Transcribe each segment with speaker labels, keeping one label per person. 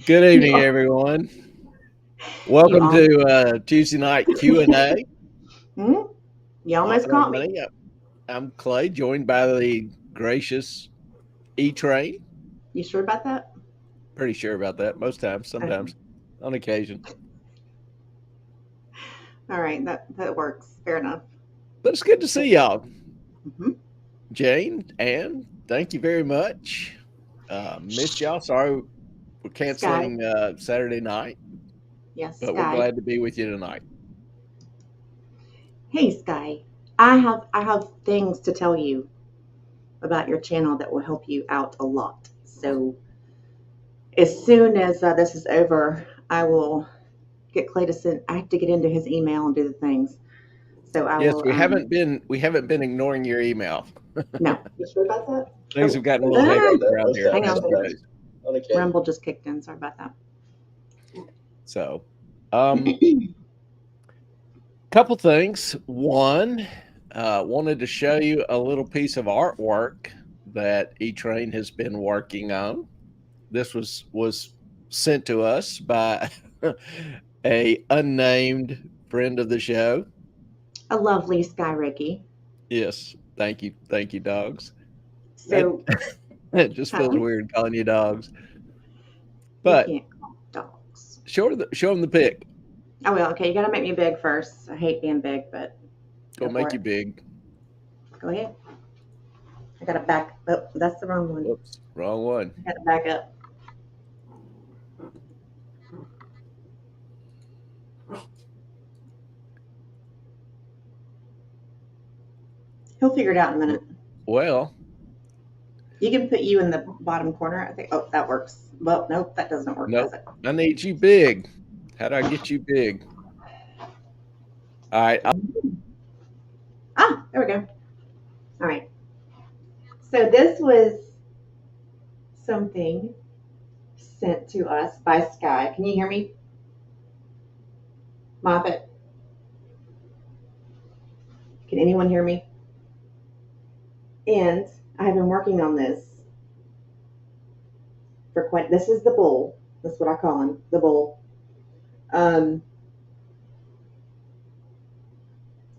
Speaker 1: Good
Speaker 2: You,
Speaker 1: evening, everyone.
Speaker 2: you,
Speaker 1: Welcome
Speaker 2: al-
Speaker 1: to Tuesday night Q&A.
Speaker 2: Hmm? You almost
Speaker 1: Author of
Speaker 2: caught me.
Speaker 1: Money. I'm Clay, joined by the gracious E-Train.
Speaker 2: You sure about that?
Speaker 1: Pretty sure about that. Most times,
Speaker 2: Okay.
Speaker 1: sometimes, on occasion.
Speaker 2: All right, that works. Fair enough.
Speaker 1: But it's good to see y'all.
Speaker 2: Hmm.
Speaker 1: Jane, Ann, thank you very much. Missed y'all. Sorry we're
Speaker 2: Sky.
Speaker 1: canceling Saturday night,
Speaker 2: Yes,
Speaker 1: but we're
Speaker 2: Sky.
Speaker 1: glad to be with you tonight.
Speaker 2: Hey, Sky. I have things to tell you about your channel that will help you out a lot. So as soon as this is over, I will get Clay to send. I have to get into his email and do the things. So I
Speaker 1: Yes,
Speaker 2: will.
Speaker 1: we haven't been ignoring your email.
Speaker 2: No. You sure about that?
Speaker 1: Things
Speaker 2: Oh,
Speaker 1: have gotten a little hectic around here the
Speaker 2: hang
Speaker 1: past
Speaker 2: on.
Speaker 1: few days.
Speaker 2: Rumble just kicked in. Sorry about that.
Speaker 1: So, couple things. One, wanted to show you a little piece of artwork that E-Train has been working on. This was sent to us by a unnamed friend of the show.
Speaker 2: A lovely Sky Ricky.
Speaker 1: Yes, thank you, dogs. That
Speaker 2: So,
Speaker 1: it just feels
Speaker 2: huh?
Speaker 1: weird calling you dogs,
Speaker 2: You
Speaker 1: but
Speaker 2: can't call dogs.
Speaker 1: show them the pic.
Speaker 2: Oh well, okay. You gotta make me big first. I hate being big, but go
Speaker 1: Gonna
Speaker 2: for
Speaker 1: make you
Speaker 2: it.
Speaker 1: big.
Speaker 2: Go ahead. I gotta back. Oh, that's the wrong one.
Speaker 1: Whoops, wrong one.
Speaker 2: I gotta back up. He'll figure it out in a minute.
Speaker 1: Well,
Speaker 2: You can put you in the bottom corner. I think. Oh, that works. Well, nope, that doesn't work, does
Speaker 1: nope.
Speaker 2: it?
Speaker 1: I need you big. How do I get you big? All right.
Speaker 2: Ah, there we go. All right. So this was something sent to us by Sky. Can you hear me, Moffat? Can anyone hear me? And I have been working on this for quite. This is the bull. That's what I call him, the bull. Um,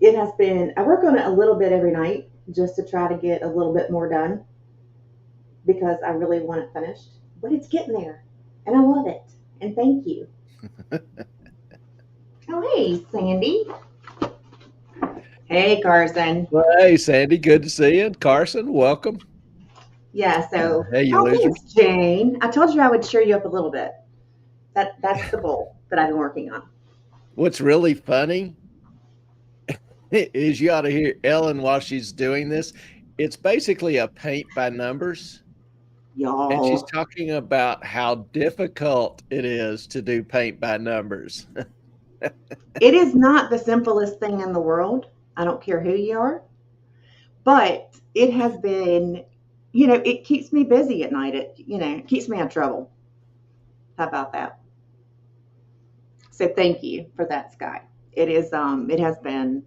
Speaker 2: it has been. I work on it a little bit every night just to try to get a little bit more done because I really want it finished. But it's getting there, and I love it. And thank you. Oh, hey, Sandy. Hey, Carson.
Speaker 1: Well, hey, Sandy, good to see you. Carson, welcome.
Speaker 2: Yeah. So,
Speaker 1: Hey, you
Speaker 2: oh,
Speaker 1: losers.
Speaker 2: thanks, Jane. I told you I would cheer you up a little bit. That's the bowl that I've been working on.
Speaker 1: What's really funny is you ought to hear Ellen while she's doing this. It's basically a paint by numbers, and she's
Speaker 2: Y'all.
Speaker 1: talking about how difficult it is to do paint by numbers.
Speaker 2: It is not the simplest thing in the world. I don't care who you are, but it has been, it keeps me busy at night. It keeps me out of trouble. How about that? So thank you for that, Sky. It has been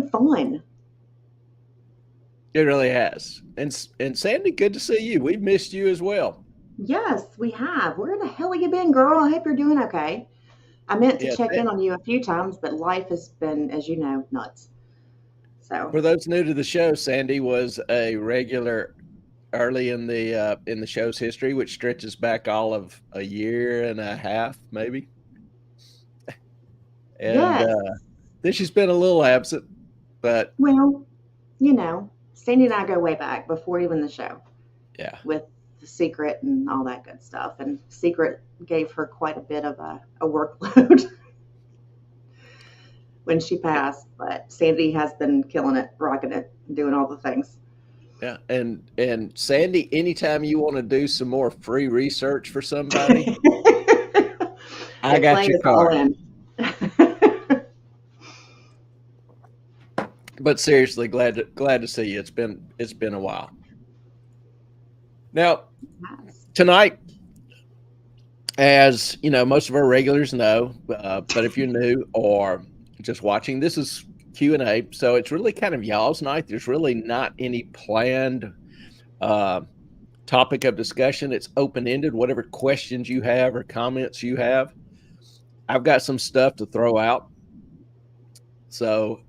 Speaker 2: fun.
Speaker 1: It really has. And Sandy, good to see you. We've missed you as well.
Speaker 2: Yes, we have. Where the hell have you been, girl? I hope you're doing okay. I meant to
Speaker 1: Yeah,
Speaker 2: check in on you a few times, but life has been, as you know, nuts. So,
Speaker 1: for those new to the show, Sandy was a regular early in the show's history, which stretches back all of a year and a half, maybe. And
Speaker 2: yes.
Speaker 1: then she's been a little absent, but
Speaker 2: Well, Sandy and I go way back before even the show
Speaker 1: yeah,
Speaker 2: with the Secret and all that good stuff. And Secret gave her quite a bit of a workload when she passed, but Sandy has been killing it, rocking it, doing all the things.
Speaker 1: yeah. And Sandy, anytime you want to do some more free research for somebody, I
Speaker 2: The
Speaker 1: got
Speaker 2: Clay
Speaker 1: your
Speaker 2: is all
Speaker 1: card.
Speaker 2: in.
Speaker 1: But seriously, glad to see you. It's been a while. Now tonight, as you know, most of our regulars know, but if you're new or just watching, this is Q&A, so it's really kind of y'all's night. There's really not any planned uh, topic of discussion. It's open-ended. Whatever questions you have or comments you have, I've got some stuff to throw out. So,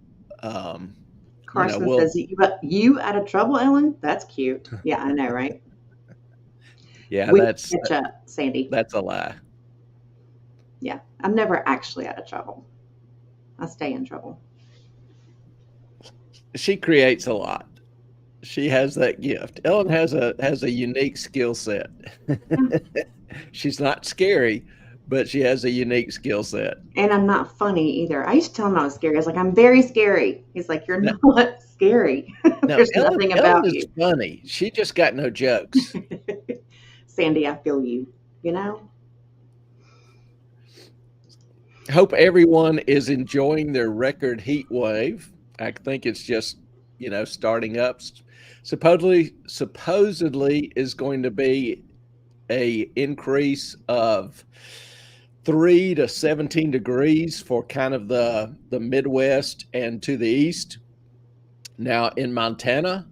Speaker 2: Carson
Speaker 1: we'll,
Speaker 2: says, you out of trouble, Ellen? That's cute. Yeah, I know, right?
Speaker 1: yeah,
Speaker 2: We catch up, Sandy.
Speaker 1: That's a lie.
Speaker 2: Yeah, I'm never actually out of trouble. I stay in trouble.
Speaker 1: She creates a lot. She has that gift. Ellen has a unique skill set. She's not scary, but she has a unique skill set.
Speaker 2: And I'm not funny either. I used to tell him I was scary. I was like, I'm very scary. He's like, you're not scary. There's nothing about
Speaker 1: Ellen
Speaker 2: you.
Speaker 1: is funny. She just got no jokes.
Speaker 2: Sandy, I feel you, you know?
Speaker 1: Hope everyone is enjoying their record heat wave. I think it's just, starting up. Supposedly is going to be a increase of 3 to 17 degrees for kind of the Midwest and to the east. Now in Montana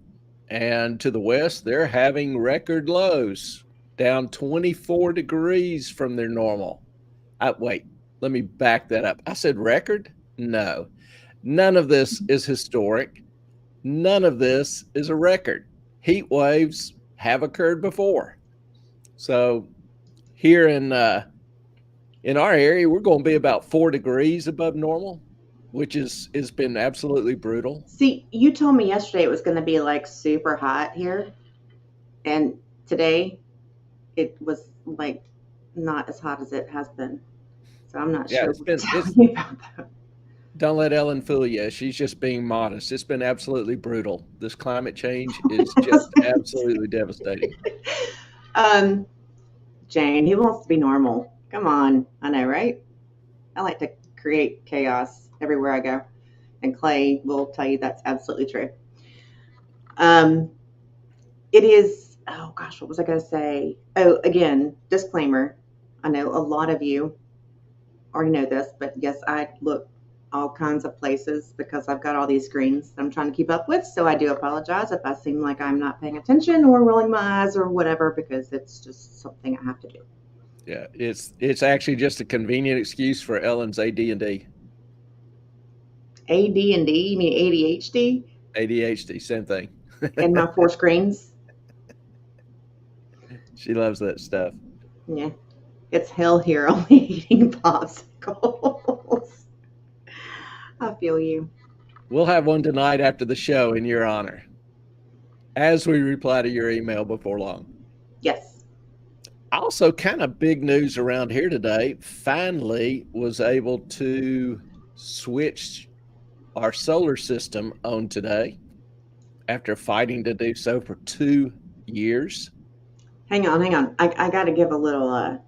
Speaker 1: and to the west, they're having record lows, down 24 degrees from their normal. Wait, let me back that up. I said record? No. None of this is historic. None of this is a record. Heat waves have occurred before. So here in our area, we're going to be about 4 degrees above normal, which has been absolutely brutal.
Speaker 2: See, you told me yesterday it was going to be like super hot here. And today it was like not as hot as it has been. So I'm not sure.
Speaker 1: Don't let Ellen fool you. She's just being modest. It's been absolutely brutal. This climate change is just absolutely devastating.
Speaker 2: Jane, he wants to be normal. Come on. I know, right? I like to create chaos everywhere I go. And Clay will tell you that's absolutely true. It is, oh gosh, what was I going to say? Oh, again, disclaimer. I know a lot of you already know this, but yes, I look all kinds of places because I've got all these screens I'm trying to keep up with. So I do apologize if I seem like I'm not paying attention or rolling my eyes or whatever, because it's just something I have to do.
Speaker 1: Yeah, it's actually just a convenient excuse for Ellen's AD&D.
Speaker 2: AD&D? You mean ADHD?
Speaker 1: ADHD, same thing.
Speaker 2: And my 4 screens.
Speaker 1: She loves that stuff.
Speaker 2: Yeah, it's hell here only eating popsicles. I feel you.
Speaker 1: We'll have one tonight after the show in your honor, as we reply to your email before long.
Speaker 2: Yes.
Speaker 1: Also, kind of big news around here today. Finally was able to switch our solar system on today after fighting to do so for 2 years.
Speaker 2: Hang on. I got to give a little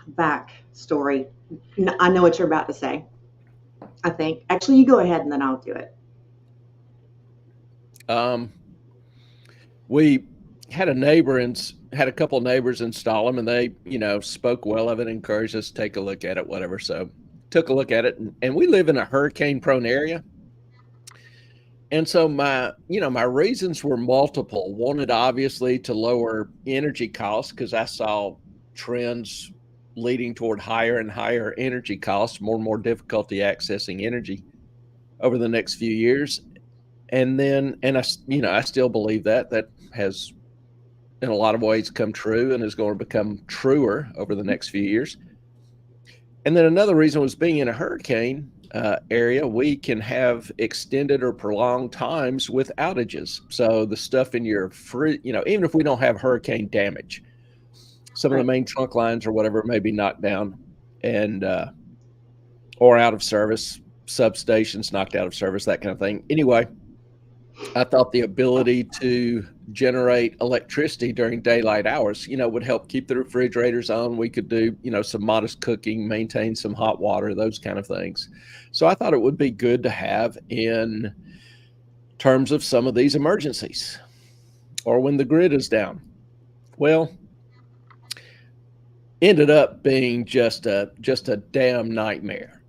Speaker 2: back story. I know what you're about to say. I think. Actually, you go ahead and then I'll do it.
Speaker 1: We had a couple of neighbors install them, and they, spoke well of it, encouraged us to take a look at it, whatever. So took a look at it, and we live in a hurricane-prone area. And so my reasons were multiple. Wanted, obviously, to lower energy costs because I saw trends leading toward higher and higher energy costs, more and more difficulty accessing energy over the next few years. And I still believe that has in a lot of ways come true and is going to become truer over the next few years. And then another reason was being in a hurricane area, we can have extended or prolonged times with outages. So the stuff in your even if we don't have hurricane damage, some of the main trunk lines or whatever may be knocked down and or out of service, substations knocked out of service, that kind of thing. Anyway, I thought the ability to generate electricity during daylight hours, would help keep the refrigerators on. We could do, some modest cooking, maintain some hot water, those kind of things. So I thought it would be good to have in terms of some of these emergencies or when the grid is down. Well, ended up being just a damn nightmare.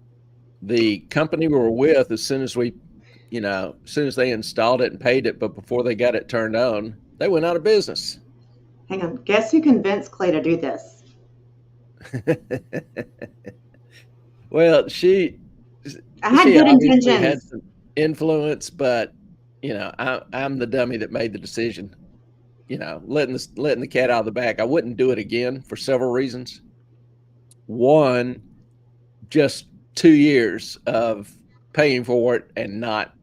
Speaker 1: The company we were with, as soon as they installed it and paid it, but before they got it turned on, They went out of business.
Speaker 2: Hang on. Guess who convinced Clay to do this?
Speaker 1: Well,
Speaker 2: I had
Speaker 1: she
Speaker 2: good
Speaker 1: obviously had
Speaker 2: intentions.
Speaker 1: some influence, but I'm the dummy that made the decision. Letting the cat out of the bag. I wouldn't do it again for several reasons. One, just 2 years of paying for it and not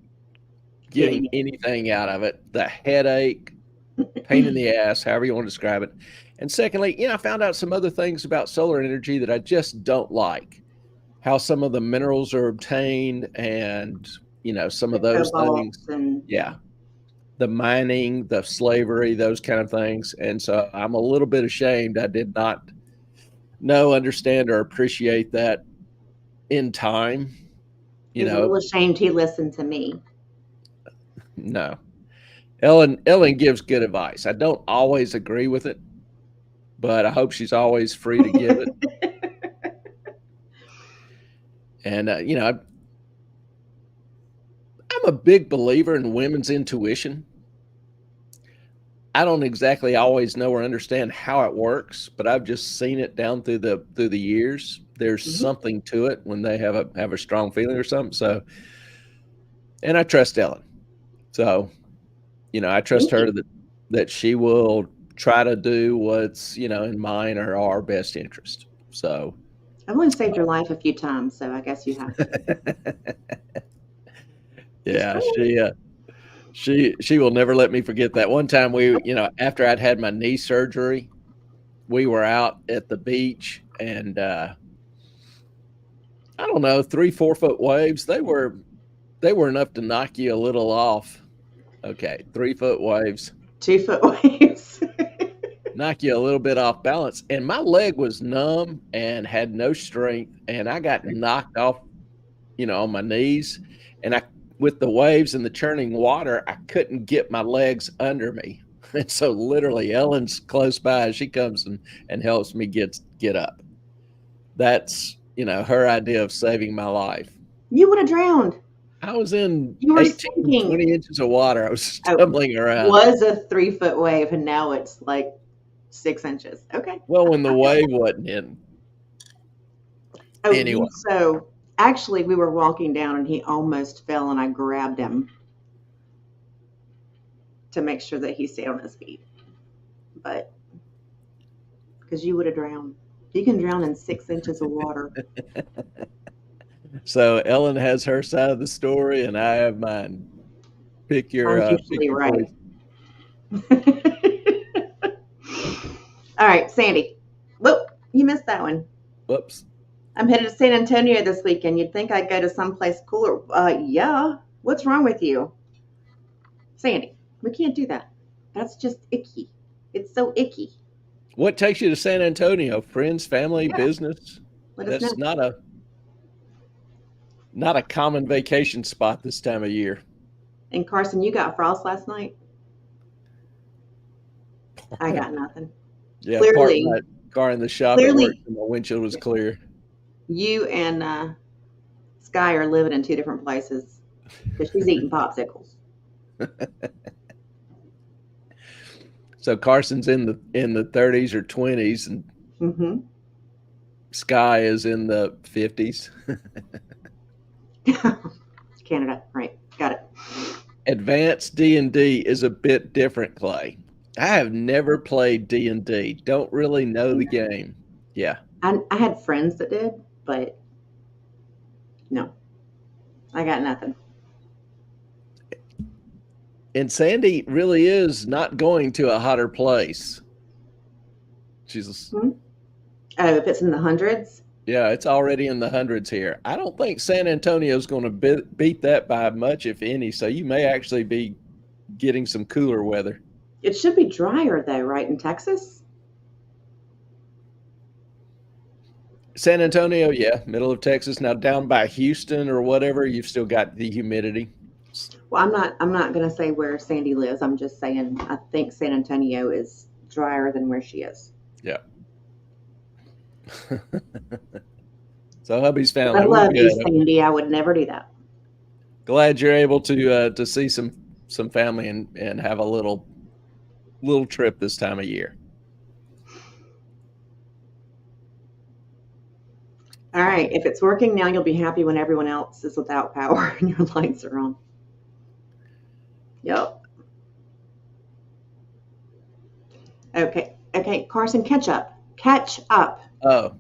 Speaker 1: getting anything out of it. The headache, pain in the ass, however you want to describe it. And secondly, I found out some other things about solar energy that I just don't like. How some of the minerals are obtained and, some of those things.
Speaker 2: And
Speaker 1: Yeah. The mining, the slavery, those kind of things. And so I'm a little bit ashamed I did not know, understand, or appreciate that in time.
Speaker 2: He's a little ashamed he listened to me.
Speaker 1: No. Ellen gives good advice. I don't always agree with it, but I hope she's always free to give it. And, I'm a big believer in women's intuition. I don't exactly always know or understand how it works, but I've just seen it down through the years. There's something to it when they have a strong feeling or something. So, and I trust Ellen. So, I trust her that she will try to do what's, in mine or our best interest. So
Speaker 2: I've only saved your life a few times, so I guess you have to.
Speaker 1: Yeah, she will never let me forget that. One time after I'd had my knee surgery, we were out at the beach and I don't know, 3-4 foot waves. They were enough to knock you a little off. Okay, 3 foot waves.
Speaker 2: 2 foot waves.
Speaker 1: Knock you a little bit off balance. And my leg was numb and had no strength. And I got knocked off, on my knees. And with the waves and the churning water, I couldn't get my legs under me. And so literally Ellen's close by. She comes and helps me get up. That's, her idea of saving my life.
Speaker 2: You would have drowned.
Speaker 1: I was in 18, 20 inches of water. I was stumbling around.
Speaker 2: It was a 3 foot wave, and now it's like 6 inches. Okay.
Speaker 1: Well, when the wave wasn't in. Anyway.
Speaker 2: So actually, we were walking down, and he almost fell, and I grabbed him to make sure that he stayed on his feet. But because you would have drowned. You can drown in 6 inches of water.
Speaker 1: So Ellen has her side of the story, and I have mine. Pick your.
Speaker 2: I'm usually right. All right, Sandy. Whoop, you missed that one.
Speaker 1: Whoops.
Speaker 2: I'm headed to San Antonio this weekend. You'd think I'd go to someplace cooler. Yeah. What's wrong with you? Sandy, we can't do that. That's just icky. It's so icky.
Speaker 1: What takes you to San Antonio? Friends, family, business? That's not a common vacation spot this time of year.
Speaker 2: And Carson, you got frost last night? I got nothing.
Speaker 1: Yeah, clearly, parked my car in the shop at work and the windshield was clear.
Speaker 2: You and Sky are living in two different places because she's eating popsicles.
Speaker 1: So Carson's in the 30s or 20s, and Sky is in the 50s.
Speaker 2: Canada, right? Got it.
Speaker 1: Advanced D&D is a bit different, Clay. I have never played D&D. Don't really know the game. Yeah.
Speaker 2: I had friends that did, but no, I got nothing.
Speaker 1: And Sandy really is not going to a hotter place. Jesus.
Speaker 2: Oh, if it's in the hundreds?
Speaker 1: Yeah, it's already in the hundreds here. I don't think San Antonio is going to beat that by much, if any. So you may actually be getting some cooler weather.
Speaker 2: It should be drier, though, right, in Texas?
Speaker 1: San Antonio, yeah, middle of Texas. Now down by Houston or whatever, you've still got the humidity.
Speaker 2: Well, I'm not going to say where Sandy lives. I'm just saying I think San Antonio is drier than where she is.
Speaker 1: Yeah. So hubby's family.
Speaker 2: I love you, Sandy. I would never do that.
Speaker 1: Glad you're able to see some family and have a little little trip this time of year.
Speaker 2: All right. If it's working now, you'll be happy when everyone else is without power and your lights are on. Yep. Okay. Okay. Carson, catch up. Catch up.
Speaker 1: Oh,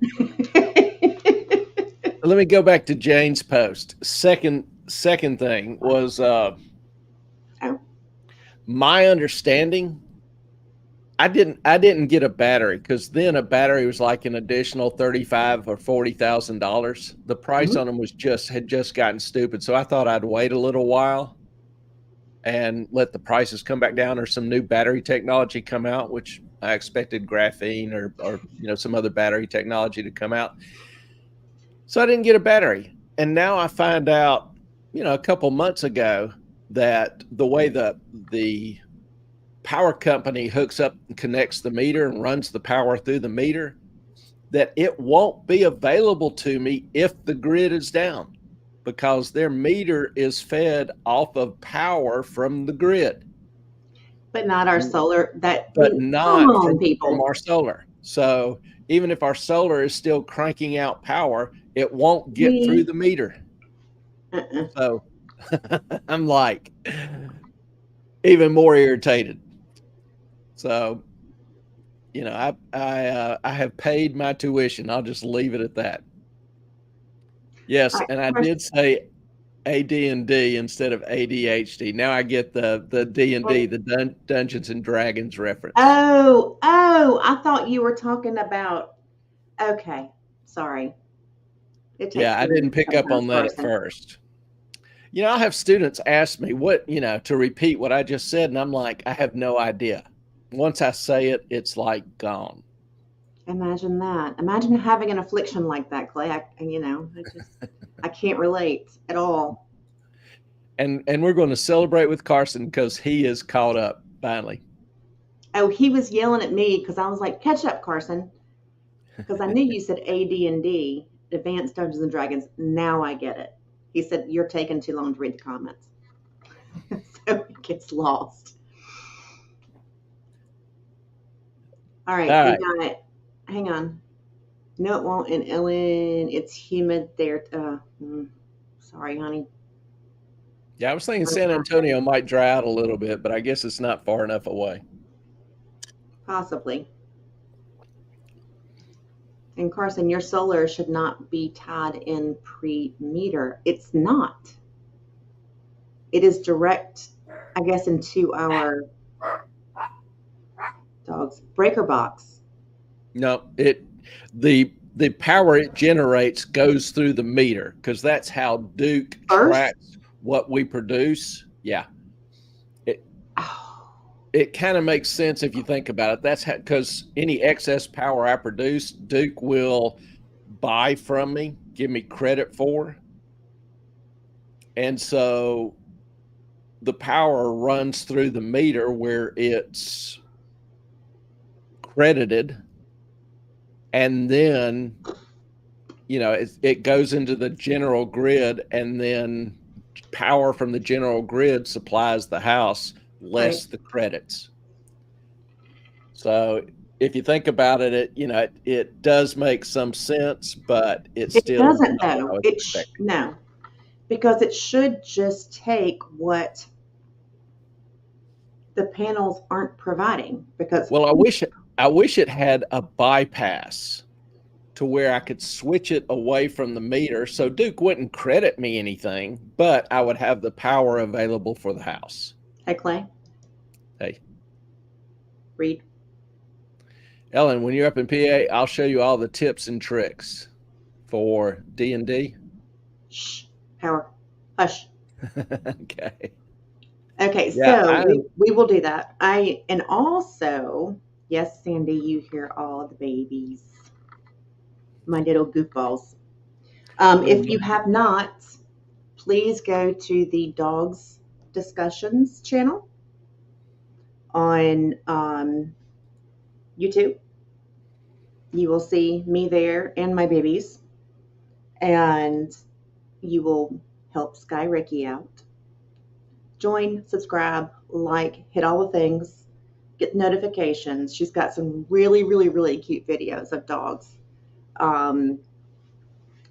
Speaker 1: let me go back to Jane's post. Second thing was my understanding. I didn't get a battery because then a battery was like an additional $35,000 or $40,000. The price on them had just gotten stupid, so I thought I'd wait a little while and let the prices come back down, or some new battery technology come out, which I expected graphene or some other battery technology to come out. So I didn't get a battery, and now I find out a couple months ago that the way the power company hooks up and connects the meter and runs the power through the meter, that it won't be available to me if the grid is down, because their meter is fed off of power from the grid.
Speaker 2: But not our solar.
Speaker 1: Not from our solar. So even if our solar is still cranking out power, it won't get through the meter. So I'm like even more irritated. So, I have paid my tuition. I'll just leave it at that. Yes, and I did say AD&D instead of ADHD. Now I get the D&D, the Dungeons and Dragons reference.
Speaker 2: Oh, I thought you were talking about. Okay, sorry.
Speaker 1: Yeah, I didn't pick up on that at first. I have students ask me to repeat what I just said, and I'm like, I have no idea. Once I say it, it's like gone.
Speaker 2: Imagine that. Imagine having an affliction like that, Clay. I can't relate at all.
Speaker 1: And we're going to celebrate with Carson because he is caught up finally.
Speaker 2: Oh, he was yelling at me because I was like, "Catch up, Carson," because I knew you said AD&D, Advanced Dungeons and Dragons. Now I get it. He said, "You're taking too long to read the comments," so it gets lost. All right. We got, hang on. No, it won't. And Ellen, it's humid there. Sorry, honey.
Speaker 1: Yeah, I was thinking San Antonio might dry out a little bit, but I guess it's not far enough away.
Speaker 2: Possibly. And Carson, your solar should not be tied in pre-meter. It's not. It is direct, I guess, into our dog's breaker box.
Speaker 1: No, the power it generates goes through the meter, because that's how Duke tracks what we produce. Yeah. It kind of makes sense if you think about it. That's because any excess power I produce, Duke will buy from me, give me credit for. And so the power runs through the meter where it's credited, and then it goes into the general grid, and then power from the general grid supplies the house less the credits. So if you think about it, it does make some sense, but it still
Speaker 2: doesn't though. No, because it should just take what the panels aren't providing. Because
Speaker 1: I wish it had a bypass to where I could switch it away from the meter, so Duke wouldn't credit me anything, but I would have the power available for the house.
Speaker 2: Hey, Clay.
Speaker 1: Hey.
Speaker 2: Read.
Speaker 1: Ellen, when you're up in PA, I'll show you all the tips and tricks for D&D.
Speaker 2: Shh. Power. Hush.
Speaker 1: Okay.
Speaker 2: Okay, so we will do that. And also, yes, Sandy, you hear all the babies. My little goofballs. If you have not, please go to the Dogs Discussions channel on YouTube. You will see me there and my babies, and you will help Sky Ricky out. Join, subscribe, like, hit all the things. get notifications. She's got some really, really, really cute videos of dogs. Um,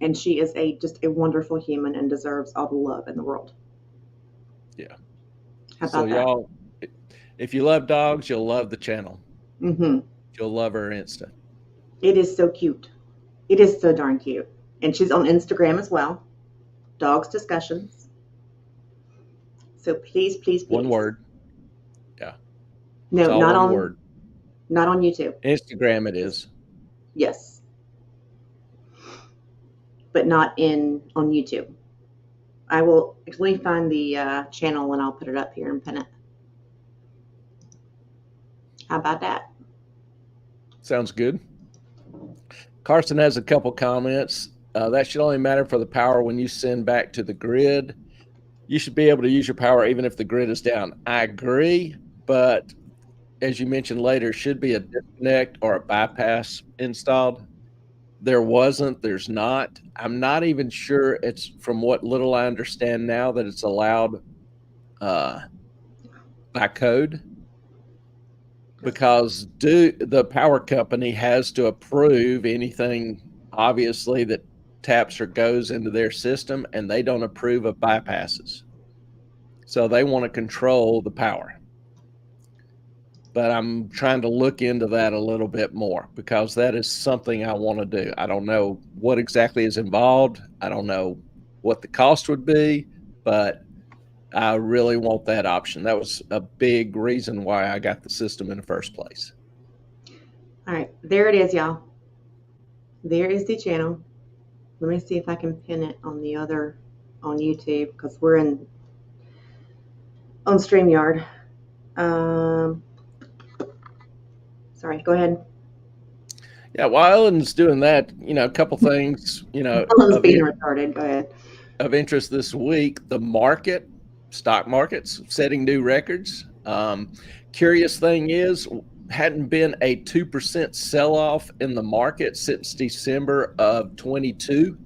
Speaker 2: and she is just a wonderful human and deserves all the love in the world.
Speaker 1: Yeah.
Speaker 2: How
Speaker 1: So
Speaker 2: about that?
Speaker 1: y'all, if you love dogs, you'll love the channel.
Speaker 2: Hmm.
Speaker 1: You'll love her Insta.
Speaker 2: It is so cute. It is so darn cute. And she's on Instagram as well. Dogs Discussions. So please, please,
Speaker 1: One
Speaker 2: please.
Speaker 1: word. Yeah. It's
Speaker 2: No,
Speaker 1: all one word.
Speaker 2: not on YouTube.
Speaker 1: Instagram it is.
Speaker 2: Yes. But not on YouTube. I will actually find the channel and I'll put it up here and pin it. How about that?
Speaker 1: Sounds good. Carson has a couple comments. That should only matter for the power when you send back to the grid. You should be able to use your power even if the grid is down. I agree, but as you mentioned later, should be a disconnect or a bypass installed. There wasn't, there's not. I'm not even sure it's, from what little I understand now, that it's allowed by code, because the power company has to approve anything, obviously, that taps or goes into their system, and they don't approve of bypasses. So they want to control the power. But I'm trying to look into that a little bit more, because that is something I want to do. I don't know what exactly is involved. I don't know what the cost would be, but I really want that option. That was a big reason why I got the system in the first place.
Speaker 2: All right, there it is, y'all. There is the channel. Let me see if I can pin it on YouTube, because we're on StreamYard. Sorry, go ahead.
Speaker 1: Yeah, while Ellen's doing that, a couple things,
Speaker 2: Ellen's being retarded. Go ahead.
Speaker 1: Of interest this week, the stock market's setting new records. Curious thing is, hadn't been a 2% sell-off in the market since December of 22.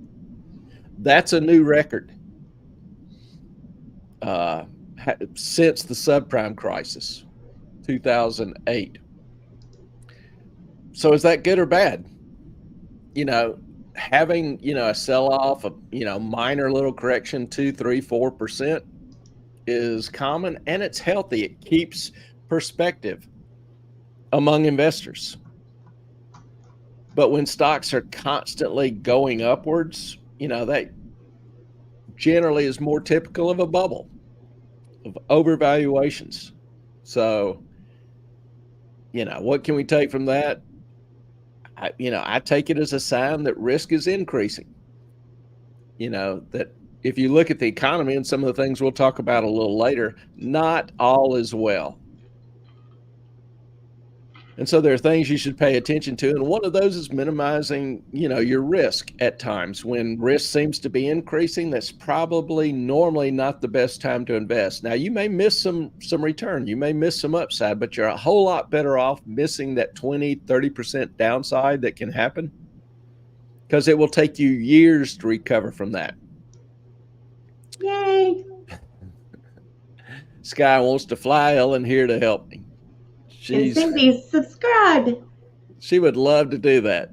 Speaker 1: That's a new record since the subprime crisis, 2008. So is that good or bad? Having, a sell-off, a minor little correction, 2, 3, 4% is common, and it's healthy. It keeps perspective among investors. But when stocks are constantly going upwards, that generally is more typical of a bubble, of overvaluations. So, what can we take from that? I take it as a sign that risk is increasing. That if you look at the economy and some of the things we'll talk about a little later, not all is well. And so there are things you should pay attention to. And one of those is minimizing, your risk at times. When risk seems to be increasing, that's probably normally not the best time to invest. Now, you may miss some return. You may miss some upside, but you're a whole lot better off missing that 20, 30% downside that can happen, because it will take you years to recover from that.
Speaker 2: Yay.
Speaker 1: Sky wants to fly. Ellen here to help me.
Speaker 2: And Cindy's subscribed.
Speaker 1: She would love to do that.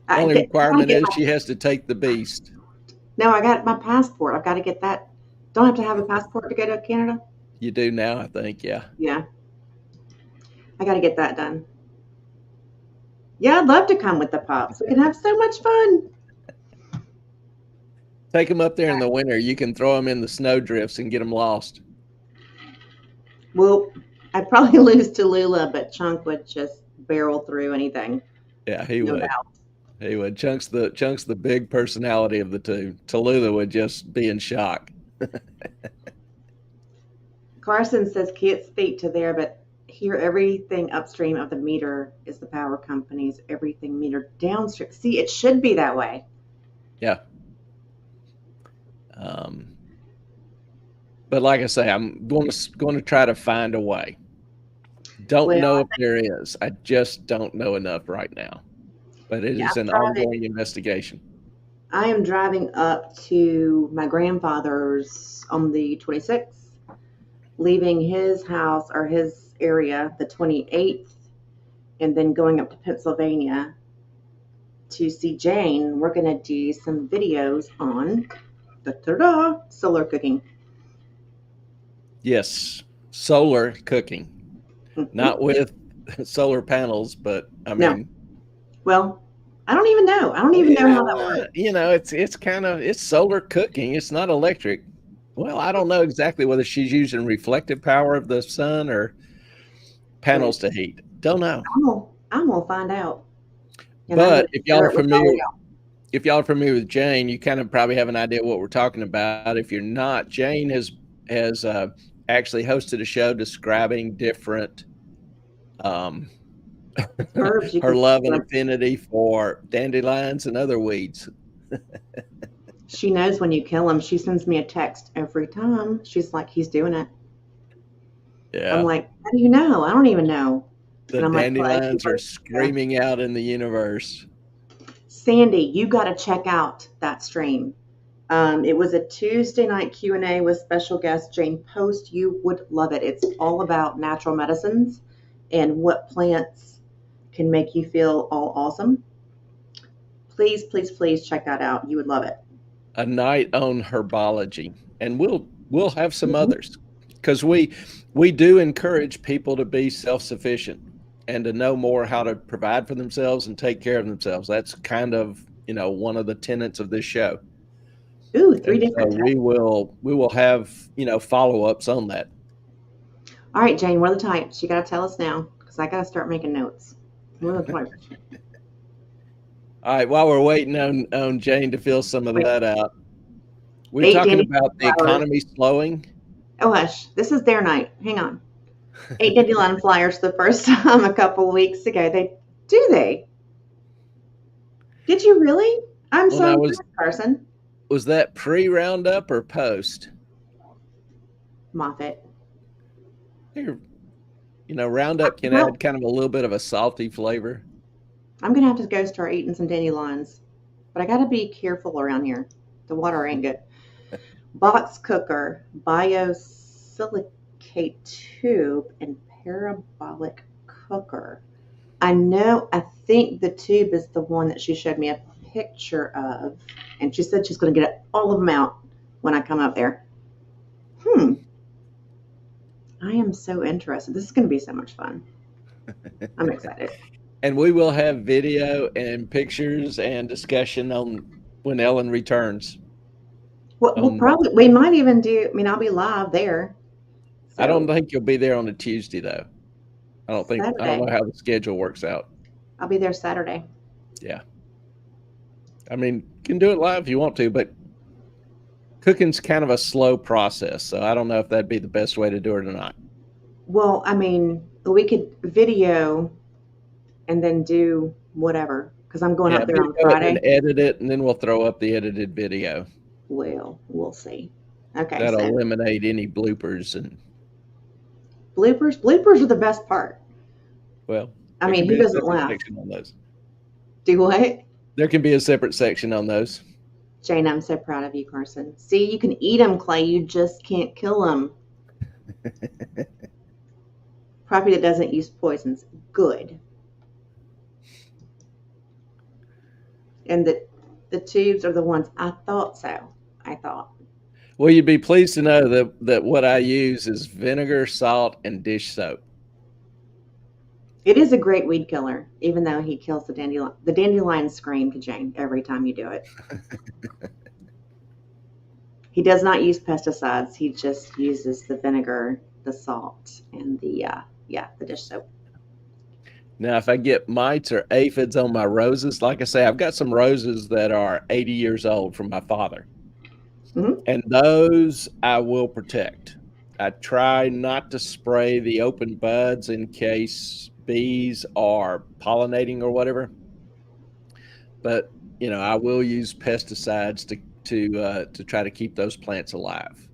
Speaker 1: The only requirement is she has to take the beast.
Speaker 2: No, I got my passport. I've got to get that. Don't have to have a passport to go to Canada?
Speaker 1: You do now, I think, yeah.
Speaker 2: Yeah. I got to get that done. Yeah, I'd love to come with the pups. We can have so much fun.
Speaker 1: Take them up there in the winter. You can throw them in the snow drifts and get them lost.
Speaker 2: Well, I'd probably lose to Lula, but Chunk would just barrel through anything.
Speaker 1: Yeah, he would. Doubt. He would. Chunk's the big personality of the two. Tallulah would just be in shock.
Speaker 2: Carson says can't speak to there, but here everything upstream of the meter is the power companies. Everything metered downstream. See, it should be that way.
Speaker 1: Yeah. But like I say, I'm going to try to find a way. Don't know if there is. I just don't know enough right now. But it is an ongoing investigation.
Speaker 2: I am driving up to my grandfather's on the 26th, leaving his house or his area the 28th, and then going up to Pennsylvania to see Jane, we're going to do some videos on solar cooking.
Speaker 1: Yes, solar cooking, not with solar panels, but I
Speaker 2: No.
Speaker 1: mean,
Speaker 2: well, I don't even know. I don't even know how that works.
Speaker 1: you know, it's solar cooking. It's not electric. Well, I don't know exactly whether she's using reflective power of the sun or panels to heat. Don't know.
Speaker 2: I'm gonna find out. And
Speaker 1: But if y'all are
Speaker 2: share it with all
Speaker 1: familiar,
Speaker 2: y'all.
Speaker 1: if y'all are familiar with Jane, you kind of probably have an idea what we're talking about. If you're not, Jane has actually hosted a show describing different
Speaker 2: Herbs you
Speaker 1: her
Speaker 2: can
Speaker 1: love and
Speaker 2: like-
Speaker 1: affinity for dandelions and other weeds.
Speaker 2: She knows when you kill them. She sends me a text every time. She's like, he's doing it.
Speaker 1: Yeah,
Speaker 2: I'm like, how do you know? I don't even know.
Speaker 1: the
Speaker 2: And I'm like,
Speaker 1: dandelions
Speaker 2: "Well,
Speaker 1: are screaming out in the universe.
Speaker 2: Sandy, you got to check out that stream. It was a Tuesday night Q&A with special guest Jane Post. You would love it. It's all about natural medicines and what plants can make you feel all awesome. Please, please, please check that out. You would love it.
Speaker 1: A night on herbology, and we'll have some
Speaker 2: Mhm.
Speaker 1: others, because we do encourage people to be self-sufficient and to know more how to provide for themselves and take care of themselves. That's kind of, you know, one of the tenets of this show.
Speaker 2: Ooh, 3
Speaker 1: And
Speaker 2: different
Speaker 1: so
Speaker 2: types.
Speaker 1: we will have, you know, follow-ups on that.
Speaker 2: All right, Jane, what are the types? You got to tell us now because I got to start making notes. What are the types?
Speaker 1: All right, while we're waiting on Jane to fill some of
Speaker 2: Wait.
Speaker 1: that out, we're
Speaker 2: 8
Speaker 1: talking
Speaker 2: dandelion
Speaker 1: about the
Speaker 2: flowers.
Speaker 1: economy slowing.
Speaker 2: Oh, hush. This is their night. Hang on. 8 dandelion flyers the first time a couple weeks ago. They? Did you really? I'm
Speaker 1: Well,
Speaker 2: so
Speaker 1: now,
Speaker 2: impressed, Carson.
Speaker 1: was that pre-roundup or post?
Speaker 2: Moffat.
Speaker 1: Here, you know, Roundup can
Speaker 2: Well-
Speaker 1: add kind of a little bit of a salty flavor.
Speaker 2: I'm going to have to go start eating some dandelions. But I got to be careful around here. The water ain't good. Box cooker, biosilicate tube, and parabolic cooker. I think the tube is the one that she showed me a picture of. And she said she's going to get all of them out when I come up there. I am so interested. This is going to be so much fun. I'm excited.
Speaker 1: And we will have video and pictures and discussion on when Ellen returns.
Speaker 2: We'll probably, we might even do, I mean, I'll be live there. So,
Speaker 1: I don't think you'll be there on a Tuesday, though. I don't
Speaker 2: Saturday.
Speaker 1: know how the schedule works out.
Speaker 2: I'll be there Saturday.
Speaker 1: Yeah. I mean, you can do it live if you want to, but cooking's kind of a slow process. So I don't know if that'd be the best way to do it or not.
Speaker 2: Well, I mean, we could video and then do whatever, because I'm going up there on
Speaker 1: video it
Speaker 2: Friday.
Speaker 1: and edit it, and then we'll throw up the edited video.
Speaker 2: Well, we'll see. Okay.
Speaker 1: That'll
Speaker 2: So
Speaker 1: eliminate any bloopers and
Speaker 2: bloopers. Bloopers are the best part.
Speaker 1: well.
Speaker 2: I
Speaker 1: there
Speaker 2: mean,
Speaker 1: can
Speaker 2: who
Speaker 1: be a
Speaker 2: doesn't
Speaker 1: separate
Speaker 2: laugh?
Speaker 1: section on those.
Speaker 2: Do what?
Speaker 1: There can be a separate section on those.
Speaker 2: Jane, I'm so proud of you, Carson. See, you can eat them, Clay. You just can't kill them. Property that doesn't use poisons. Good. And the tubes are the ones. I thought so. I thought.
Speaker 1: Well, you'd be pleased to know that what I use is vinegar, salt, and dish soap.
Speaker 2: It is a great weed killer, even though he kills the dandelion. The dandelions scream to Jane every time you do it. He does not use pesticides. He just uses the vinegar, the salt, and the dish soap.
Speaker 1: Now, if I get mites or aphids on my roses, like I say, I've got some roses that are 80 years old from my father.
Speaker 2: Mhm.
Speaker 1: And those I will protect. I try not to spray the open buds in case bees are pollinating or whatever. But, you know, I will use pesticides to try to keep those plants alive.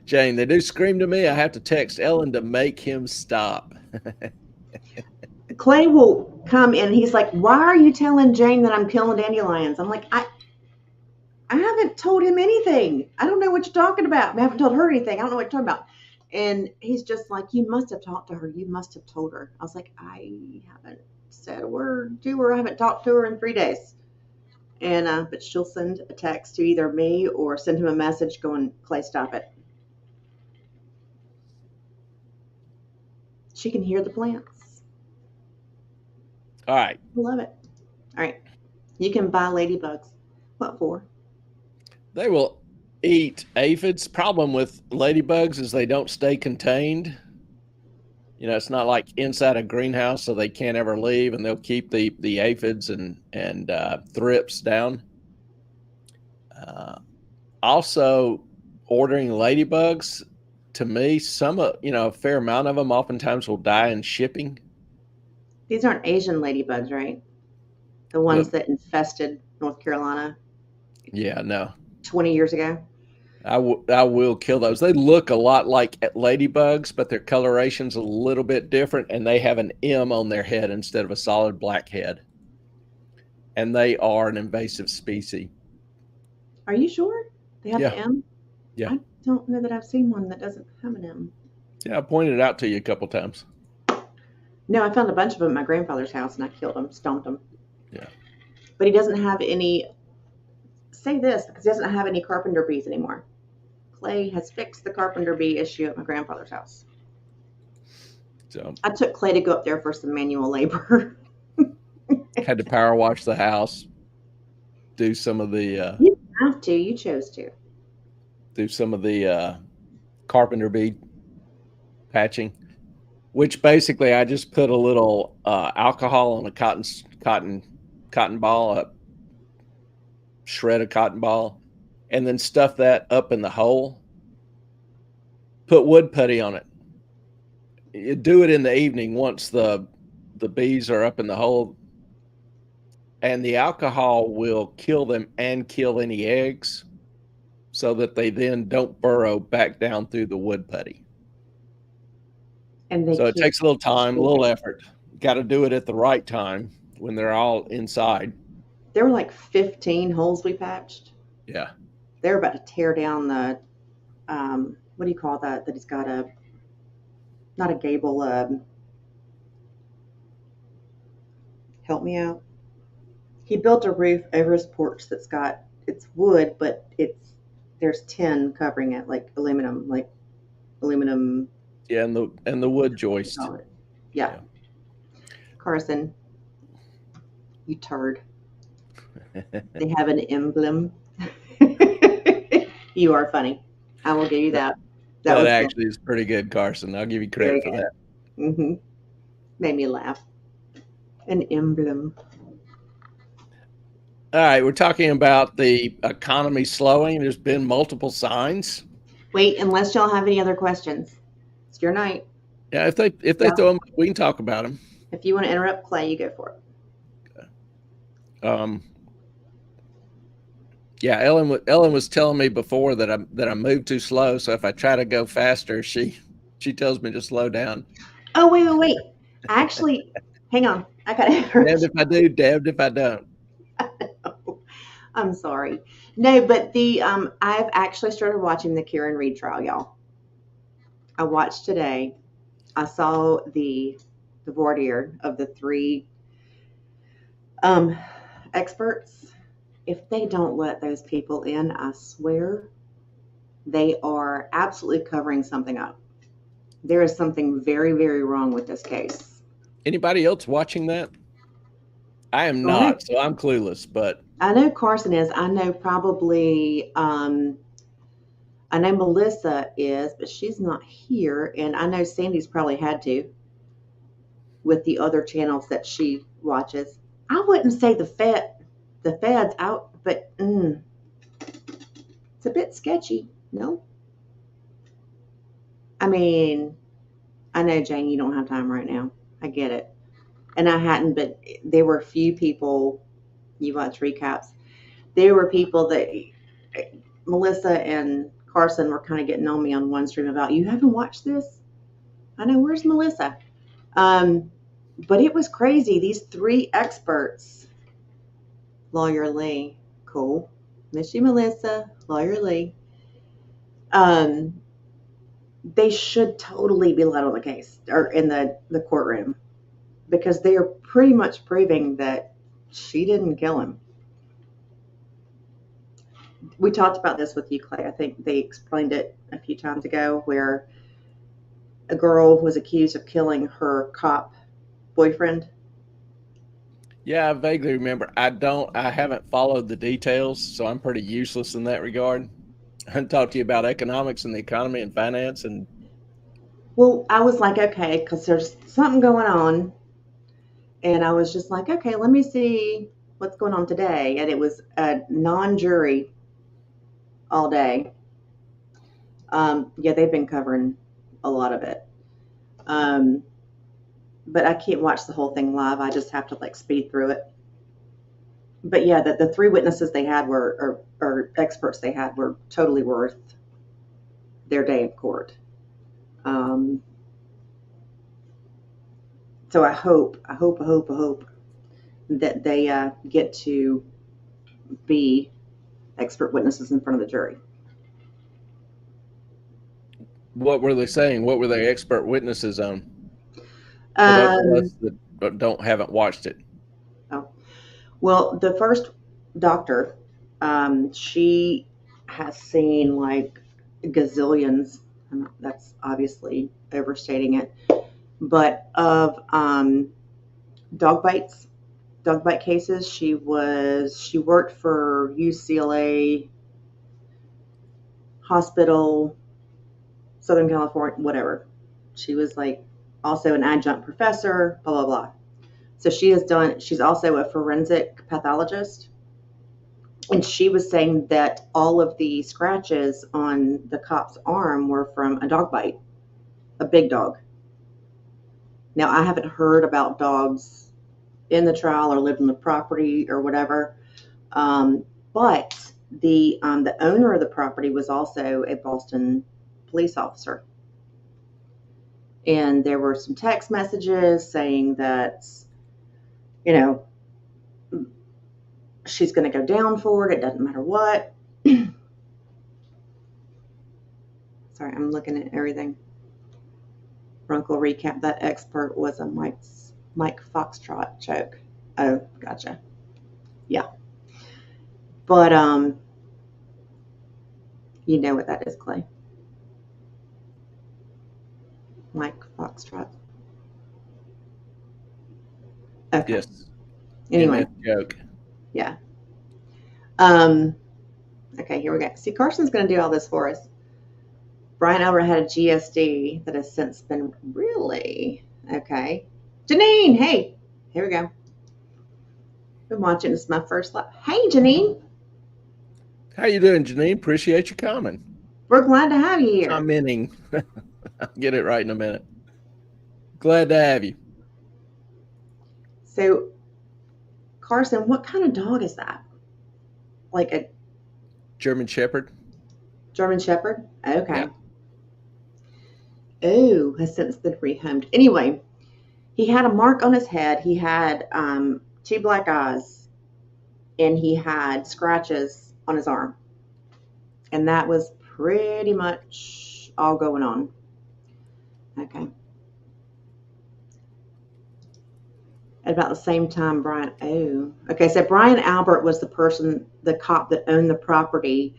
Speaker 1: Jane, they do scream to me. I have to text Ellen to make him stop.
Speaker 2: Clay will come in and he's like, "Why are you telling Jane that I'm killing dandelions?" I'm like, I haven't told him anything. I don't know what you're talking about. I haven't told her anything. I don't know what you're talking about. And he's just like, you must have talked to her. You must have told her. I was like, I haven't said a word to her. I haven't talked to her in 3 days. And but she'll send a text to either me or send him a message going, Clay, stop it. She can hear the plants.
Speaker 1: All right.
Speaker 2: I love it. All right. You can buy ladybugs. What for?
Speaker 1: They will eat aphids. Problem with ladybugs is they don't stay contained. You know, it's not like inside a greenhouse, so they can't ever leave, and they'll keep the aphids and thrips down. Also, ordering ladybugs, to me, a fair amount of them oftentimes will die in shipping.
Speaker 2: These aren't Asian ladybugs, right? The ones that infested North Carolina.
Speaker 1: Yeah, no.
Speaker 2: 20 years ago.
Speaker 1: I will kill those. They look a lot like ladybugs, but their coloration's a little bit different, and they have an M on their head instead of a solid black head. And they are an invasive species.
Speaker 2: Are you sure? They have the M?
Speaker 1: Yeah.
Speaker 2: I don't know that I've seen one that doesn't have an M.
Speaker 1: Yeah, I pointed it out to you a couple times.
Speaker 2: No, I found a bunch of them at my grandfather's house, and I killed them, stomped them.
Speaker 1: Yeah.
Speaker 2: But he doesn't have any, say this, because he doesn't have any carpenter bees anymore. Clay has fixed the carpenter bee issue at my grandfather's house.
Speaker 1: So
Speaker 2: I took Clay to go up there for some manual labor.
Speaker 1: Had to power wash the house, do some of the
Speaker 2: You have to, you chose to.
Speaker 1: Do some of the carpenter bee patching, which basically I just put a little alcohol on a cotton ball, a shred of cotton ball, and then stuff that up in the hole. Put wood putty on it. You do it in the evening once the bees are up in the hole, and the alcohol will kill them and kill any eggs, so that they then don't burrow back down through the wood putty. So it takes a little time, a little effort. Got to do it at the right time when they're all inside.
Speaker 2: There were like 15 holes we patched.
Speaker 1: Yeah.
Speaker 2: They were about to tear down the, what do you call that? That it's got not a gable, help me out. He built a roof over his porch it's wood, but there's tin covering it, like aluminum.
Speaker 1: Yeah, and the wood joist.
Speaker 2: Yeah. Carson, you turd. They have an emblem. You are funny. I will give you that.
Speaker 1: That actually is pretty good, Carson. I'll give you credit for that.
Speaker 2: Mm-hmm. Made me laugh. An emblem.
Speaker 1: All right, we're talking about the economy slowing. There's been multiple signs.
Speaker 2: Wait, unless y'all have any other questions. It's your night.
Speaker 1: Yeah, if they throw them, we can talk about them.
Speaker 2: If you want to interrupt Clay, you go for it.
Speaker 1: Okay. Yeah, Ellen was telling me before that I moved too slow. So if I try to go faster, she tells me to slow down.
Speaker 2: Oh, wait. Actually, hang on. I got to.
Speaker 1: Damned if I do, damned if I don't.
Speaker 2: I'm sorry. No, but I've actually started watching the Karen Read trial, y'all. I watched today. I saw the voir dire of the 3 experts. If they don't let those people in, I swear they are absolutely covering something up. There is something very, very wrong with this case.
Speaker 1: Anybody else watching that? I am not, so I'm clueless, but
Speaker 2: I know Carson is. I know probably, I know Melissa is, but she's not here. And I know Sandy's probably had to with the other channels that she watches. I wouldn't say the feds out, but it's a bit sketchy. No? I mean, I know, Jane, you don't have time right now. I get it. And I hadn't, but there were a few people, you watch recaps, there were people that Melissa and Carson were kind of getting on me on one stream about, you haven't watched this? I know, where's Melissa? But it was crazy. These 3 experts, Lawyer Lee, cool. Miss you, Melissa, Lawyer Lee. they should totally be let on the case or in the courtroom because they are pretty much proving that she didn't kill him. We talked about this with you, Clay. I think they explained it a few times ago where a girl was accused of killing her cop boyfriend.
Speaker 1: Yeah, I vaguely remember. I haven't followed the details, so I'm pretty useless in that regard. I talk to you about economics and the economy and finance, and
Speaker 2: Well, I was like, okay, because there's something going on. And I was just like, okay, let me see what's going on today. And it was a non jury all day. Yeah, they've been covering a lot of it. Um, but I can't watch the whole thing live. I just have to like speed through it. But yeah, the three witnesses they had or experts they had were totally worth their day in court. Um, so I hope that they get to be expert witnesses in front of the jury.
Speaker 1: what were they saying? What were they expert witnesses on? For those of
Speaker 2: Um,
Speaker 1: us that haven't watched it.
Speaker 2: oh, well, the first doctor, she has seen like gazillions. That's obviously overstating it, but of dog bites, dog bite cases. She worked for UCLA Hospital, Southern California, whatever. She was like also an adjunct professor, blah blah blah. So she's also a forensic pathologist. And she was saying that all of the scratches on the cop's arm were from a dog bite, a big dog. Now, I haven't heard about dogs in the trial or lived on the property or whatever, but the owner of the property was also a Boston police officer. And there were some text messages saying that, you know, she's going to go down for it. It doesn't matter what. Sorry, I'm looking at everything. Runkle recap. That expert was a Mike Foxtrot joke. Oh, gotcha. Yeah. But you know what that is, Clay. Mike Foxtrot. Okay.
Speaker 1: Yes.
Speaker 2: Anyway.
Speaker 1: MF joke.
Speaker 2: Yeah. Okay, here we go. See, Carson's going to do all this for us. Brian Albert had a GSD that has since been really okay. Janine, hey, here we go. Been watching. This is my first live. Hey, Janine.
Speaker 1: How you doing, Janine? Appreciate you coming.
Speaker 2: We're glad to have you here.
Speaker 1: Commenting. I'll get it right in a minute. Glad to have you.
Speaker 2: So, Carson, what kind of dog is that? Like a
Speaker 1: German Shepherd.
Speaker 2: German Shepherd? Okay.
Speaker 1: Yeah.
Speaker 2: Oh, has since been rehomed. Anyway, he had a mark on his head. He had 2 black eyes, and he had scratches on his arm. And that was pretty much all going on. Okay. At about the same time, so Brian Albert was the cop that owned the property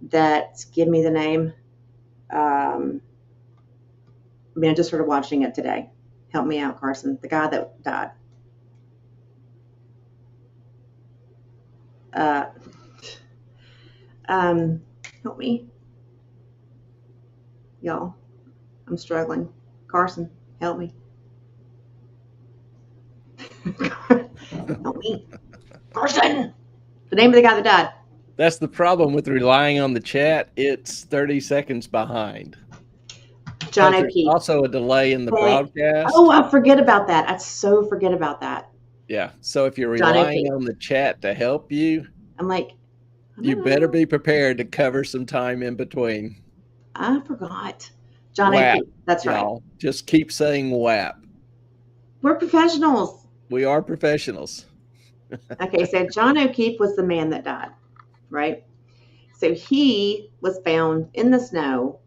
Speaker 2: that, give me the name. I just started watching it today. Help me out, Carson. The guy that died. Help me. Y'all, I'm struggling. Carson, help me. Help me. Carson! The name of the guy that died.
Speaker 1: That's the problem with relying on the chat. It's 30 seconds behind.
Speaker 2: John O'Keefe.
Speaker 1: Also a delay in the broadcast.
Speaker 2: Oh, I forget about that. I so forget about that.
Speaker 1: Yeah. So if you're relying on the chat to help you,
Speaker 2: I'm like,
Speaker 1: you better be prepared to cover some time in between.
Speaker 2: I forgot. John O'Keefe. That's right. Y'all.
Speaker 1: Just keep saying WAP.
Speaker 2: We're professionals.
Speaker 1: We are professionals.
Speaker 2: Okay, so John O'Keefe was the man that died, right? So he was found in the snow,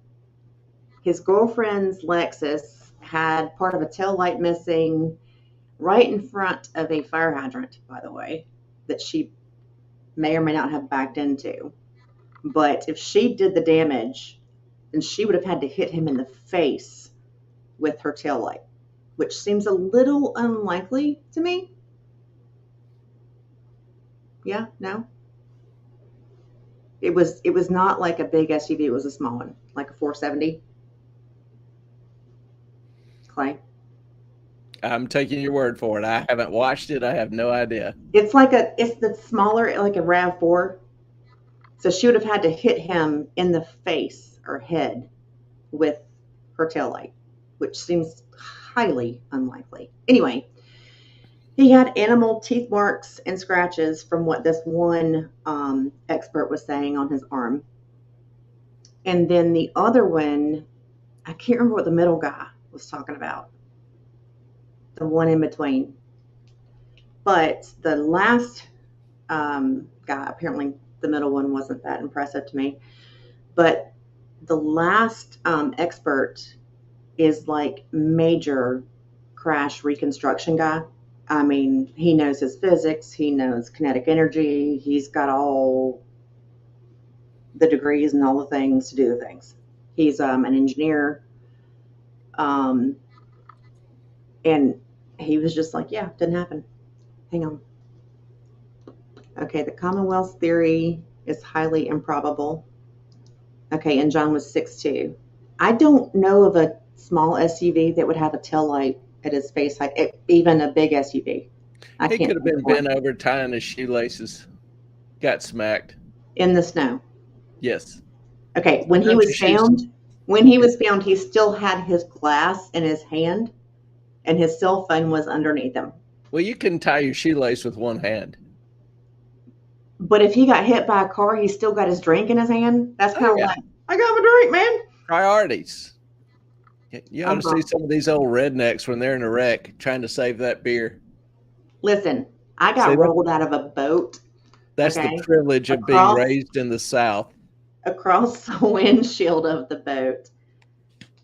Speaker 2: His girlfriend's Lexus had part of a tail light missing right in front of a fire hydrant, by the way, that she may or may not have backed into. But if she did the damage, then she would have had to hit him in the face with her taillight, which seems a little unlikely to me. Yeah, no. It was not like a big SUV, it was a small one, like a 470. Clay.
Speaker 1: I'm taking your word for it. I haven't watched it. I have no idea.
Speaker 2: It's the smaller, like a RAV4. So she would have had to hit him in the face or head with her taillight, which seems highly unlikely. Anyway, he had animal teeth marks and scratches from what this one expert was saying on his arm. And then the other one, I can't remember what the middle guy was talking about. The one in between. But the last guy, apparently the middle one wasn't that impressive to me. But the last expert is like major crash reconstruction guy. I mean, he knows his physics, he knows kinetic energy, he's got all the degrees and all the things to do the things. He's an engineer. And he was just like, yeah, didn't happen. Hang on. Okay, the Commonwealth's theory is highly improbable. Okay, and John was 6'2". I don't know of a small SUV that would have a tail light at his face height, even a big SUV.
Speaker 1: He could have been bent over tying his shoelaces. Got smacked.
Speaker 2: In the snow.
Speaker 1: Yes.
Speaker 2: Okay, when he was found, he still had his glass in his hand and his cell phone was underneath him.
Speaker 1: Well, you can tie your shoelace with one hand.
Speaker 2: But if he got hit by a car, he still got his drink in his hand. That's kind of like, I got my drink, man.
Speaker 1: Priorities. You ought to see some of these old rednecks when they're in a wreck trying to save that beer.
Speaker 2: Listen, I got rolled out of a boat.
Speaker 1: That's the privilege of being raised in the South.
Speaker 2: Across the windshield of the boat.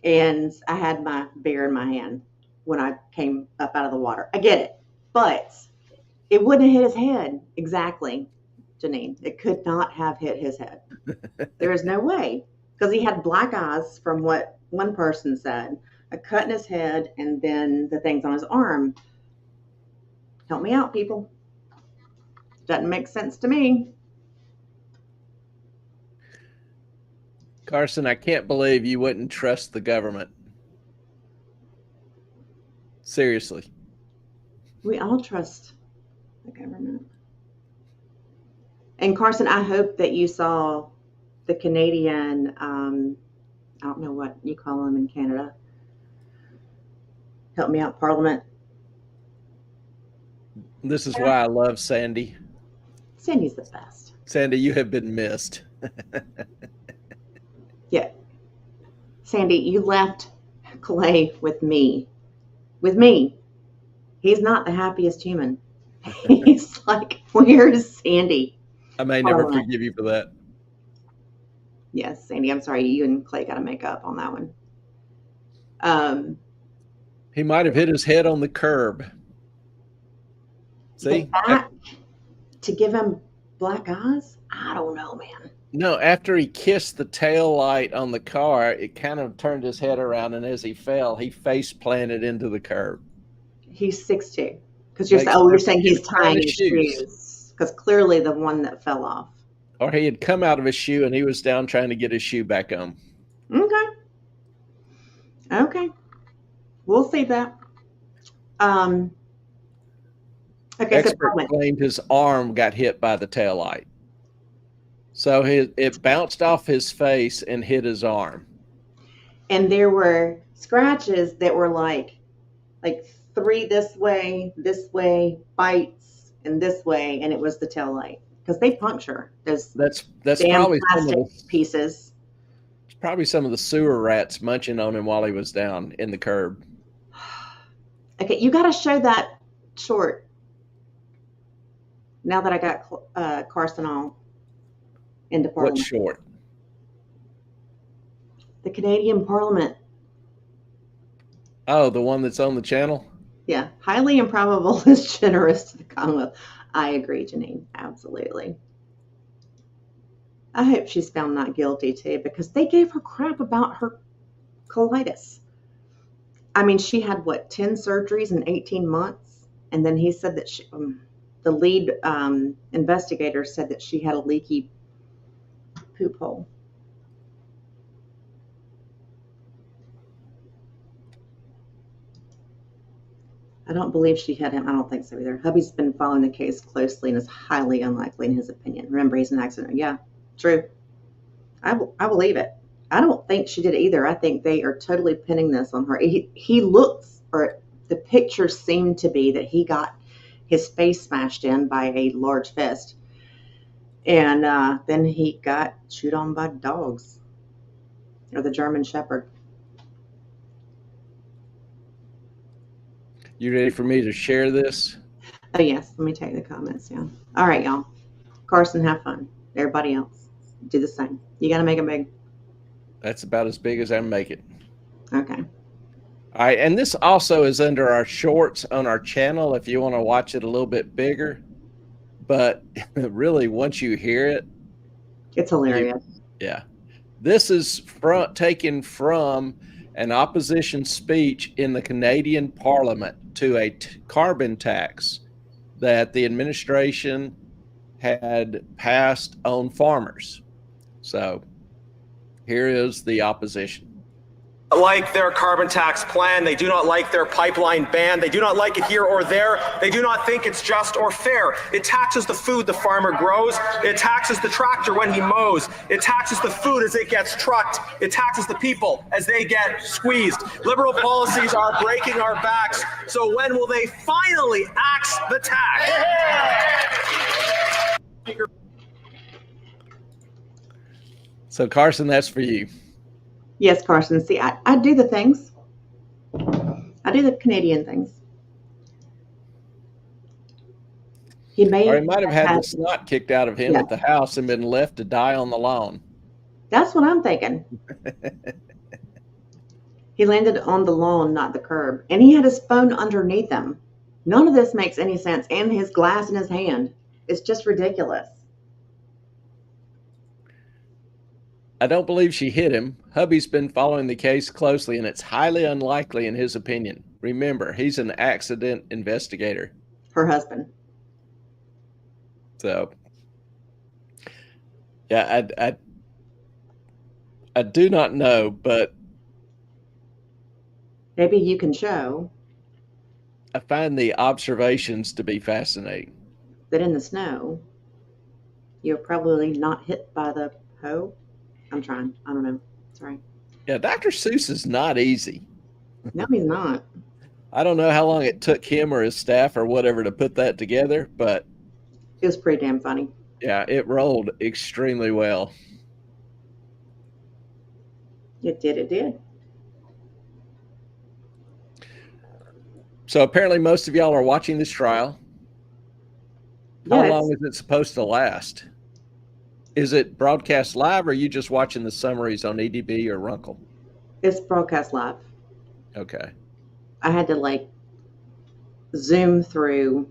Speaker 2: And I had my beer in my hand when I came up out of the water. I get it. But it wouldn't have hit his head. Exactly, Janine. It could not have hit his head. There is no way. Because he had black eyes from what one person said, a cut in his head, and then the things on his arm. Help me out, people. Doesn't make sense to me.
Speaker 1: Carson, I can't believe you wouldn't trust the government. Seriously.
Speaker 2: We all trust the government. And Carson, I hope that you saw the Canadian, I don't know what you call them in Canada. Help me out, Parliament.
Speaker 1: This is why I love Sandy.
Speaker 2: Sandy's the best.
Speaker 1: Sandy, you have been missed.
Speaker 2: Yeah. Sandy, you left Clay with me. With me. He's not the happiest human. He's like, where's Sandy?
Speaker 1: I may never forgive you for that.
Speaker 2: Yes, Sandy, I'm sorry. You and Clay got to make up on that one.
Speaker 1: He might have hit his head on the curb. See?
Speaker 2: To give him black eyes? I don't know, man.
Speaker 1: No, after he kissed the tail light on the car, it kind of turned his head around, and as he fell, he face planted into the curb.
Speaker 2: He's 6'2". Because you're saying he's tying his shoes. Because clearly the one that fell off.
Speaker 1: Or he had come out of his shoe and he was down trying to get his shoe back on.
Speaker 2: Okay. We'll see that.
Speaker 1: Expert claimed his arm got hit by the taillight. So it bounced off his face and hit his arm.
Speaker 2: And there were scratches that were like 3 this way, bites, and this way, and it was the taillight. Because they puncture those
Speaker 1: that's
Speaker 2: damn
Speaker 1: probably
Speaker 2: plastic pieces.
Speaker 1: It's probably some of the sewer rats munching on him while he was down in the curb.
Speaker 2: Okay, you got to show that short. Now that I got Carson all into Parliament.
Speaker 1: What short?
Speaker 2: The Canadian Parliament.
Speaker 1: Oh, the one that's on the channel?
Speaker 2: Yeah, highly improbable is generous to the Commonwealth. I agree, Janine. Absolutely. I hope she's found not guilty too, because they gave her crap about her colitis. I mean, she had what, 10 surgeries in 18 months? And then he said that the lead investigator said that she had a leaky poop hole. I don't believe she had him. I don't think so either. Hubby's been following the case closely and is highly unlikely in his opinion. Remember, he's an accident. Yeah, true. I believe it. I don't think she did either. I think they are totally pinning this on her. He looks, or the pictures seem to be that he got his face smashed in by a large fist. And then he got chewed on by dogs, or the German Shepherd.
Speaker 1: You ready for me to share this?
Speaker 2: Oh, yes. Let me take the comments down. All right, y'all. Carson, have fun. Everybody else, do the same. You got to make it big.
Speaker 1: That's about as big as I make it.
Speaker 2: Okay.
Speaker 1: All right, and this also is under our shorts on our channel if you want to watch it a little bit bigger. But really, once you hear it,
Speaker 2: it's hilarious.
Speaker 1: Yeah. This is taken from an opposition speech in the Canadian Parliament to a carbon tax that the administration had passed on farmers. So here is the opposition.
Speaker 3: Like their carbon tax plan, they do not like their pipeline ban, they do not like it here or there, they do not think it's just or fair. It taxes the food the farmer grows, it taxes the tractor when he mows, it taxes the food as it gets trucked, it taxes the people as they get squeezed. Liberal policies are breaking our backs, so when will they finally axe the tax?
Speaker 1: So Carson, that's for you.
Speaker 2: Yes, Carson. See, I do the things. I do the Canadian things. He
Speaker 1: might have had the snot kicked out of him at the house and been left to die on the lawn.
Speaker 2: That's what I'm thinking. He landed on the lawn, not the curb. And he had his phone underneath him. None of this makes any sense. And his glass in his hand. It's just ridiculous.
Speaker 1: I don't believe she hit him. Hubby's been following the case closely, and it's highly unlikely in his opinion. Remember, he's an accident investigator.
Speaker 2: Her husband.
Speaker 1: So, yeah, I do not know, but
Speaker 2: maybe you can show.
Speaker 1: I find the observations to be fascinating.
Speaker 2: That in the snow, you're probably not hit by the hoe. I'm trying. I don't know. Sorry.
Speaker 1: Yeah, Dr. Seuss is not easy.
Speaker 2: No, he's not.
Speaker 1: I don't know how long it took him or his staff or whatever to put that together, but
Speaker 2: it was pretty damn funny.
Speaker 1: Yeah, it rolled extremely well.
Speaker 2: It did. It did.
Speaker 1: So apparently most of y'all are watching this trial. How long is it supposed to last? Is it broadcast live, or are you just watching the summaries on EDB or Runkle?
Speaker 2: It's broadcast live.
Speaker 1: Okay.
Speaker 2: I had to zoom through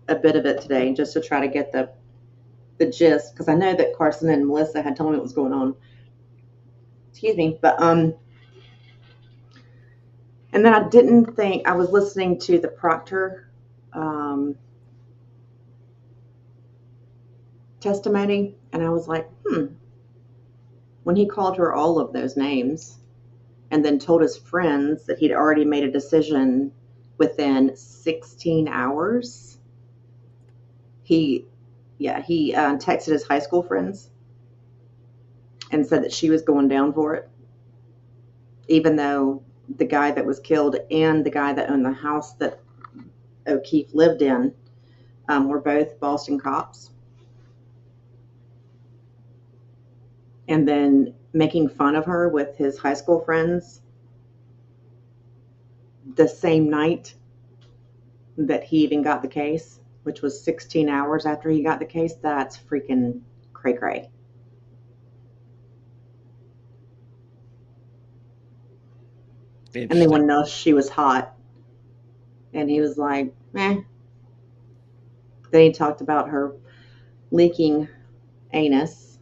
Speaker 2: a bit of it today just to try to get the gist, because I know that Carson and Melissa had told me what was going on. Excuse me, but and then I didn't think, I was listening to the Proctor testimony, and I was like, when he called her all of those names and then told his friends that he'd already made a decision within 16 hours, he texted his high school friends and said that she was going down for it, even though the guy that was killed and the guy that owned the house that O'Keefe lived in were both Boston cops. And then making fun of her with his high school friends the same night that he even got the case, which was 16 hours after he got the case. That's freaking cray-cray. Anyone else she was hot. And he was like, eh. Then he talked about her leaking anus.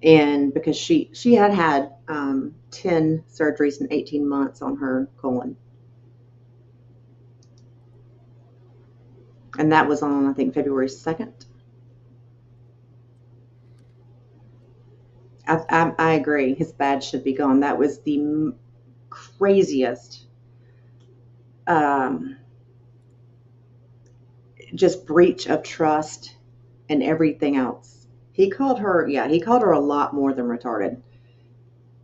Speaker 2: And because she had 10 surgeries in 18 months on her colon. And that was on, I think, February 2nd. I agree. His badge should be gone. That was the craziest just breach of trust and everything else. He called her a lot more than retarded.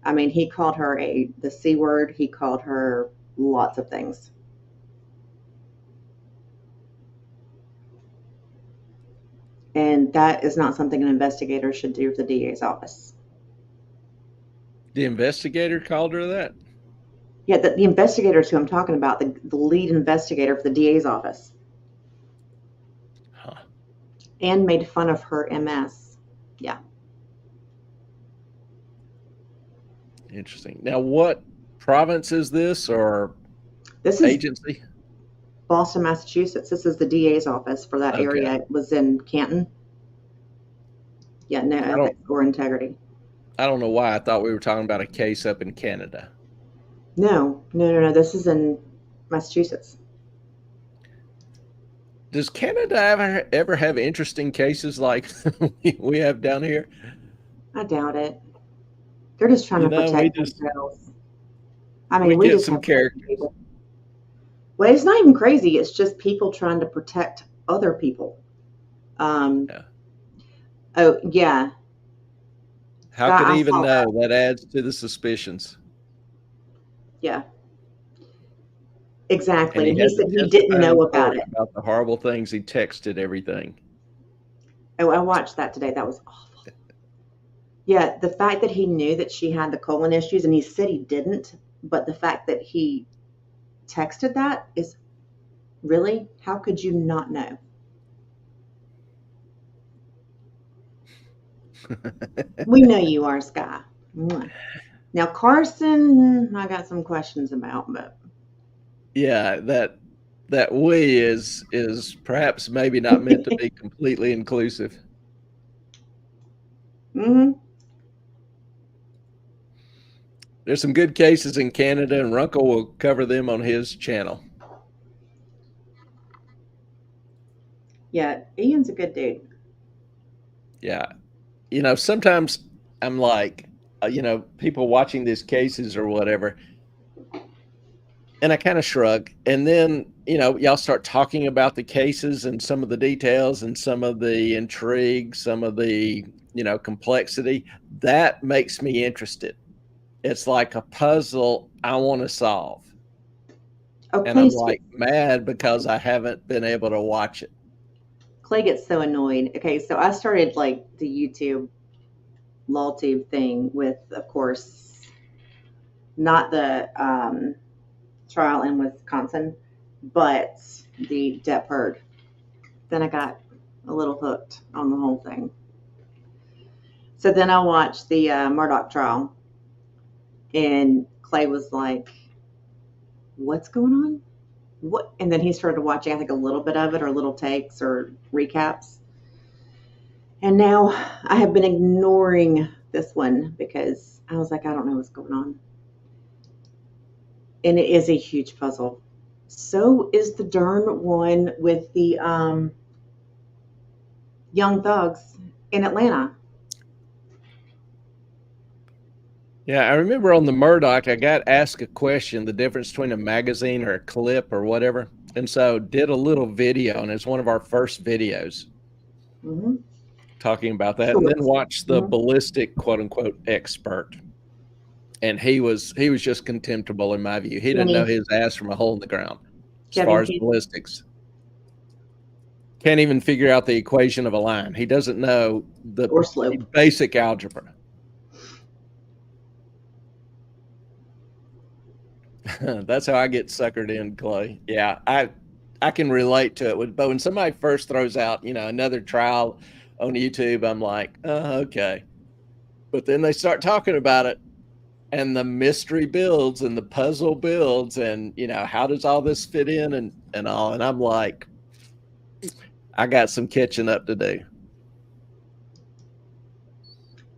Speaker 2: I mean, he called her the C word. He called her lots of things. And that is not something an investigator should do for the DA's office.
Speaker 1: The investigator called her that?
Speaker 2: Yeah, the investigators who I'm talking about, the lead investigator for the DA's office.
Speaker 1: Huh.
Speaker 2: And made fun of her MS. Yeah.
Speaker 1: Interesting. Now, what province is this, or
Speaker 2: this is
Speaker 1: agency?
Speaker 2: Boston, Massachusetts. This is the DA's office for that area. It was in Canton. Yeah, no ethics or integrity.
Speaker 1: I don't know why I thought we were talking about a case up in Canada.
Speaker 2: No. This is in Massachusetts.
Speaker 1: Does Canada ever have interesting cases like we have down here?
Speaker 2: I doubt it. They're just trying to protect themselves. I mean,
Speaker 1: we get some characters.
Speaker 2: Well, it's not even crazy. It's just people trying to protect other people.
Speaker 1: Yeah.
Speaker 2: Oh, yeah.
Speaker 1: How could he even know? That adds to the suspicions.
Speaker 2: Yeah. Exactly. And he said he didn't know about it.
Speaker 1: About the horrible things he texted everything.
Speaker 2: Oh, I watched that today. That was awful. Yeah, the fact that he knew that she had the colon issues, and he said he didn't, but the fact that he texted that is really, how could you not know? We know you are, Sky. Now, Carson, I got some questions about, but
Speaker 1: yeah, that we is perhaps maybe not meant to be completely inclusive.
Speaker 2: Mm-hmm.
Speaker 1: There's some good cases in Canada, and Runkle will cover them on his channel.
Speaker 2: Yeah, Ian's a good dude.
Speaker 1: Yeah. You know, sometimes I'm like, people watching these cases or whatever, and I kind of shrug. And then, y'all start talking about the cases and some of the details and some of the intrigue, some of the, complexity. That makes me interested. It's like a puzzle I want to solve.
Speaker 2: Oh,
Speaker 1: and I'm like mad because I haven't been able to watch it.
Speaker 2: Clay gets so annoyed. Okay, so I started like the YouTube LawTube thing with, of course, not the trial in Wisconsin, but the Depp Heard. Then I got a little hooked on the whole thing. So then I watched the Murdaugh trial, and Clay was like, "What's going on? What?" And then he started watching, I think, a little bit of it, or little takes or recaps. And now I have been ignoring this one because I was like, I don't know what's going on. And it is a huge puzzle. So is the Dern one with the young thugs in Atlanta.
Speaker 1: Yeah, I remember on the Murdaugh, I got asked a question, the difference between a magazine or a clip or whatever. And so did a little video, and it's one of our first videos talking about that. And then watched the ballistic, quote unquote, expert. And he was just contemptible in my view. He didn't know his ass from a hole in the ground as far as ballistics. Can't even figure out the equation of a line. He doesn't know the basic algebra. That's how I get suckered in, Clay. Yeah, I can relate to it. But when somebody first throws out, another trial on YouTube, I'm like, oh, okay. But then they start talking about it, and the mystery builds and the puzzle builds, and how does all this fit in and all. And I'm like, I got some catching up to do.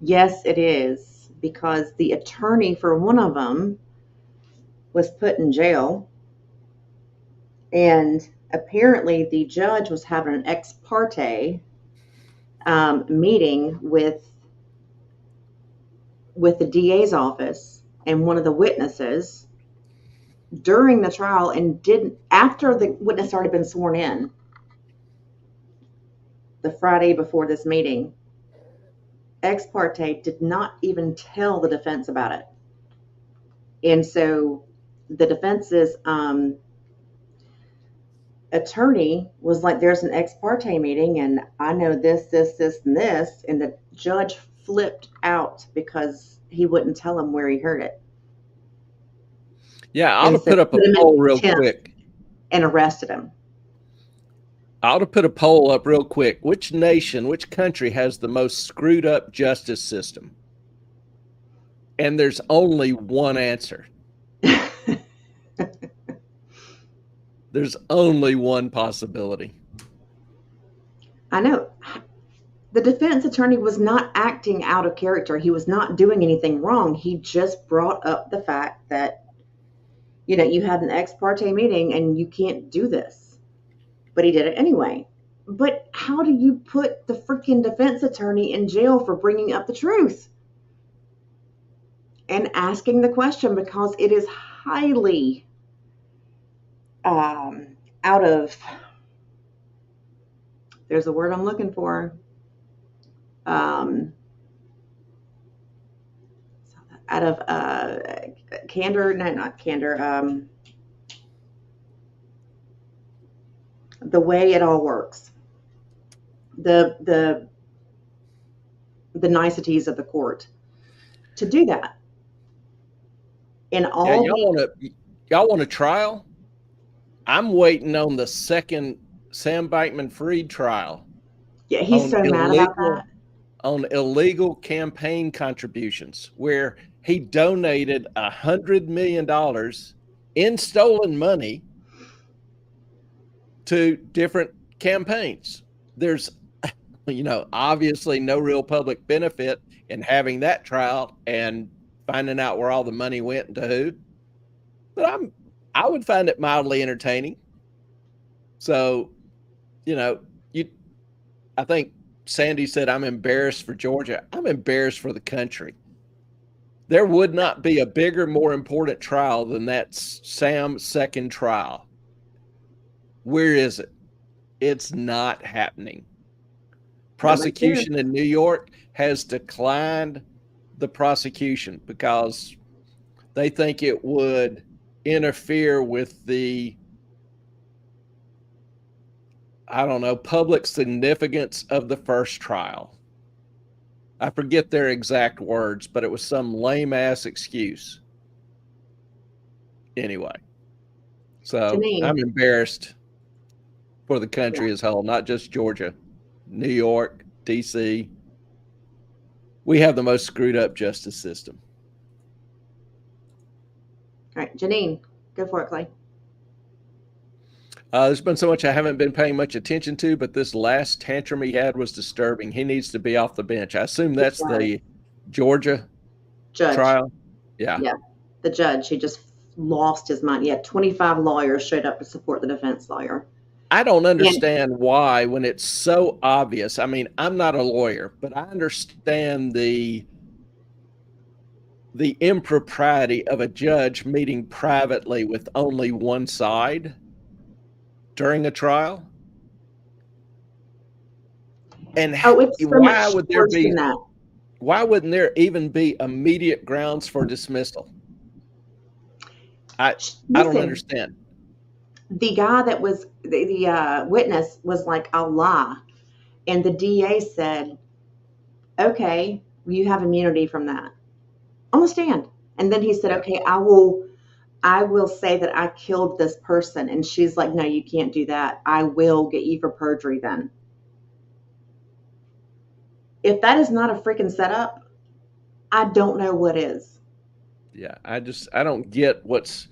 Speaker 2: Yes, it is, because the attorney for one of them was put in jail, and apparently the judge was having an ex parte meeting with the DA's office and one of the witnesses during the trial, and didn't, after the witness had already been sworn in the Friday before this meeting, ex parte did not even tell the defense about it. And so the defense's attorney was like, there's an ex parte meeting, and I know this, and this. And the judge flipped out because he wouldn't tell him where he heard it.
Speaker 1: Yeah, I ought to put up a poll real quick.
Speaker 2: And arrested him.
Speaker 1: I ought to put a poll up real quick. Which nation, which country has the most screwed up justice system? And there's only one answer. There's only one possibility.
Speaker 2: I know. The defense attorney was not acting out of character. He was not doing anything wrong. He just brought up the fact that, you had an ex parte meeting and you can't do this. But he did it anyway. But how do you put the freaking defense attorney in jail for bringing up the truth and asking the question? Because it is highly out of, there's a word I'm looking for, out of candor, no, not candor, the way it all works, the niceties of the court to do that. And all
Speaker 1: y'all want a trial? I'm waiting on the second Sam Bankman-Fried trial.
Speaker 2: Yeah, he's so mad about that.
Speaker 1: On illegal campaign contributions, where he donated $100 million in stolen money to different campaigns. There's, obviously no real public benefit in having that trial and finding out where all the money went and to who. But I would find it mildly entertaining. So, I think Sandy said, I'm embarrassed for Georgia. I'm embarrassed for the country. There would not be a bigger, more important trial than that Sam's second trial. Where is it? It's not happening. Prosecution in New York has declined the prosecution because they think it would interfere with the, public significance of the first trial. I forget their exact words, but it was some lame ass excuse. Anyway, so I'm embarrassed for the country as a whole, not just Georgia, New York, DC. We have the most screwed up justice system.
Speaker 2: All right, Janine, go for it, Clay.
Speaker 1: There's been so much I haven't been paying much attention to, but this last tantrum he had was disturbing. He needs to be off the bench. I assume that's the Georgia
Speaker 2: judge
Speaker 1: trial. Yeah.
Speaker 2: Yeah. The judge, he just lost his mind. He had 25 lawyers showed up to support the defense lawyer.
Speaker 1: I don't understand why, when it's so obvious. I mean, I'm not a lawyer, but I understand the impropriety of a judge meeting privately with only one side during a trial. And why wouldn't there even be immediate grounds for dismissal? I don't understand.
Speaker 2: The guy that was the witness was like, I'll lie. And the DA said, okay, you have immunity from that. On the stand. And then he said, okay, I will say that I killed this person. And she's like, no, you can't do that. I will get you for perjury then. If that is not a freaking setup, I don't know what is.
Speaker 1: Yeah, I don't get what's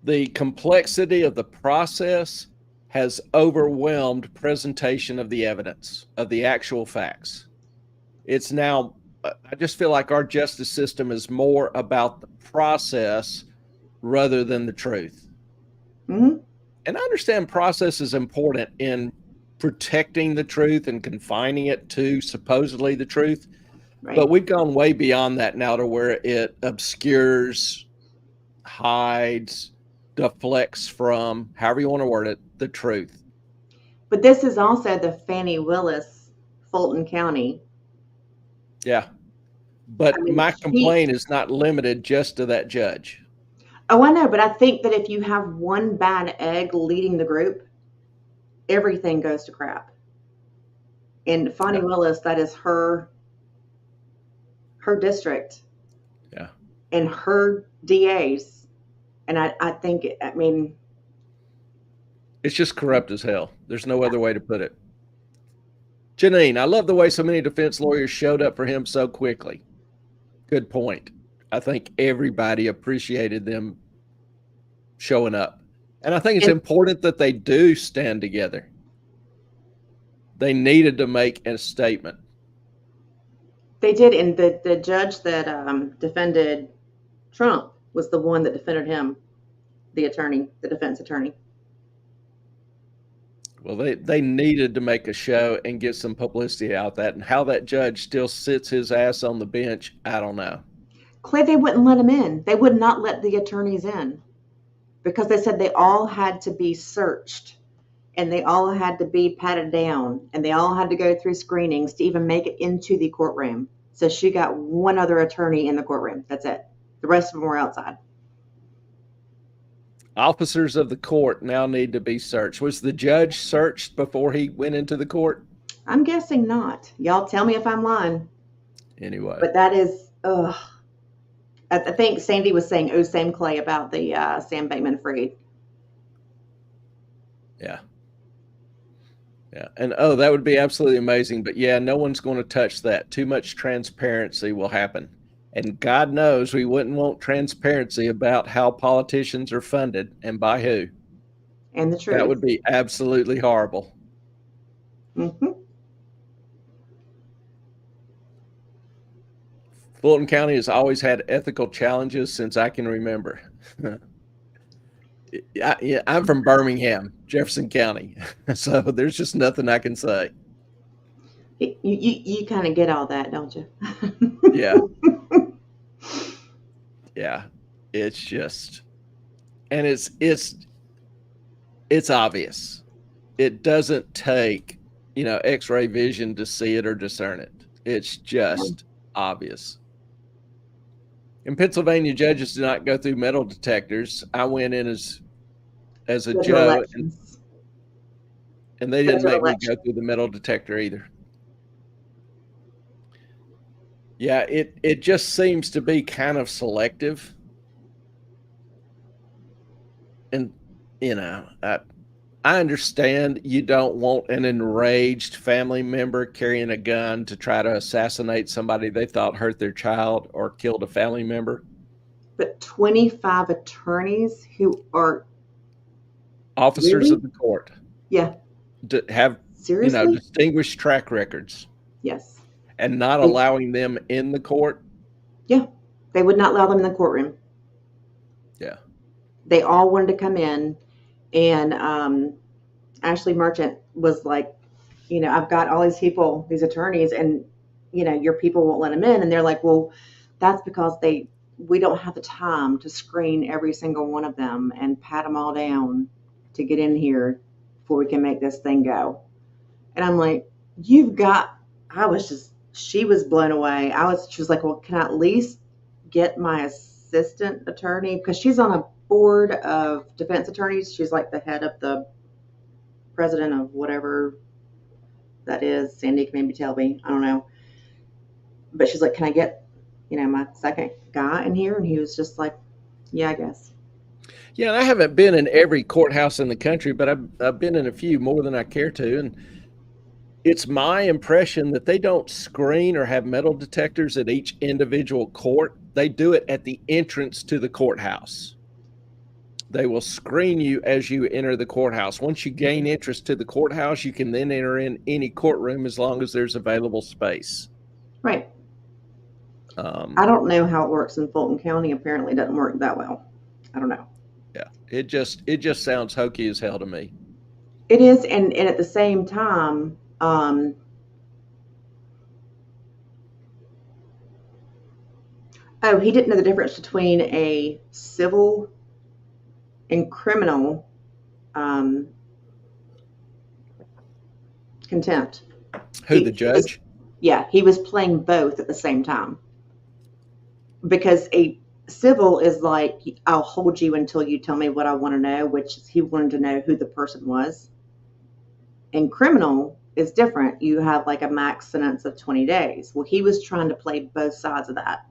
Speaker 1: the complexity of the process has overwhelmed presentation of the evidence, of the actual facts. It's now, I just feel like our justice system is more about the process rather than the truth.
Speaker 2: Mhm.
Speaker 1: And I understand process is important in protecting the truth and confining it to supposedly the truth.
Speaker 2: Right.
Speaker 1: But we've gone way beyond that now to where it obscures, hides, deflects from, however you want to word it, the truth.
Speaker 2: But this is also the Fannie Willis, Fulton County.
Speaker 1: Yeah. But
Speaker 2: I mean,
Speaker 1: my complaint is not limited just to that judge.
Speaker 2: Oh, I know, but I think that if you have one bad egg leading the group, everything goes to crap. And Fannie
Speaker 1: Yeah.
Speaker 2: Willis, that is her district.
Speaker 1: Yeah.
Speaker 2: And her DAs. And I think, I mean,
Speaker 1: It's just corrupt as hell. There's no other way to put it. Janine, I love the way so many defense lawyers showed up for him so quickly. Good point. I think everybody appreciated them showing up. And I think it's important that they do stand together. They needed to make a statement.
Speaker 2: they did. And the judge that defended Trump was the one that defended him, the attorney, the defense attorney.
Speaker 1: Well, they needed to make a show and get some publicity out that. And how that judge still sits his ass on the bench, I don't know.
Speaker 2: Clay, they wouldn't let him in. They would not let the attorneys in because they said they all had to be searched and they all had to be patted down and they all had to go through screenings to even make it into the courtroom. So she got one other attorney in the courtroom. That's it. The rest of them were outside.
Speaker 1: Officers of the court now need to be searched. Was the judge searched before he went into the court?
Speaker 2: I'm guessing not. Y'all tell me if I'm lying.
Speaker 1: Anyway.
Speaker 2: But that is, ugh. I think Sandy was saying, oh, same Clay about the Sam Bankman-Fried.
Speaker 1: Yeah. Yeah. And, oh, that would be absolutely amazing. But, yeah, no one's going to touch that. Too much transparency will happen. And God knows we wouldn't want transparency about how politicians are funded and by who.
Speaker 2: And the truth.
Speaker 1: That would be absolutely horrible.
Speaker 2: Mm-hmm.
Speaker 1: Fulton County has always had ethical challenges since I can remember. I'm from Birmingham, Jefferson County, so there's just nothing I can say.
Speaker 2: You kind of get all that, don't you?
Speaker 1: Yeah. Yeah. It's just, and it's obvious. It doesn't take, X-ray vision to see it or discern it. It's just obvious. In Pennsylvania, judges do not go through metal detectors. I went in as a Joe, and they didn't make me go through the metal detector either. Yeah, it just seems to be kind of selective. And, I understand you don't want an enraged family member carrying a gun to try to assassinate somebody they thought hurt their child or killed a family member.
Speaker 2: But 25 attorneys who are
Speaker 1: officers of the court.
Speaker 2: Yeah.
Speaker 1: Have,
Speaker 2: seriously?
Speaker 1: Distinguished track records.
Speaker 2: Yes.
Speaker 1: And not allowing them in the court.
Speaker 2: Yeah. They would not allow them in the courtroom.
Speaker 1: Yeah.
Speaker 2: They all wanted to come in. And Ashley Merchant was like, I've got all these people, these attorneys, and, your people won't let them in. And they're like, well, that's because we don't have the time to screen every single one of them and pat them all down to get in here before we can make this thing go. And I'm like, she was blown away. She was like, well, can I at least get my assistant attorney? Because she's on a board of defense attorneys. She's like the head of the president of whatever that is. Sandy can maybe tell me. I don't know. But she's like, can I get, my second guy in here? And he was just like, yeah, I guess.
Speaker 1: Yeah, and I haven't been in every courthouse in the country, but I've been in a few more than I care to. And, It's my impression that they don't screen or have metal detectors at each individual court. They do it at the entrance to the courthouse. They will screen you as you enter the courthouse. Once you gain interest to the courthouse, you can then enter in any courtroom as long as there's available space.
Speaker 2: Right. I don't know how it works in Fulton County. Apparently, it doesn't work that well. I don't know.
Speaker 1: Yeah, it just sounds hokey as hell to me.
Speaker 2: It is, and at the same time, oh, he didn't know the difference between a civil and criminal contempt.
Speaker 1: Who, the judge?
Speaker 2: He was playing both at the same time. Because a civil is like, I'll hold you until you tell me what I want to know, which he wanted to know who the person was. And criminal is different. You have like a max sentence of 20 days. Well, he was trying to play both sides of that.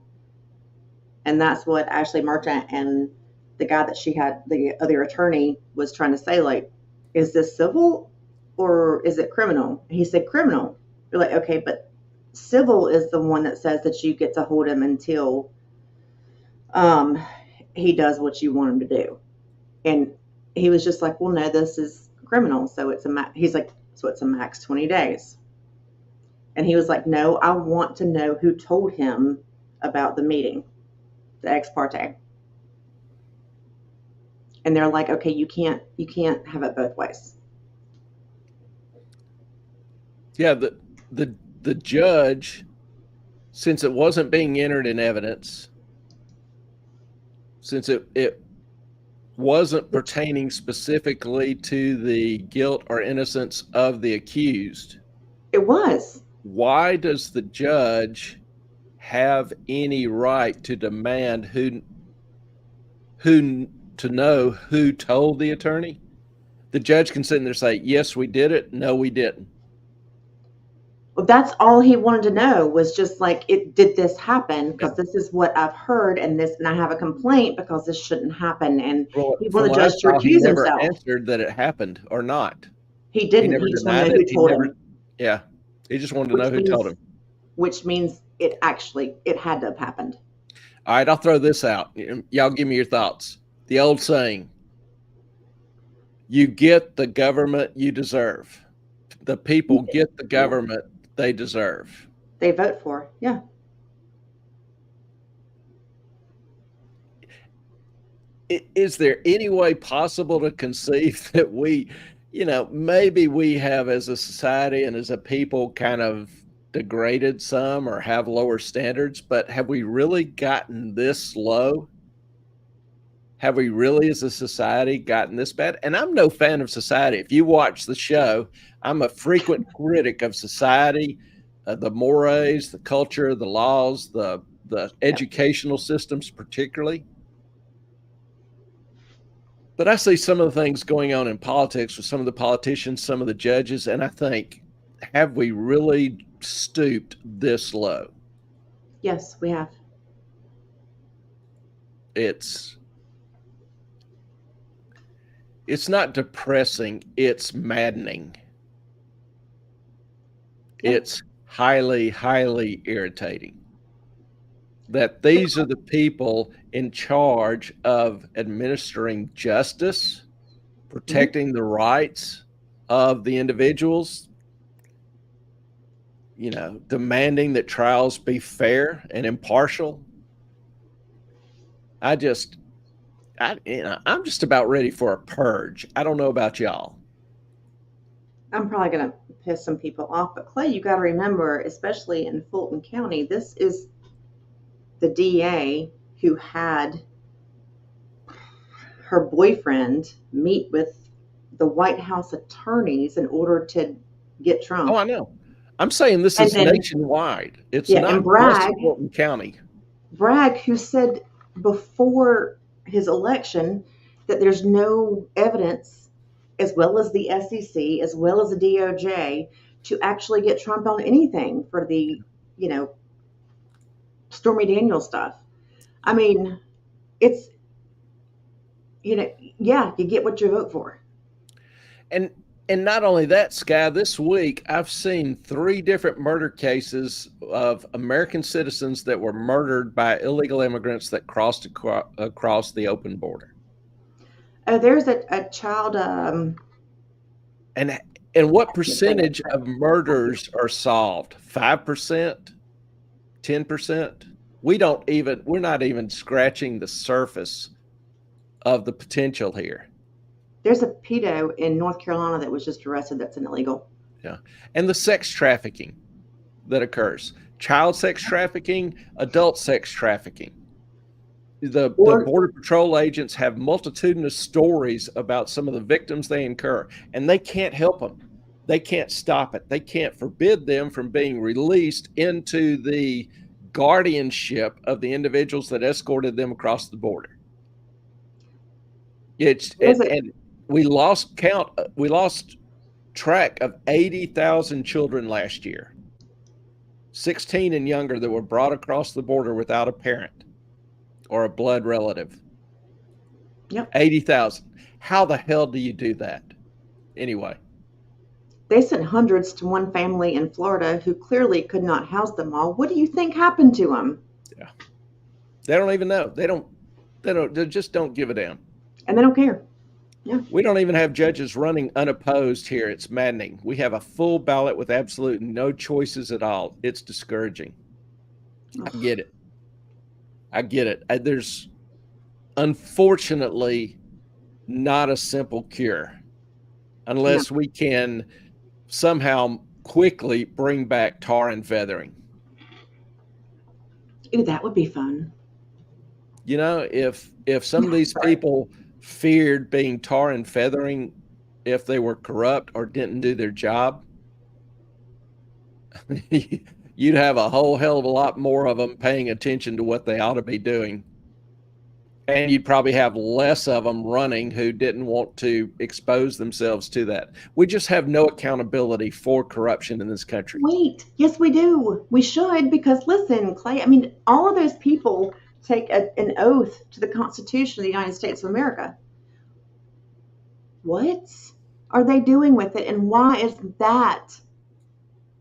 Speaker 2: And that's what Ashley Merchant and the guy that she had, the other attorney, was trying to say, like, is this civil or is it criminal? And he said criminal. You're like, okay, but civil is the one that says that you get to hold him until he does what you want him to do. And he was just like, well, no, this is criminal. So it's he's like, so it's a max 20 days. And he was like, no, I want to know who told him about the meeting, the ex parte. And they're like, okay, you can't have it both ways.
Speaker 1: Yeah, the judge, since it wasn't being entered in evidence, since it wasn't pertaining specifically to the guilt or innocence of the accused.
Speaker 2: It was.
Speaker 1: Why does the judge have any right to demand who to know who told the attorney? The judge can sit in there and say, yes, we did it. No, we didn't.
Speaker 2: Well, that's all he wanted to know was just like, did this happen? Because this is what I've heard, and I have a complaint because this shouldn't happen. And he wanted the judge to recuse himself.
Speaker 1: He never answered that it happened or not.
Speaker 2: He didn't. He just wanted to know who told him.
Speaker 1: Yeah, he just wanted to know who told him.
Speaker 2: Which means it had to have happened.
Speaker 1: All right, I'll throw this out. Y'all give me your thoughts. The old saying, you get the government you deserve. The people get the government they deserve.
Speaker 2: They vote for, yeah.
Speaker 1: Is there any way possible to conceive that we, maybe we have as a society and as a people kind of degraded some or have lower standards, but have we really gotten this low? Have we really as a society gotten this bad? And I'm no fan of society. If you watch the show, I'm a frequent critic of society, the mores, the culture, the laws, the educational systems particularly. But I see some of the things going on in politics with some of the politicians, some of the judges, and I think, have we really stooped this low?
Speaker 2: Yes, we have.
Speaker 1: It's not depressing, it's maddening. Yeah. It's highly, highly irritating that these are the people in charge of administering justice, protecting the rights of the individuals, demanding that trials be fair and impartial. I'm just about ready for a purge. I don't know about y'all.
Speaker 2: I'm probably going to piss some people off, but Clay, you got to remember, especially in Fulton County, this is the DA who had her boyfriend meet with the White House attorneys in order to get Trump.
Speaker 1: Oh, I know. I'm saying this is nationwide. It's not just Fulton County.
Speaker 2: Bragg, who said before his election that there's no evidence, as well as the SEC, as well as the DOJ, to actually get Trump on anything for the, Stormy Daniels stuff. I mean, it's, you get what you vote for.
Speaker 1: And And not only that, Sky, this week I've seen 3 different murder cases of American citizens that were murdered by illegal immigrants that crossed across the open border.
Speaker 2: Oh, there's a child.
Speaker 1: And what percentage of murders are solved? 5%? 10%? We're not even scratching the surface of the potential here.
Speaker 2: There's a pedo in North Carolina that was just arrested. That's an illegal.
Speaker 1: Yeah. And the sex trafficking that occurs, child sex trafficking, adult sex trafficking. The Border Patrol agents have multitudinous stories about some of the victims they incur, and they can't help them. They can't stop it. They can't forbid them from being released into the guardianship of the individuals that escorted them across the border. And we lost track of 80,000 children last year, 16 and younger, that were brought across the border without a parent or a blood relative.
Speaker 2: Yep.
Speaker 1: 80,000. How the hell do you do that? Anyway.
Speaker 2: They sent hundreds to one family in Florida who clearly could not house them all. What do you think happened to them?
Speaker 1: Yeah. They don't even know. They just don't give a damn.
Speaker 2: And they don't care. Yeah.
Speaker 1: We don't even have judges running unopposed here. It's maddening. We have a full ballot with absolute no choices at all. It's discouraging. I get it. There's unfortunately not a simple cure unless we can somehow quickly bring back tar and feathering.
Speaker 2: Ooh, that would be fun.
Speaker 1: You know, if some of these people feared being tar and feathering if they were corrupt or didn't do their job, you'd have a whole hell of a lot more of them paying attention to what they ought to be doing. And you'd probably have less of them running who didn't want to expose themselves to that. We just have no accountability for corruption in this country.
Speaker 2: Wait, yes, we do. We should, because listen, Clay, I mean, all of those people take an oath to the Constitution of the United States of America. What are they doing with it? And why is that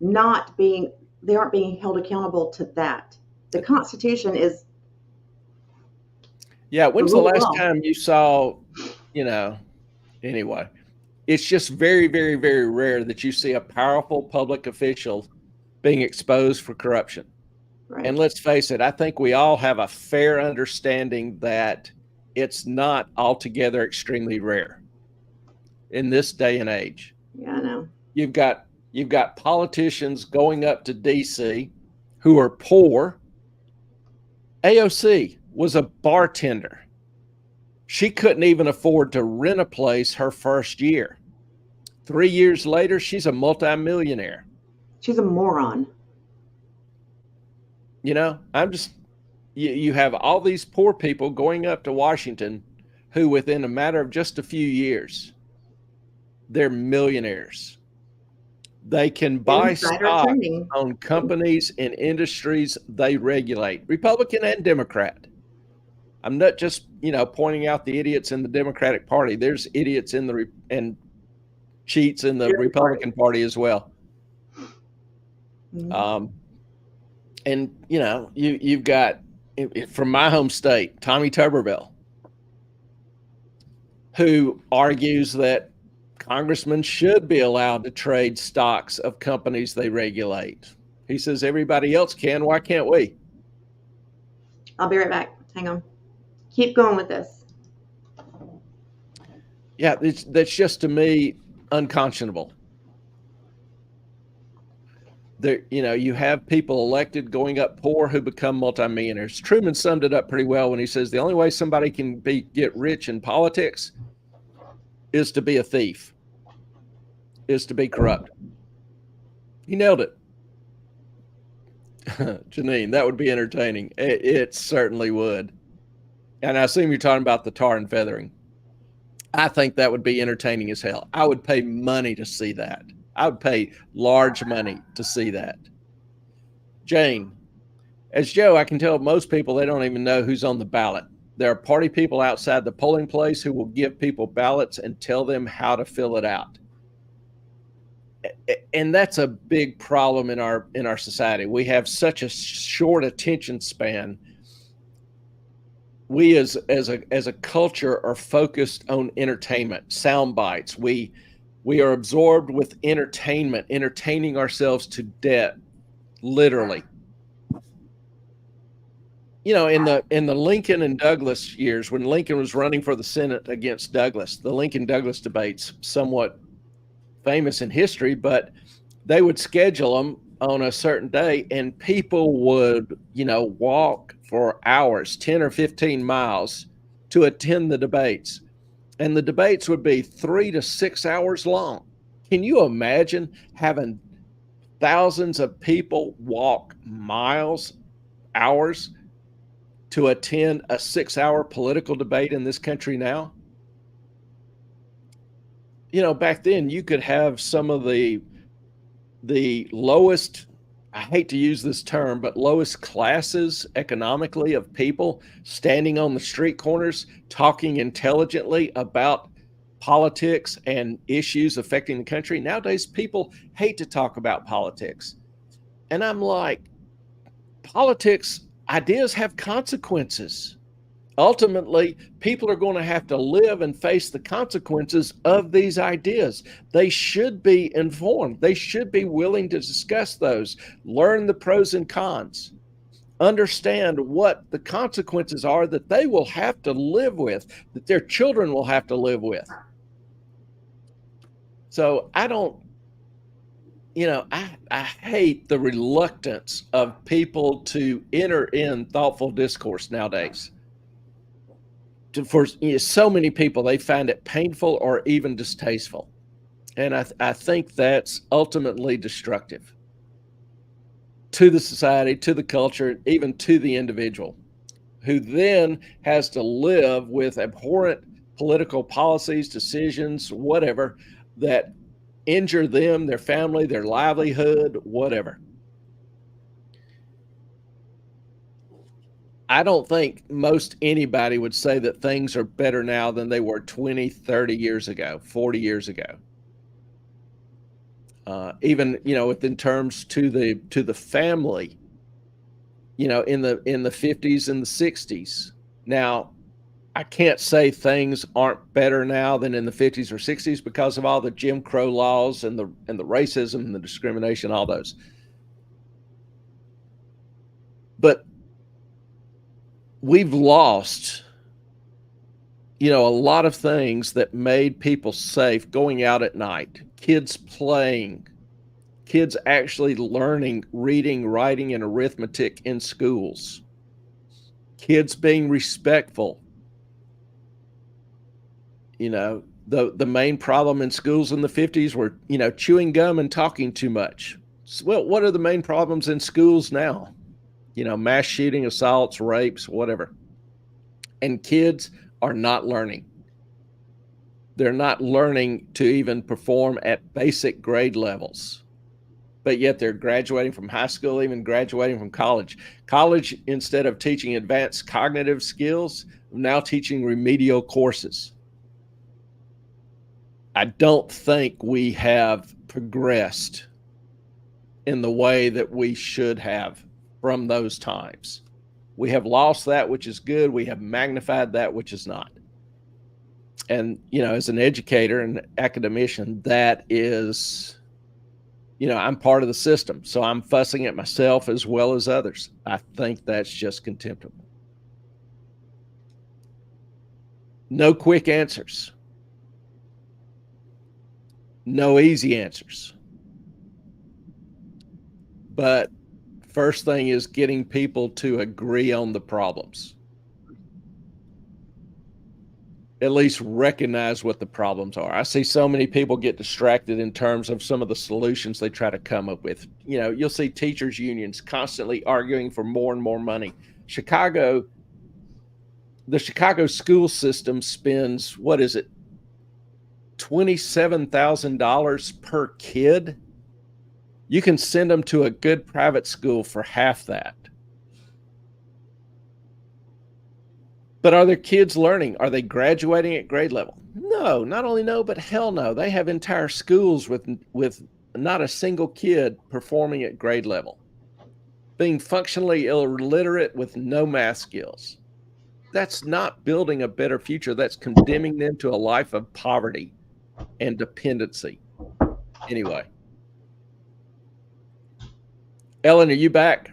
Speaker 2: they aren't being held accountable to that? The Constitution is.
Speaker 1: Yeah, when's the last time you saw, anyway, it's just very, very, very rare that you see a powerful public official being exposed for corruption.
Speaker 2: Right.
Speaker 1: And let's face it, I think we all have a fair understanding that it's not altogether extremely rare in this day and age.
Speaker 2: Yeah, I know.
Speaker 1: You've got politicians going up to DC who are poor. AOC was a bartender. She couldn't even afford to rent a place her first year. 3 years later, she's a multimillionaire.
Speaker 2: She's a moron.
Speaker 1: You have all these poor people going up to Washington who within a matter of just a few years, they're millionaires. They can buy stock on companies and industries they regulate, Republican and Democrat. I'm not just, pointing out the idiots in the Democratic Party. There's idiots and cheats in the Republican Party as well.
Speaker 2: Mm-hmm.
Speaker 1: And you've got, from my home state, Tommy Tuberville, who argues that congressmen should be allowed to trade stocks of companies they regulate. He says everybody else can. Why can't we?
Speaker 2: I'll be right back. Hang on. Keep going with this.
Speaker 1: Yeah, that's just, to me, unconscionable. There, you have people elected going up poor who become multimillionaires. Truman summed it up pretty well when he says the only way somebody can get rich in politics is to be a thief, is to be corrupt. He nailed it. Janine, that would be entertaining. It certainly would. And I assume you're talking about the tar and feathering. I think that would be entertaining as hell. I would pay money to see that. I would pay large money to see that. Jane, as Joe, I can tell most people they don't even know who's on the ballot. There are party people outside the polling place who will give people ballots and tell them how to fill it out. and that's a big problem in our society. We have such a short attention span. We as a culture are focused on entertainment, sound bites. We are absorbed with entertainment, entertaining ourselves to death, literally. You know, in the Lincoln and Douglas years, when Lincoln was running for the Senate against Douglas, the Lincoln-Douglas debates, somewhat famous in history, but they would schedule them on a certain day, and people would, walk for hours, 10 or 15 miles, to attend the debates. And the debates would be 3 to 6 hours long. Can you imagine having thousands of people walk miles, hours, to attend a 6-hour political debate in this country now? Back then you could have some of the lowest, I hate to use this term, but lowest classes economically of people standing on the street corners talking intelligently about politics and issues affecting the country. Nowadays, people hate to talk about politics. And I'm like, politics, ideas have consequences. Ultimately, people are going to have to live and face the consequences of these ideas. They should be informed. They should be willing to discuss those, learn the pros and cons, understand what the consequences are that they will have to live with, that their children will have to live with. So I don't, I hate the reluctance of people to enter in thoughtful discourse nowadays. For so many people, they find it painful or even distasteful. And I think that's ultimately destructive to the society, to the culture, even to the individual, who then has to live with abhorrent political policies, decisions, whatever, that injure them, their family, their livelihood, whatever. I don't think most anybody would say that things are better now than they were 20, 30 years ago, 40 years ago. Even, within terms to the family, in the 50s and the 60s. Now, I can't say things aren't better now than in the 50s or 60s because of all the Jim Crow laws and the racism and the discrimination, all those. But we've lost, a lot of things that made people safe going out at night, kids playing, kids actually learning, reading, writing, and arithmetic in schools, kids being respectful. The main problem in schools in the 50s were, chewing gum and talking too much. Well, what are the main problems in schools now? Mass shooting, assaults, rapes, whatever. And kids are not learning. They're not learning to even perform at basic grade levels. But yet they're graduating from high school, even graduating from college. College, instead of teaching advanced cognitive skills, now teaching remedial courses. I don't think we have progressed in the way that we should have from those times. We have lost that which is good. We have magnified that which is not. And, as an educator and academician, that is, I'm part of the system. So I'm fussing at myself as well as others. I think that's just contemptible. No quick answers. No easy answers. But first thing is getting people to agree on the problems. At least recognize what the problems are. I see so many people get distracted in terms of some of the solutions they try to come up with. You'll see teachers' unions constantly arguing for more and more money. The Chicago school system spends, $27,000 per kid. You can send them to a good private school for half that. But are their kids learning? Are they graduating at grade level? No, not only no, but hell no. They have entire schools with not a single kid performing at grade level, being functionally illiterate with no math skills. That's not building a better future. That's condemning them to a life of poverty and dependency. Anyway. Ellen, are you back?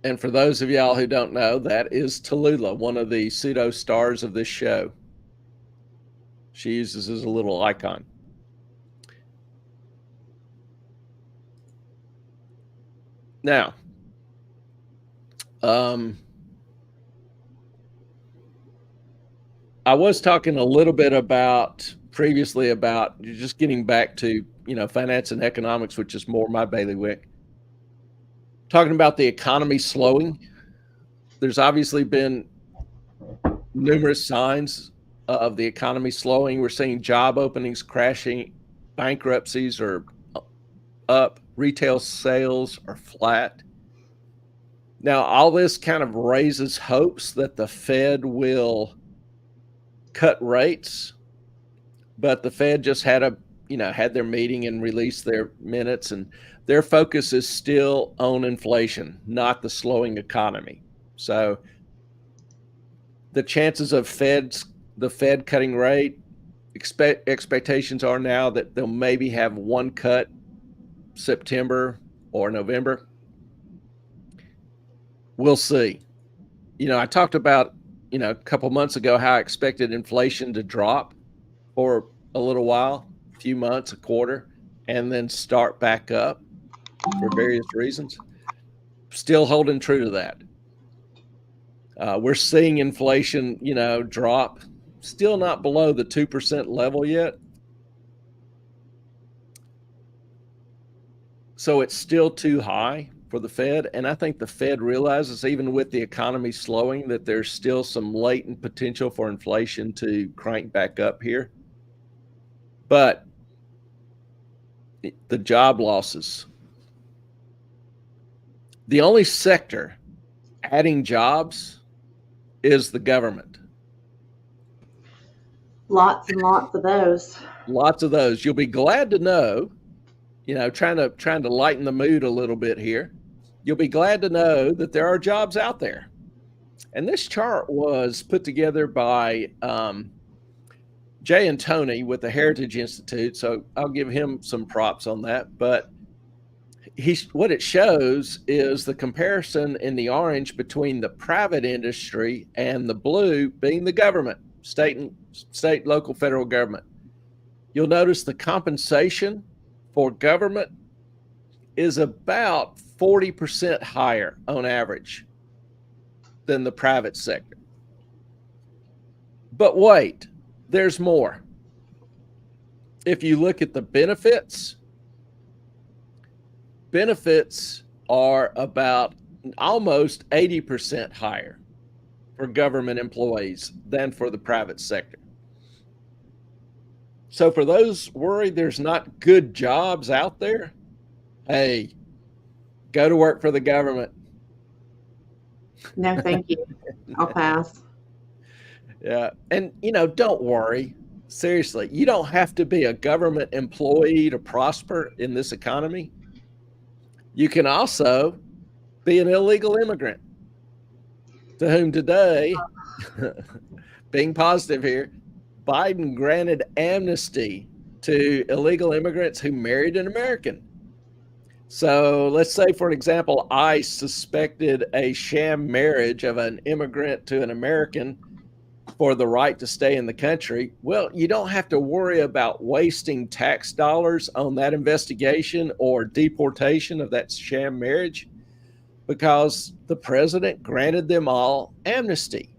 Speaker 1: And for those of y'all who don't know, that is Tallulah, one of the pseudo stars of this show. She uses as a little icon. Now, I was talking a little bit previously about just getting back to, finance and economics, which is more my bailiwick. Talking about the economy slowing. There's obviously been numerous signs of the economy slowing. We're seeing job openings crashing, bankruptcies are up, retail sales are flat. Now, all this kind of raises hopes that the Fed will cut rates, but the Fed just had their meeting and released their minutes, and their focus is still on inflation, not the slowing economy. So the chances of the Fed cutting rate, expectations are now that they'll maybe have one cut September or November. We'll see. I talked about, a couple months ago how I expected inflation to drop for a little while, a few months, a quarter, and then start back up for various reasons. Still holding true to that. We're seeing inflation, drop, still not below the 2% level yet. So it's still too high for the Fed. And I think the Fed realizes, even with the economy slowing, that there's still some latent potential for inflation to crank back up here. But the job losses, the only sector adding jobs is the government.
Speaker 2: Lots and lots of those.
Speaker 1: Lots of those. You'll be glad to know, trying to lighten the mood a little bit here. You'll be glad to know that there are jobs out there. And this chart was put together by Jay and Tony with the Heritage Institute. So I'll give him some props on that. But what it shows is the comparison in the orange between the private industry and the blue being the government, state, local, federal government. You'll notice the compensation for government is about 40% higher on average than the private sector. But wait, there's more. If you look at the benefits are about almost 80% higher for government employees than for the private sector. So for those worried there's not good jobs out there, hey, go to work for the government.
Speaker 2: No, thank you. I'll pass.
Speaker 1: Yeah. And, don't worry. Seriously, you don't have to be a government employee to prosper in this economy. You can also be an illegal immigrant to whom today, being positive here, Biden granted amnesty to illegal immigrants who married an American. So let's say, for example, ICE suspected a sham marriage of an immigrant to an American for the right to stay in the country. Well, you don't have to worry about wasting tax dollars on that investigation or deportation of that sham marriage, because the president granted them all amnesty.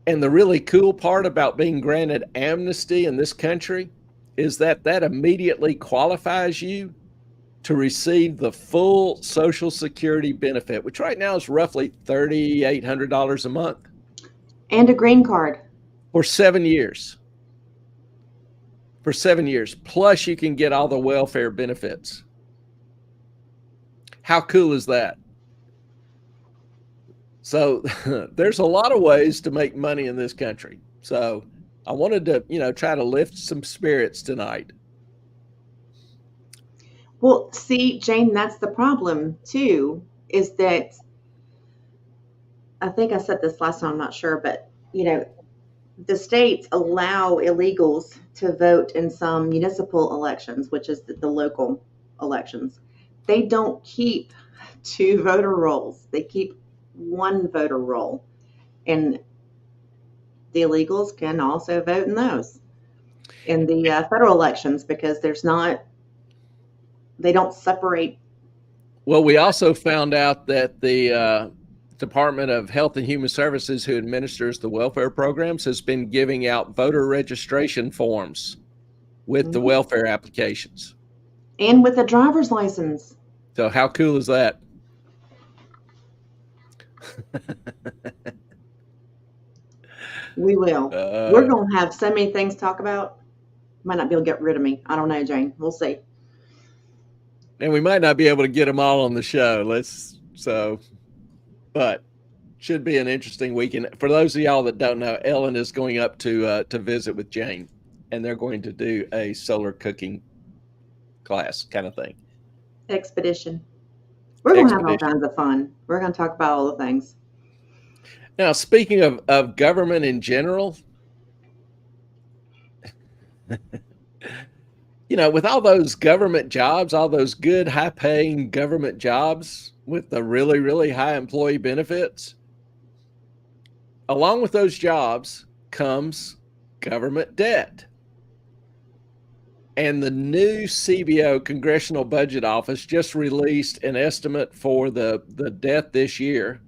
Speaker 1: And the really cool part about being granted amnesty in this country is that immediately qualifies you to receive the full Social Security benefit, which right now is roughly $3,800 a month.
Speaker 2: And a green card.
Speaker 1: For 7 years. For 7 years. Plus you can get all the welfare benefits. How cool is that? So there's a lot of ways to make money in this country. So I wanted to, try to lift some spirits tonight.
Speaker 2: Well, see, Jane, that's the problem too, is that I think I said this last time, I'm not sure, but the states allow illegals to vote in some municipal elections, which is the local elections. They don't keep 2 voter rolls. They keep 1 voter roll. And the illegals can also vote in those in the federal elections because they don't separate.
Speaker 1: Well, we also found out that the Department of Health and Human Services, who administers the welfare programs, has been giving out voter registration forms with the welfare applications.
Speaker 2: And with a driver's license.
Speaker 1: So how cool is that?
Speaker 2: We will. We're going to have so many things to talk about. Might not be able to get rid of me. I don't know, Jane. We'll see.
Speaker 1: And we might not be able to get them all on the show. But should be an interesting weekend. For those of y'all that don't know, Ellen is going up to visit with Jane, and they're going to do a solar cooking class kind of thing.
Speaker 2: Expedition. We're going to have all kinds of fun. We're going to talk about all the things.
Speaker 1: Now, speaking of government in general, with all those government jobs, all those good, high-paying government jobs with the really, really high employee benefits, along with those jobs comes government debt. And the new CBO, Congressional Budget Office, just released an estimate for the debt this year.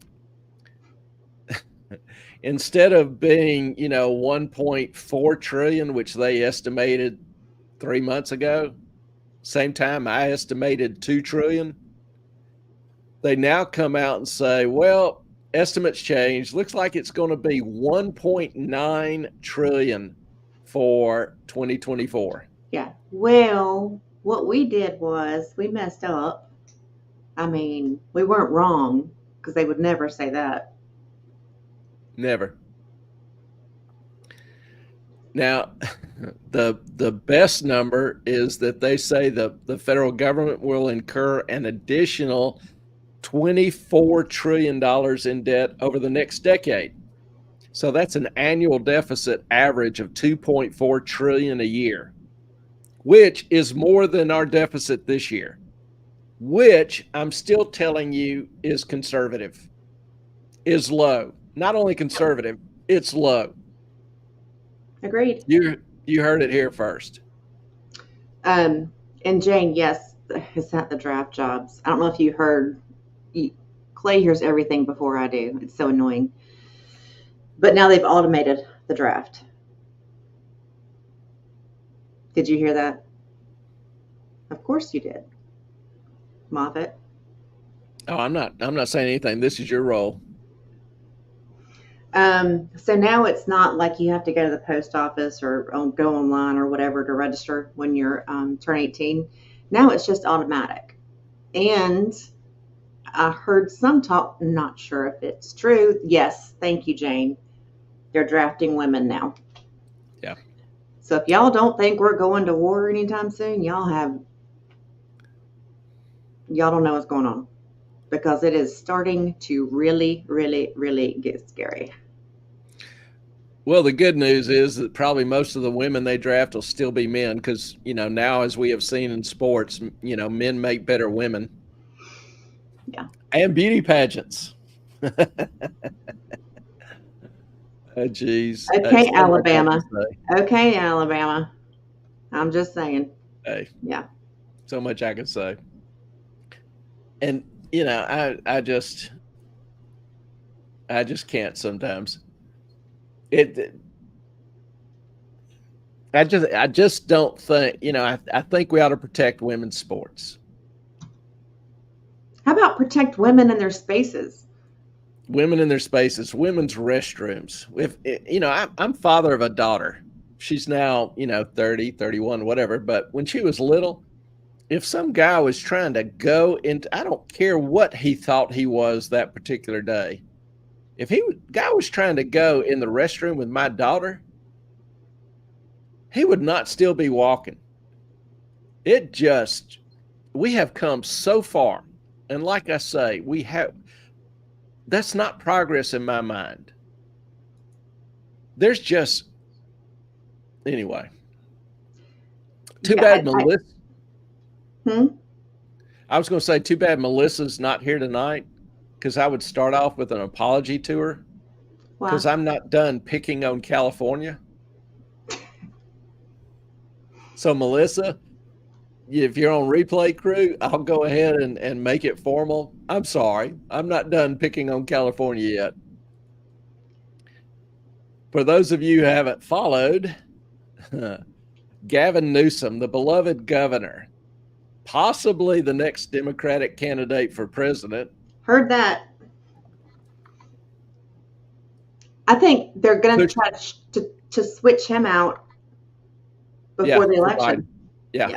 Speaker 1: Instead of being, 1.4 trillion, which they estimated 3 months ago, same time I estimated 2 trillion. They now come out and say, well, estimates changed. Looks like it's going to be 1.9 trillion for 2024.
Speaker 2: Yeah. Well, what we did was we messed up. I mean, we weren't wrong because they would never say that.
Speaker 1: Never. Now, the best number is that they say the federal government will incur an additional $24 trillion in debt over the next decade. So that's an annual deficit average of 2.4 trillion a year, which is more than our deficit this year, which I'm still telling you is conservative, is low. Not only conservative, it's low.
Speaker 2: Agreed.
Speaker 1: You heard it here first.
Speaker 2: And Jane, yes, it's not the draft jobs. I don't know if you heard. Clay hears everything before I do. It's so annoying. But now they've automated the draft. Did you hear that? Of course you did. Moffat.
Speaker 1: Oh, I'm not saying anything. This is your role.
Speaker 2: So now it's not like you have to go to the post office or go online or whatever to register when you're turn 18. Now it's just automatic. And I heard some talk, not sure if it's true. Yes, thank you, Jane. They're drafting women now.
Speaker 1: Yeah.
Speaker 2: So if y'all don't think we're going to war anytime soon, y'all don't know what's going on, because it is starting to really, really, really get scary.
Speaker 1: Well, the good news is that probably most of the women they draft will still be men, because, now, as we have seen in sports, men make better women.
Speaker 2: Yeah.
Speaker 1: And beauty pageants. Oh, geez.
Speaker 2: Okay, Alabama. Okay, Alabama. I'm just saying.
Speaker 1: Hey.
Speaker 2: Yeah.
Speaker 1: So much I could say. And, I just can't sometimes. I just don't think, I think we ought to protect women's sports.
Speaker 2: How about protect women in their spaces?
Speaker 1: Women in their spaces, women's restrooms. If I'm father of a daughter. She's now, 30, 31, whatever. But when she was little, if some guy was trying to go into, I don't care what he thought he was that particular day. If guy was trying to go in the restroom with my daughter, he would not still be walking. We have come so far. And like I say, that's not progress in my mind. There's just, anyway. Too bad Melissa. I was going to say, too bad Melissa's not here tonight, because I would start off with an apology to her, because I'm not done picking on California. So Melissa, if you're on Replay Crew, I'll go ahead and make it formal. I'm sorry. I'm not done picking on California yet. For those of you who haven't followed, Gavin Newsom, the beloved governor, possibly the next Democratic candidate for president.
Speaker 2: Heard that. I think they're going to try to switch him out before the election.
Speaker 1: Yeah.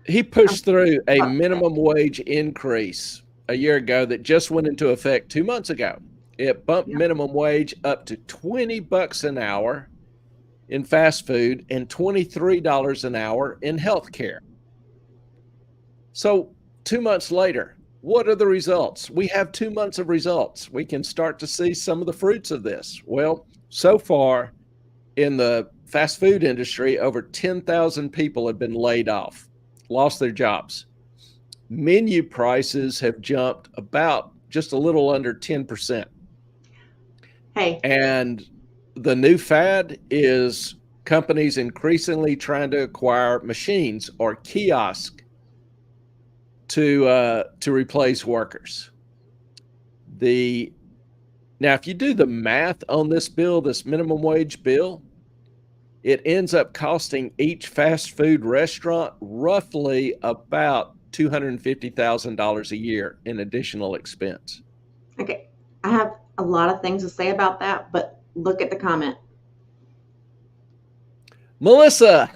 Speaker 1: He pushed through a minimum wage increase a year ago that just went into effect 2 months ago. It bumped minimum wage up to $20 an hour in fast food and $23 an hour in healthcare. So 2 months later, what are the results? We have 2 months of results. We can start to see some of the fruits of this. Well, so far in the fast food industry, over 10,000 people have been laid off, lost their jobs. Menu prices have jumped about just a little under 10%.
Speaker 2: Hey.
Speaker 1: And the new fad is companies increasingly trying to acquire machines or kiosks to replace workers. Now, if you do the math on this bill, this minimum wage bill, it ends up costing each fast food restaurant roughly about $250,000 a year in additional expense.
Speaker 2: Okay, I have a lot of things to say about that, but look at the comment.
Speaker 1: Melissa.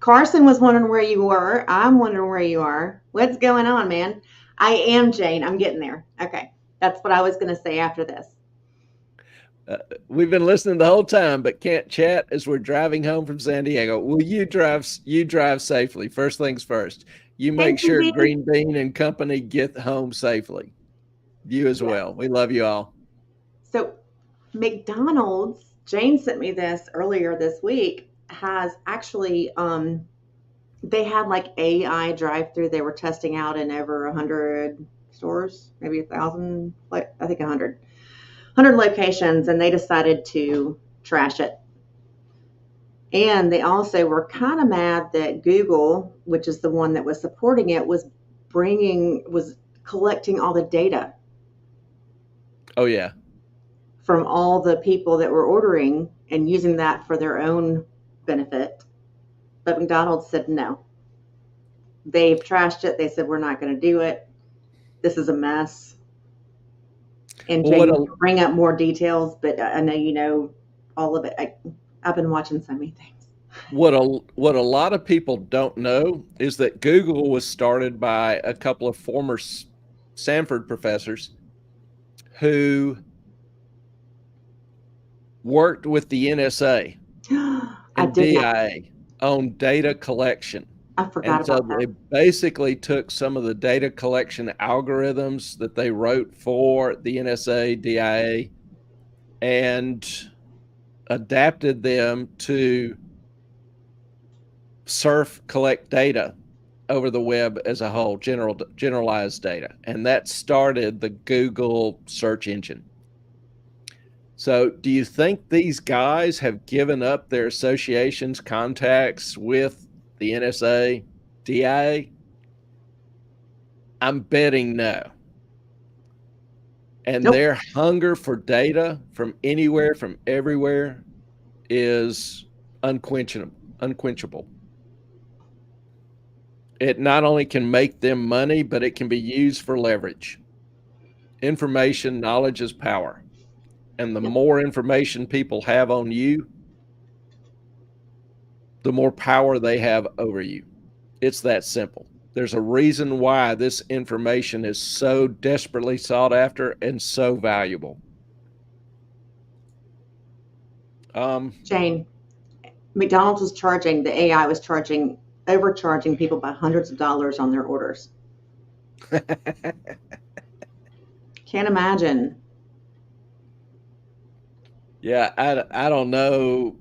Speaker 2: Carson was wondering where you were. I'm wondering where you are. What's going on, man? I am Jane. I'm getting there. Okay. That's what I was going to say after this.
Speaker 1: We've been listening the whole time, but can't chat as we're driving home from San Diego. Will you drive safely? First things first. You make sure Green Bean and company get home safely. You as well. We love you all.
Speaker 2: So McDonald's, Jane sent me this earlier this week, has actually, they had like AI drive-through they were testing out in over 100 stores, maybe 1,000, like I think 100 locations, and they decided to trash it. And they also were kind of mad that Google, which is the one that was supporting it, was collecting all the data.
Speaker 1: Oh, yeah.
Speaker 2: From all the people that were ordering and using that for their own benefit. But McDonald's said no. They've trashed it. They said, we're not going to do it. This is a mess. And Jane will bring up more details, but I know you know all of it. I've been watching so many things.
Speaker 1: What a lot of people don't know is that Google was started by a couple of former Stanford professors who worked with the NSA and DIA on data collection.
Speaker 2: I forgot about that.
Speaker 1: They basically took some of the data collection algorithms that they wrote for the NSA, DIA, and adapted them to collect data over the web as a whole, generalized data. And that started the Google search engine. So do you think these guys have given up their associations, contacts with the NSA, DIA? I'm betting no. And their hunger for data from anywhere, from everywhere, is unquenchable. It not only can make them money, but it can be used for leverage. Information, knowledge is power. And the more information people have on you, the more power they have over you. It's that simple. There's a reason why this information is so desperately sought after and so valuable.
Speaker 2: Jane, McDonald's was charging, the AI was overcharging people by hundreds of dollars on their orders. Can't imagine.
Speaker 1: Yeah, I don't know.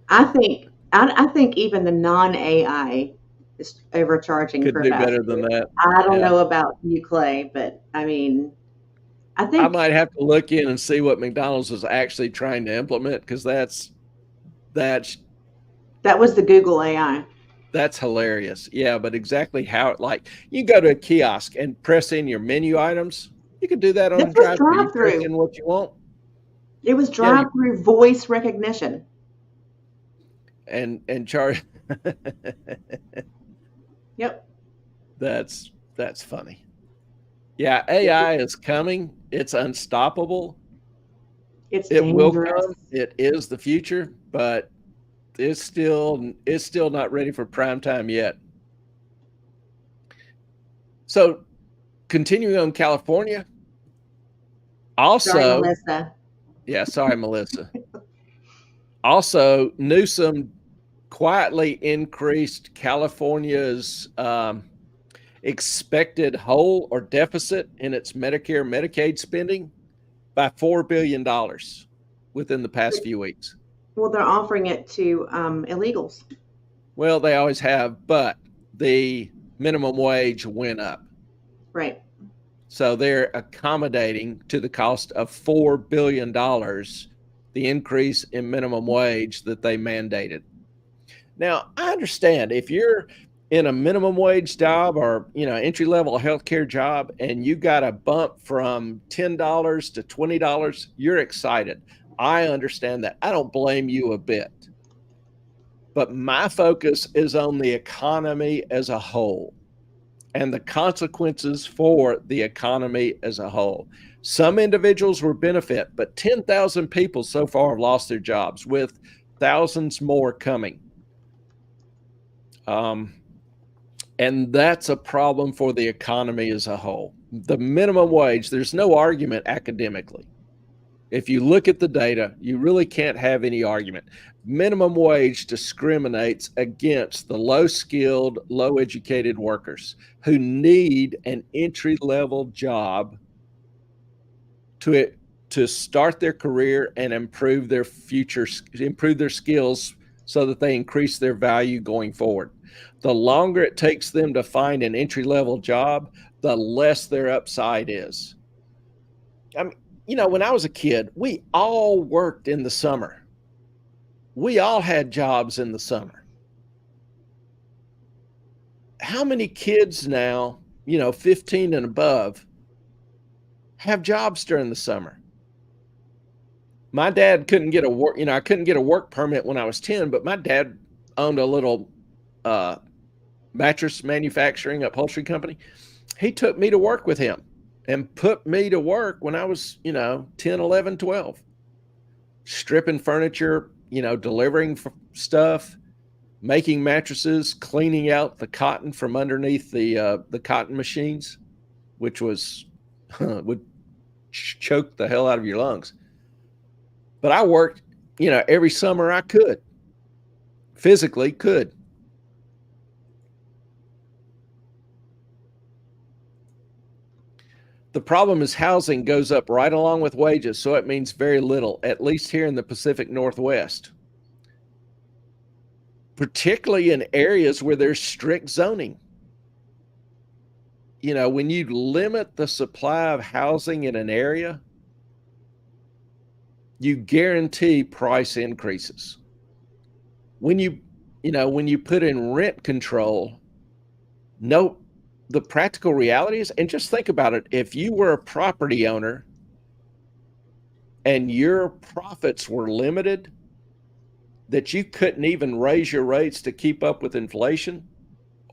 Speaker 2: I think even the non-AI is overcharging
Speaker 1: Could
Speaker 2: for
Speaker 1: do
Speaker 2: fast
Speaker 1: better than
Speaker 2: food.
Speaker 1: that.
Speaker 2: I don't
Speaker 1: Yeah.
Speaker 2: know about you, Clay, but I mean, I
Speaker 1: I
Speaker 2: think
Speaker 1: might have to look in and see what McDonald's is actually trying to implement, because that's
Speaker 2: that was the Google AI.
Speaker 1: hilarious. Yeah, but exactly how, like, you go to a kiosk and press in your menu items. You can do that on
Speaker 2: This
Speaker 1: the
Speaker 2: was
Speaker 1: drive-thru. You press
Speaker 2: drive-through.
Speaker 1: in what you want.
Speaker 2: It was
Speaker 1: Yeah,
Speaker 2: drive-through voice recognition.
Speaker 1: and charge.
Speaker 2: Yep.
Speaker 1: That's funny. Yeah, AI is coming. It's unstoppable.
Speaker 2: It's
Speaker 1: It will
Speaker 2: dangerous.
Speaker 1: come. It is the future, but it's still not ready for prime time yet. So, continuing on California.
Speaker 2: Sorry,
Speaker 1: Also,
Speaker 2: Melissa.
Speaker 1: yeah, sorry, Melissa. Also, Newsom quietly increased California's expected hole or deficit in its Medicare, Medicaid spending by $4 billion within the past few weeks.
Speaker 2: Well, they're offering it to illegals.
Speaker 1: Well, they always have, but the minimum wage went up.
Speaker 2: Right.
Speaker 1: So they're accommodating to the cost of $4 billion, the increase in minimum wage that they mandated. Now, I understand if you're in a minimum wage job or, entry-level healthcare job, and you got a bump from $10 to $20, you're excited. I understand that. I don't blame you a bit. But my focus is on the economy as a whole and the consequences for the economy as a whole. Some individuals will benefit, but 10,000 people so far have lost their jobs, with thousands more coming. And that's a problem for the economy as a whole. The minimum wage, there's no argument academically. If you look at the data, you really can't have any argument. Minimum wage discriminates against the low-skilled, low-educated workers who need an entry-level job to start their career and improve their skills so that they increase their value going forward. The longer it takes them to find an entry-level job, the less their upside is. I mean, when I was a kid, we all worked in the summer. We all had jobs in the summer. How many kids now, 15 and above, have jobs during the summer? My dad couldn't get a work, I couldn't get a work permit when I was 10, but my dad owned a little mattress manufacturing upholstery company. He took me to work with him and put me to work when I was, 10, 11, 12, stripping furniture, delivering stuff, making mattresses, cleaning out the cotton from underneath the cotton machines, which was would choke the hell out of your lungs. But I worked, every summer I could, physically could. The problem is housing goes up right along with wages, so it means very little, at least here in the Pacific Northwest, particularly in areas where there's strict zoning. When you limit the supply of housing in an area, you guarantee price increases. When you put in rent control, the practical reality is, and just think about it, if you were a property owner and your profits were limited, that you couldn't even raise your rates to keep up with inflation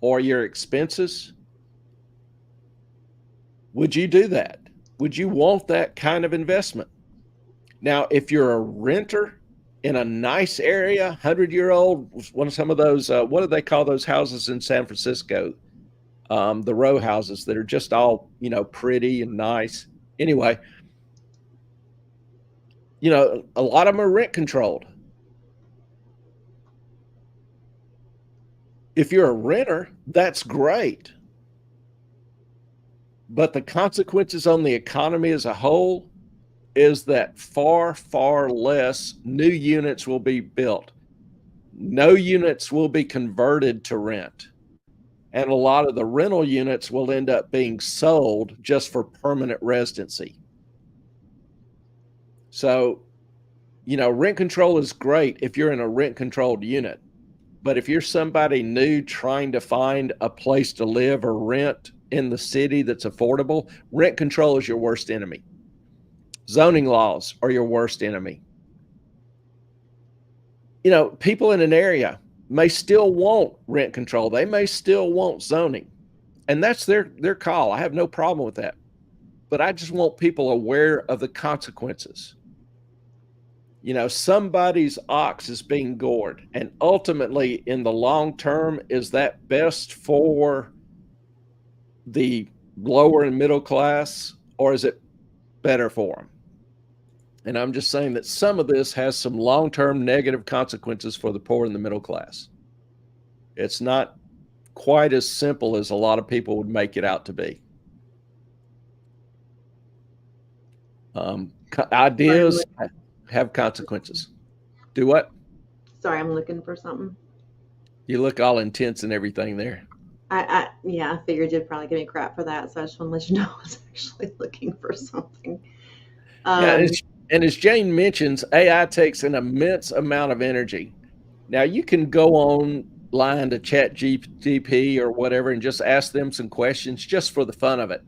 Speaker 1: or your expenses, would you do that? Would you want that kind of investment? Now, if you're a renter in a nice area, 100-year-old, one of some of those, what do they call those houses in San Francisco? The row houses that are just all, pretty and nice. Anyway, a lot of them are rent controlled. If you're a renter, that's great. But the consequences on the economy as a whole is that far, far less new units will be built. No units will be converted to rent. And a lot of the rental units will end up being sold just for permanent residency. So, rent control is great if you're in a rent controlled unit. But if you're somebody new trying to find a place to live or rent in the city that's affordable, rent control is your worst enemy. Zoning laws are your worst enemy. People in an area may still want rent control. They may still want zoning. And that's their call. I have no problem with that. But I just want people aware of the consequences. Somebody's ox is being gored. And ultimately, in the long term, is that best for the lower and middle class, or is it better for them? And I'm just saying that some of this has some long-term negative consequences for the poor and the middle class. It's not quite as simple as a lot of people would make it out to be. Ideas have consequences. Do what?
Speaker 2: Sorry, I'm looking for something.
Speaker 1: You look all intense and everything there.
Speaker 2: I figured you'd probably give me crap for that, so I just want to let you know I was actually looking for something.
Speaker 1: And as Jane mentions, AI takes an immense amount of energy. Now, you can go online to ChatGPT or whatever and just ask them some questions just for the fun of it.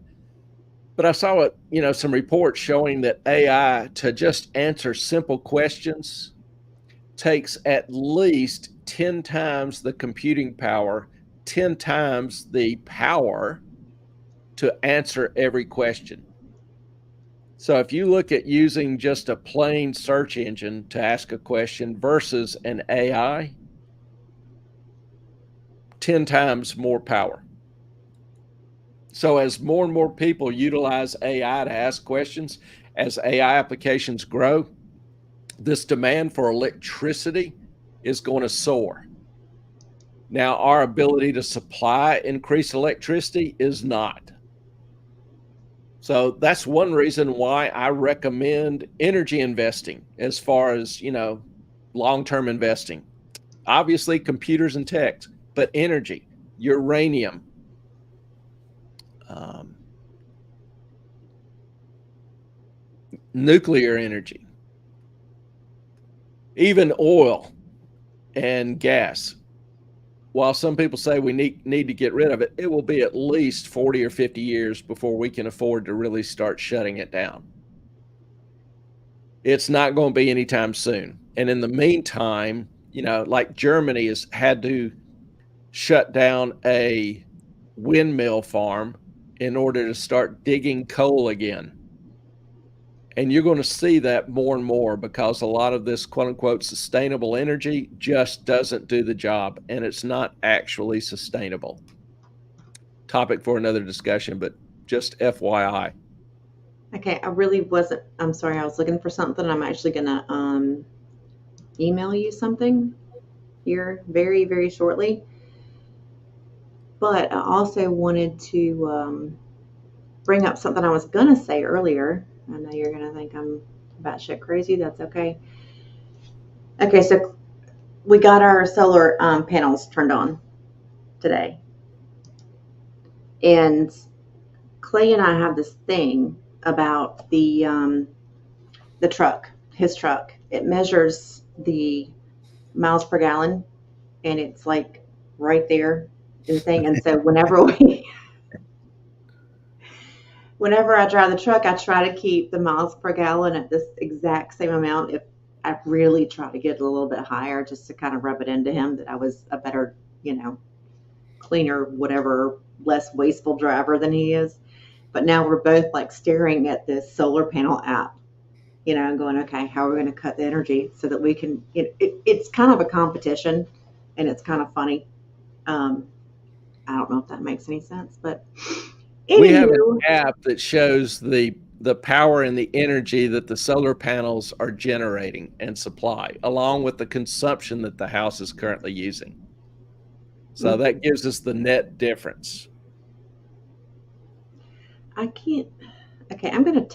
Speaker 1: But I saw some reports showing that AI, to just answer simple questions, takes at least 10 times the computing power, 10 times the power to answer every question. So if you look at using just a plain search engine to ask a question versus an AI, 10 times more power. So as more and more people utilize AI to ask questions, as AI applications grow, this demand for electricity is going to soar. Now, our ability to supply increased electricity is not. So that's one reason why I recommend energy investing as far as, long-term investing. Obviously, computers and tech, but energy, uranium, nuclear energy, even oil and gas. While some people say we need to get rid of it, it will be at least 40 or 50 years before we can afford to really start shutting it down. It's not going to be anytime soon. And in the meantime, like Germany has had to shut down a windmill farm in order to start digging coal again. And you're going to see that more and more because a lot of this quote unquote sustainable energy just doesn't do the job, and it's not actually sustainable. Topic for another discussion, but just FYI.
Speaker 2: Okay, I'm sorry, I was looking for something. I'm actually going to email you something here very, very shortly. But I also wanted to bring up something I was going to say earlier. I know you're going to think I'm batshit crazy. That's okay. Okay, so we got our solar panels turned on today. And Clay and I have this thing about the truck, his truck. It measures the miles per gallon, and it's like right there in the thing. And so whenever I drive the truck, I try to keep the miles per gallon at this exact same amount. If I really try to get it a little bit higher, just to kind of rub it into him that I was a better, cleaner, whatever, less wasteful driver than he is. But now we're both like staring at this solar panel app, and going, okay, how are we going to cut the energy so that we can, it's kind of a competition, and it's kind of funny. I don't know if that makes any sense, but
Speaker 1: we have an app that shows the power and the energy that the solar panels are generating and supply, along with the consumption that the house is currently using. So that gives us the net difference.
Speaker 2: I can't. Okay, I'm gonna.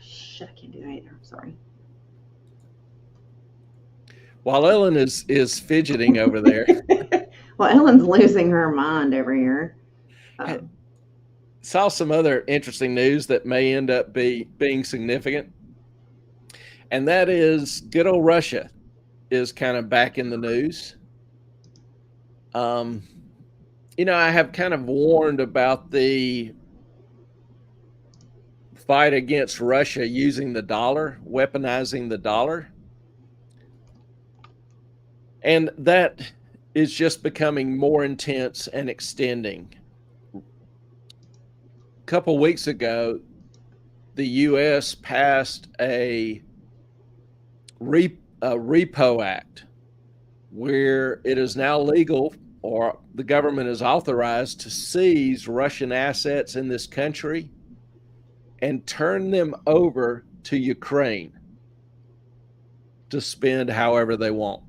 Speaker 2: Shit, I can't do that either. I'm sorry.
Speaker 1: While Ellen is fidgeting over there,
Speaker 2: Well, Ellen's losing her mind over here.
Speaker 1: saw some other interesting news that may end up being significant, and that is good old Russia is kind of back in the news. You know, I have kind of warned about the fight against Russia using the dollar, weaponizing the dollar. And that is just becoming more intense and extending. A couple weeks ago, the U.S. passed a repo act where it is now legal, or the government is authorized to seize Russian assets in this country and turn them over to Ukraine to spend however they want.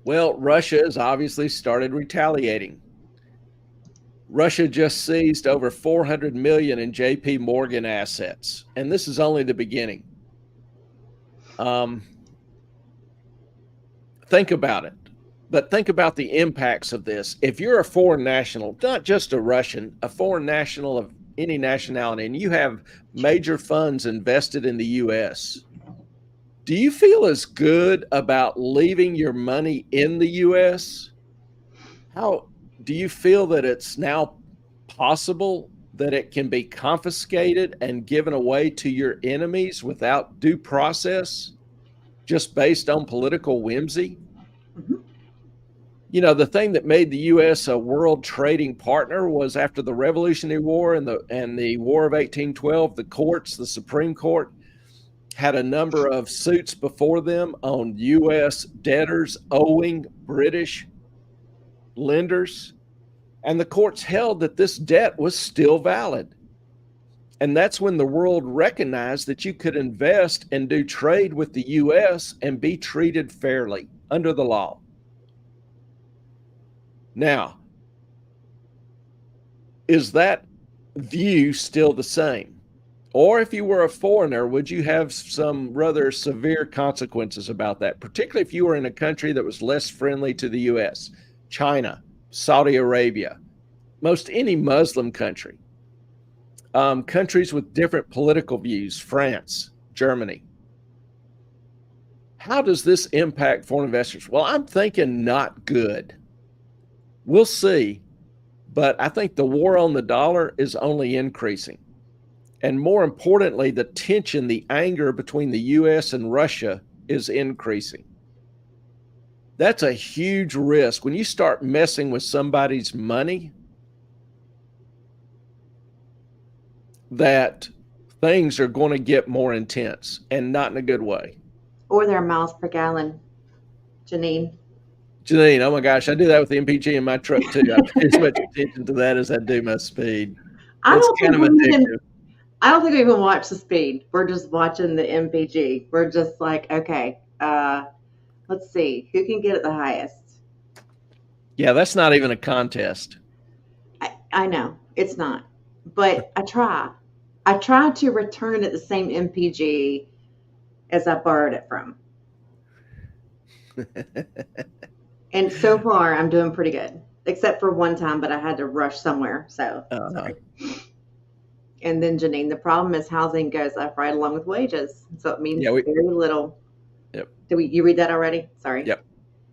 Speaker 1: Well, Russia has obviously started retaliating. Russia just seized over 400 million in JP Morgan assets, and this is only the beginning. Think about it, but think about the impacts of this. If you're a foreign national, not just a Russian, a foreign national of any nationality, and you have major funds invested in the U.S., do you feel as good about leaving your money in the U.S.? How do you feel that it's now possible that it can be confiscated and given away to your enemies without due process, just based on political whimsy?
Speaker 2: Mm-hmm.
Speaker 1: You know, the thing that made the U.S. a world trading partner was after the Revolutionary War and the War of 1812, the courts, the Supreme Court, had a number of suits before them on U.S. debtors owing British lenders. And the courts held that this debt was still valid. And that's when the world recognized that you could invest and do trade with the U.S. and be treated fairly under the law. Now, is that view still the same? Or if you were a foreigner, would you have some rather severe consequences about that, particularly if you were in a country that was less friendly to the U.S., China, Saudi Arabia, most any Muslim country, countries with different political views, France, Germany. How does this impact foreign investors? Well, I'm thinking not good. We'll see, but I think the war on the dollar is only increasing. And more importantly, the tension, the anger between the U.S. and Russia is increasing. That's a huge risk. When you start messing with somebody's money, that things are going to get more intense, and not in a good way.
Speaker 2: Or their miles per gallon, Janine.
Speaker 1: Janine, oh my gosh, I do that with the MPG in my truck too. I pay as much attention to that as I do my speed.
Speaker 2: I
Speaker 1: It's
Speaker 2: don't
Speaker 1: kind of
Speaker 2: think we
Speaker 1: addictive.
Speaker 2: can. I don't think we even watch the speed. We're just watching the MPG. We're just like, okay, let's see who can get it the highest.
Speaker 1: Yeah, that's not even a contest.
Speaker 2: I know it's not, but I try. I try to return it the same MPG as I borrowed it from. And so far, I'm doing pretty good, except for one time, but I had to rush somewhere. So, sorry. And then, Janine, the problem is housing goes up right along with wages. So it means very little.
Speaker 1: Yep.
Speaker 2: You read that already? Sorry.
Speaker 1: Yep.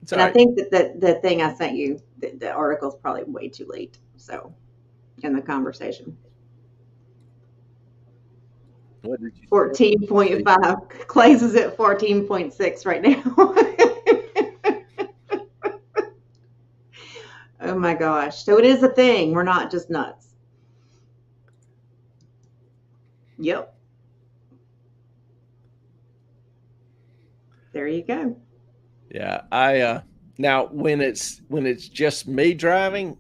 Speaker 1: It's
Speaker 2: And
Speaker 1: all
Speaker 2: I
Speaker 1: right.
Speaker 2: think that the thing I sent you, the article's probably way too late. So, in the conversation.
Speaker 1: What did you say?
Speaker 2: 14.5. Clay's is at 14.6 right now. Oh my gosh. So it is a thing. We're not just nuts. Yep. There you go.
Speaker 1: Yeah, I now when it's just me driving,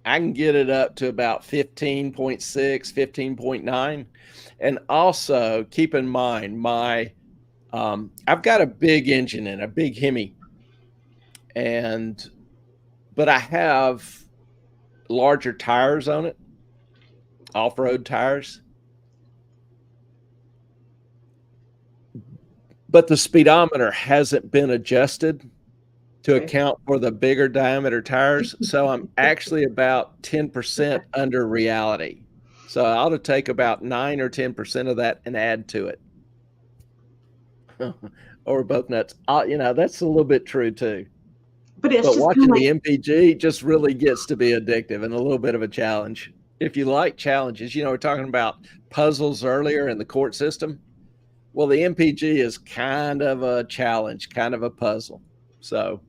Speaker 1: I can get it up to about 15.6, 15.9. And also keep in mind my I've got a big engine and a big Hemi, and but I have larger tires on it, off-road tires. But the speedometer hasn't been adjusted to
Speaker 2: Okay.
Speaker 1: account for the bigger diameter tires. So I'm actually about 10% under reality. So I ought to take about 9 or 10% of that and add to it. Or we're both nuts. That's a little bit true too.
Speaker 2: But it's
Speaker 1: But
Speaker 2: just
Speaker 1: watching
Speaker 2: kind of
Speaker 1: the MPG just really gets to be addictive and a little bit of a challenge. If you like challenges, we're talking about puzzles earlier in the court system. Well, the MPG is kind of a challenge, kind of a puzzle. So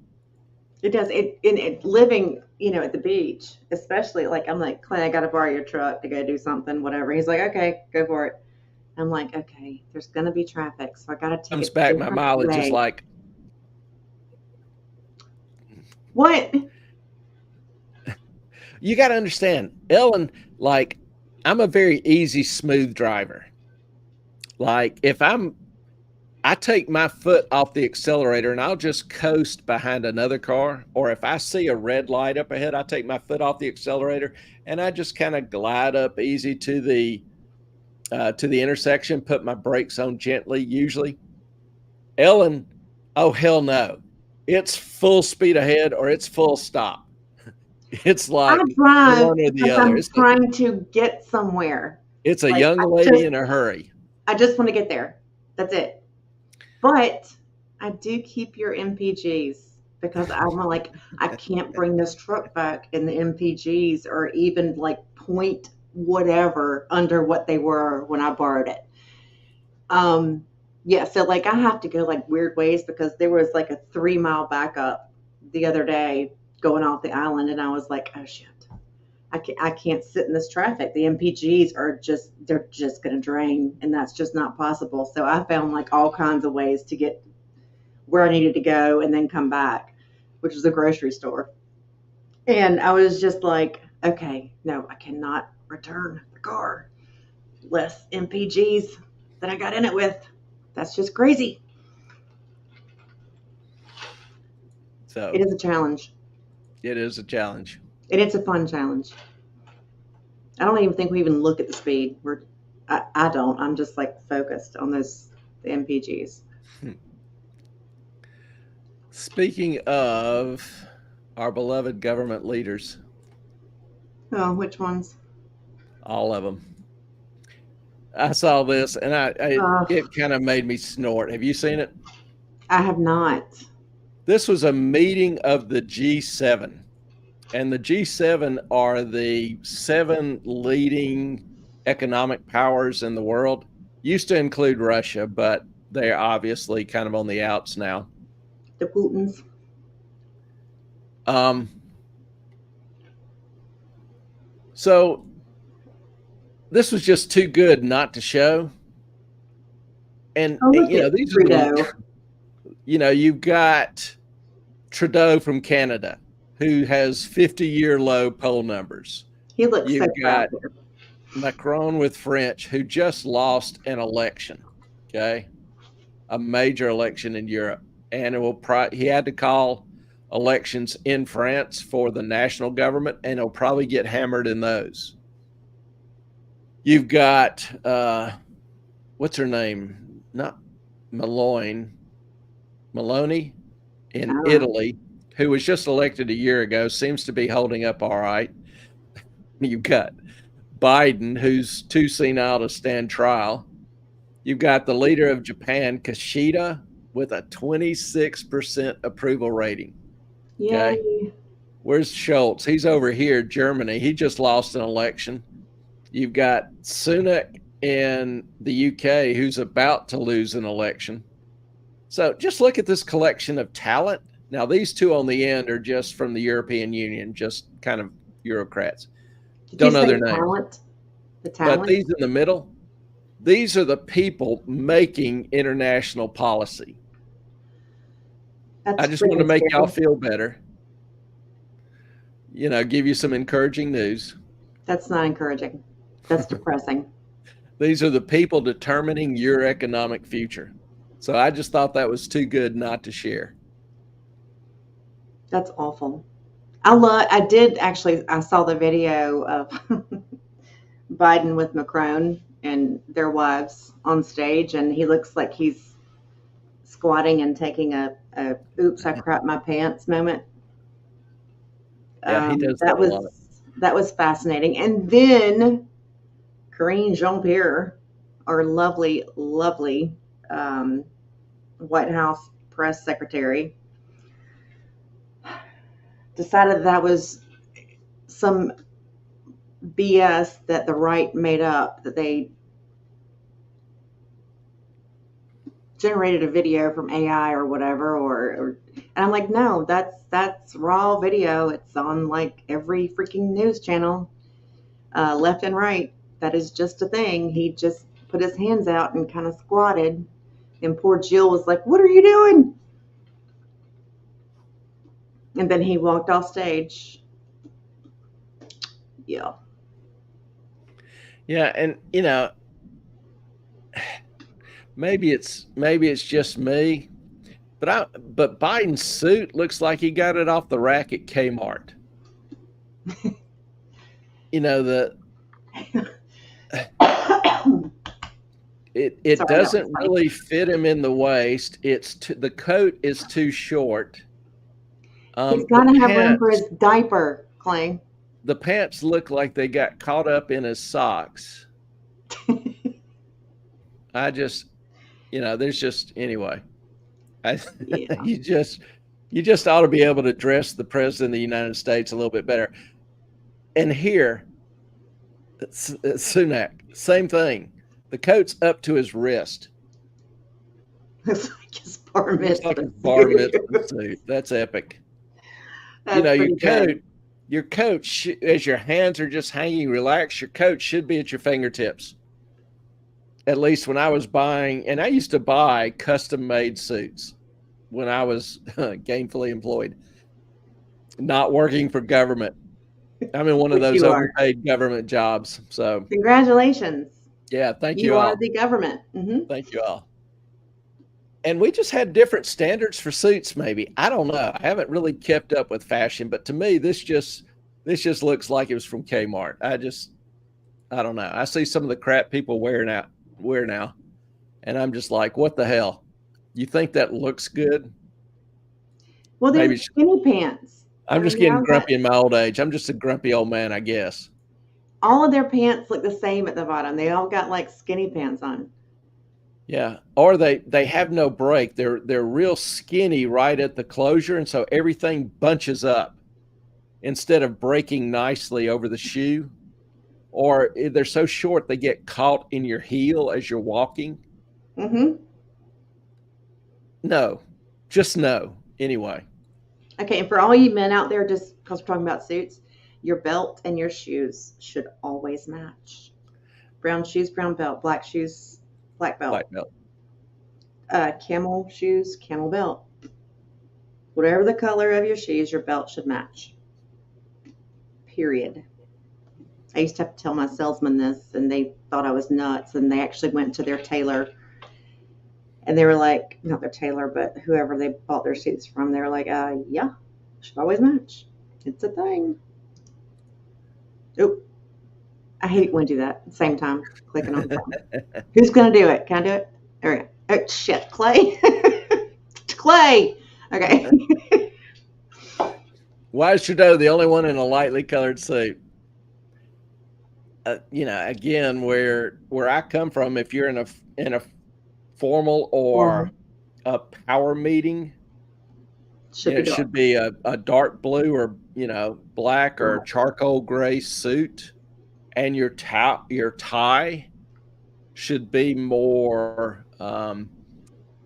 Speaker 2: it does it living, at the beach, especially. Like, I'm like, Clay, I got to borrow your truck to go do something, whatever. He's like, okay, go for it. I'm like, okay, there's gonna be traffic, so I got to take
Speaker 1: comes
Speaker 2: it
Speaker 1: back, my
Speaker 2: different
Speaker 1: mileage is
Speaker 2: way.
Speaker 1: like,
Speaker 2: What?
Speaker 1: you got to understand, Ellen, like, I'm a very easy, smooth driver. Like, if I take my foot off the accelerator and I'll just coast behind another car, or if I see a red light up ahead, I take my foot off the accelerator and I just kind of glide up easy to the intersection, put my brakes on gently, usually. Ellen, oh, hell no. It's full speed ahead or it's full stop. It's like
Speaker 2: I drive
Speaker 1: one or the
Speaker 2: because
Speaker 1: other.
Speaker 2: I'm trying to get somewhere.
Speaker 1: It's a
Speaker 2: Like,
Speaker 1: young lady in a hurry.
Speaker 2: I just want to get there. That's it. But I do keep your MPGs because I'm like, I can't bring this truck back in the MPGs or even like point whatever under what they were when I borrowed it. Yeah, so like I have to go like weird ways because there was like a 3 mile backup the other day going off the island, and I was like, oh shit. I can't sit in this traffic. The MPGs they're just going to drain, and that's just not possible. So I found like all kinds of ways to get where I needed to go and then come back, which was a grocery store. And I was just like, okay, no, I cannot return the car. Less MPGs than I got in it with. That's just crazy.
Speaker 1: So
Speaker 2: It is a challenge.
Speaker 1: it is a challenge.
Speaker 2: And it's a fun challenge. I don't even think we even look at the speed. I don't. I'm just like focused on the MPGs.
Speaker 1: Speaking of our beloved government leaders,
Speaker 2: Oh, which ones?
Speaker 1: all of them. I saw this and it kind of made me snort. Have you seen it?
Speaker 2: I have not.
Speaker 1: This was a meeting of the G7. And the G7 are the 7 leading economic powers in the world. Used to include Russia, but they're obviously kind of on the outs now.
Speaker 2: The Putins.
Speaker 1: So this was just too good not to show. And these are you've got Trudeau from Canada, who has 50-year low poll numbers.
Speaker 2: He looks
Speaker 1: You've
Speaker 2: so
Speaker 1: got
Speaker 2: proud.
Speaker 1: Macron with French, who just lost an election, okay? A major election in Europe. And he had to call elections in France for the national government, and he'll probably get hammered in those. You've got, what's her name? Not Maloney in Italy, who was just elected a year ago, seems to be holding up all right. You've got Biden, who's too senile to stand trial. You've got the leader of Japan, Kishida, with a 26% approval rating.
Speaker 2: Yay.
Speaker 1: Okay. Where's Schultz? He's over here, Germany. He just lost an election. You've got Sunak in the UK, who's about to lose an election. So just look at this collection of talent. Now, these two on the end are just from the European Union, just kind of bureaucrats. Don't know their names.
Speaker 2: The talent.
Speaker 1: But these in the middle, these are the people making international policy. I just want to make y'all feel better. Give you some encouraging news.
Speaker 2: That's not encouraging. That's depressing.
Speaker 1: These are the people determining your economic future. So I just thought that was too good not to share.
Speaker 2: That's awful. I saw the video of Biden with Macron and their wives on stage, and he looks like he's squatting and taking a oops, I crap my pants moment.
Speaker 1: Yeah, he does that a lot.
Speaker 2: That was fascinating. And then Karine Jean-Pierre, our lovely, lovely White House press secretary, decided that was some BS that the right made up, that they generated a video from AI or whatever, or and I'm like, no, that's raw video. It's on like every freaking news channel, left and right. That is just a thing. He just put his hands out and kind of squatted, and poor Jill was like, "What are you doing?" And then he walked off stage. Yeah.
Speaker 1: Yeah, and maybe it's just me, but Biden's suit looks like he got it off the rack at Kmart. It
Speaker 2: Sorry,
Speaker 1: doesn't really fit him in the waist. The coat is too short.
Speaker 2: He's got to have room for his diaper, Clay.
Speaker 1: The pants look like they got caught up in his socks. I just, there's just, anyway.
Speaker 2: Yeah.
Speaker 1: You just ought to be able to dress the president of the United States a little bit better. And here, Sunak, same thing. The coat's up to his wrist.
Speaker 2: Looks like his bar mitzvah.
Speaker 1: Like a bar mitzvah suit. That's epic.
Speaker 2: That's
Speaker 1: your coat, as your hands are just hanging relaxed, your coat should be at your fingertips. At least when I was buying, and I used to buy custom-made suits when I was gainfully employed, not working for government. I'm in one of those overpaid government jobs. So
Speaker 2: congratulations.
Speaker 1: Yeah, thank you all.
Speaker 2: You are the government. Mm-hmm.
Speaker 1: Thank you all. And we just had different standards for suits, maybe. I don't know. I haven't really kept up with fashion, but to me, this just looks like it was from Kmart. I don't know. I see some of the crap people wear now, and I'm just like, what the hell? You think that looks good?
Speaker 2: Well, they're skinny pants.
Speaker 1: I'm just getting grumpy in my old age. I'm just a grumpy old man, I guess.
Speaker 2: All of their pants look the same at the bottom. They all got like skinny pants on.
Speaker 1: Yeah, or they have no break. They're real skinny right at the closure, and so everything bunches up instead of breaking nicely over the shoe. Or they're so short they get caught in your heel as you're walking.
Speaker 2: Mm-hmm.
Speaker 1: No, just no. Anyway.
Speaker 2: Okay, and for all you men out there, just because we're talking about suits, your belt and your shoes should always match. Brown shoes, brown belt. Black shoes, black belt.
Speaker 1: Black belt.
Speaker 2: Camel shoes, camel belt. Whatever the color of your shoes, your belt should match. Period. I used to have to tell my salesman this, and they thought I was nuts, and they actually went to their tailor, and they were like, not their tailor, but whoever they bought their suits from, they were like, yeah, should always match. It's a thing. Oop. I hate when I do that at the same time, clicking on the phone. Who's going to do it? Can I do it? There we go. Oh, shit, Clay. Clay. Okay.
Speaker 1: Why is Trudeau the only one in a lightly colored suit? Again, where I come from, if you're in a formal or a power meeting, it should be a dark blue or black or charcoal gray suit, and your tie should be more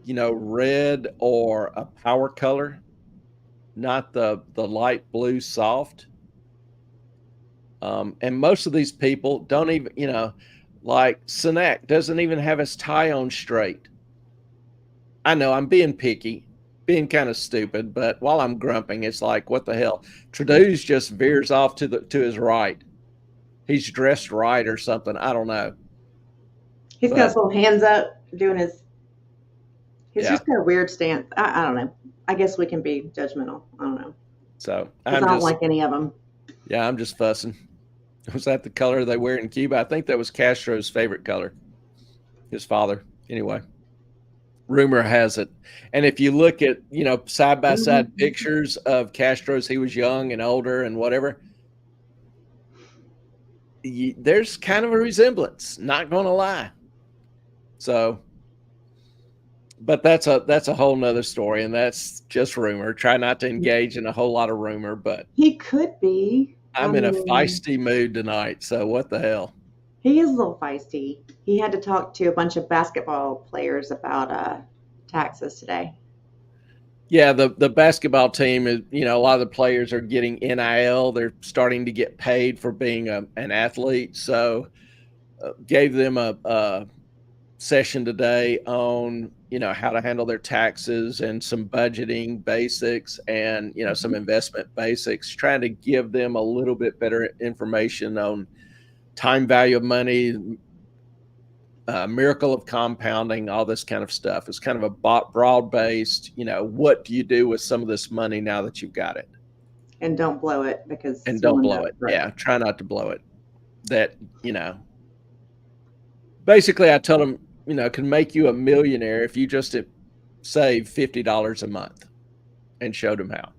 Speaker 1: red or a power color, not the light blue soft. And most of these people don't even, like Sunak doesn't even have his tie on straight. I know I'm being picky, being kind of stupid, but while I'm grumping, it's like, what the hell? Trudeau's just veers off to his right. He's dressed right or something. I don't know.
Speaker 2: He's got his little hands up doing he's just got a weird stance. I don't know. I guess we can be judgmental. I don't know.
Speaker 1: So
Speaker 2: 'Cause I don't like any of them.
Speaker 1: yeah, I'm just fussing. Was that the color they wear in Cuba? I think that was Castro's favorite color. His father. Anyway, rumor has it. And if you look at, side by side pictures of Castro's, he was young and older and whatever, there's kind of a resemblance, not going to lie. So, but that's a whole nother story, and that's just rumor. Try not to engage in a whole lot of rumor, but
Speaker 2: He could be.
Speaker 1: I'm in a feisty mood tonight, so what the hell?
Speaker 2: He is a little feisty. He had to talk to a bunch of basketball players about taxes today.
Speaker 1: Yeah, the basketball team is, a lot of the players are getting NIL. They're starting to get paid for being an athlete. So gave them a session today on, how to handle their taxes and some budgeting basics and, some investment basics, trying to give them a little bit better information on time value of money, miracle of compounding, all this kind of stuff. It's kind of a broad-based, what do you do with some of this money now that you've got it?
Speaker 2: And don't blow it because.
Speaker 1: And don't blow it. Right. Yeah, try not to blow it. That, basically I told them, can make you a millionaire if you just save $50 a month, and showed them how.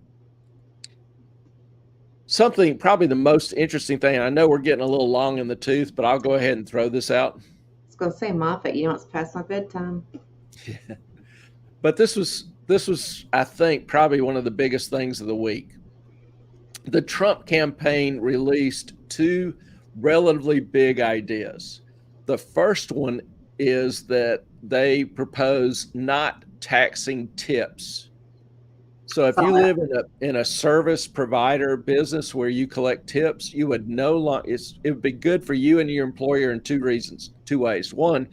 Speaker 1: Something, probably the most interesting thing, and I know we're getting a little long in the tooth, but I'll go ahead and throw this out.
Speaker 2: I was going to say, Moffat, it's past my bedtime.
Speaker 1: Yeah. But this was, I think, probably one of the biggest things of the week. The Trump campaign released two relatively big ideas. The first one is that they propose not taxing tips. So if you live in a service provider business where you collect tips, you would no longer, it would be good for you and your employer in two ways. One,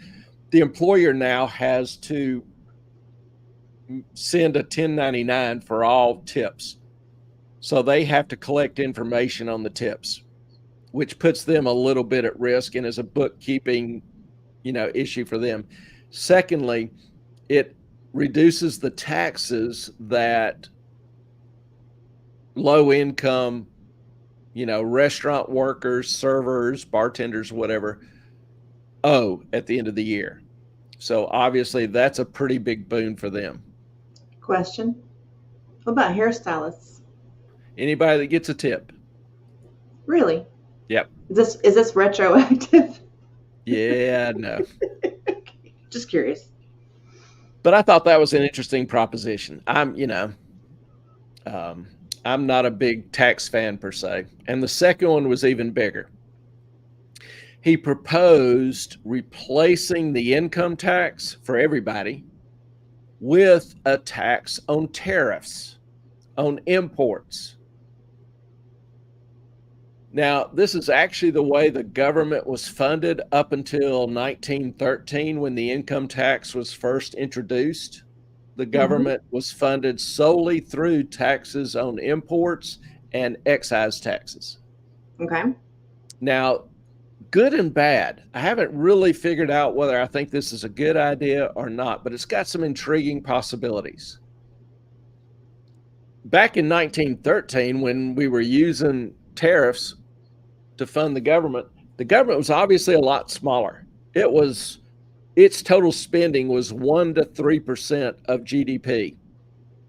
Speaker 1: the employer now has to send a 1099 for all tips. So they have to collect information on the tips, which puts them a little bit at risk and is a bookkeeping, issue for them. Secondly, it reduces the taxes that low income, restaurant workers, servers, bartenders, whatever, owe at the end of the year. So obviously that's a pretty big boon for them.
Speaker 2: Question. What about hairstylists?
Speaker 1: Anybody that gets a tip.
Speaker 2: Really?
Speaker 1: Yep.
Speaker 2: Is this retroactive?
Speaker 1: Yeah, no.
Speaker 2: Just curious.
Speaker 1: But I thought that was an interesting proposition. I'm not a big tax fan per se. And the second one was even bigger. He proposed replacing the income tax for everybody with a tax on tariffs, on imports. Now, this is actually the way the government was funded up until 1913 when the income tax was first introduced. The government was funded solely through taxes on imports and excise taxes.
Speaker 2: Okay.
Speaker 1: Now, good and bad. I haven't really figured out whether I think this is a good idea or not, but it's got some intriguing possibilities. Back in 1913, when we were using tariffs to fund the government was obviously a lot smaller. Its total spending was 1 to 3% of GDP,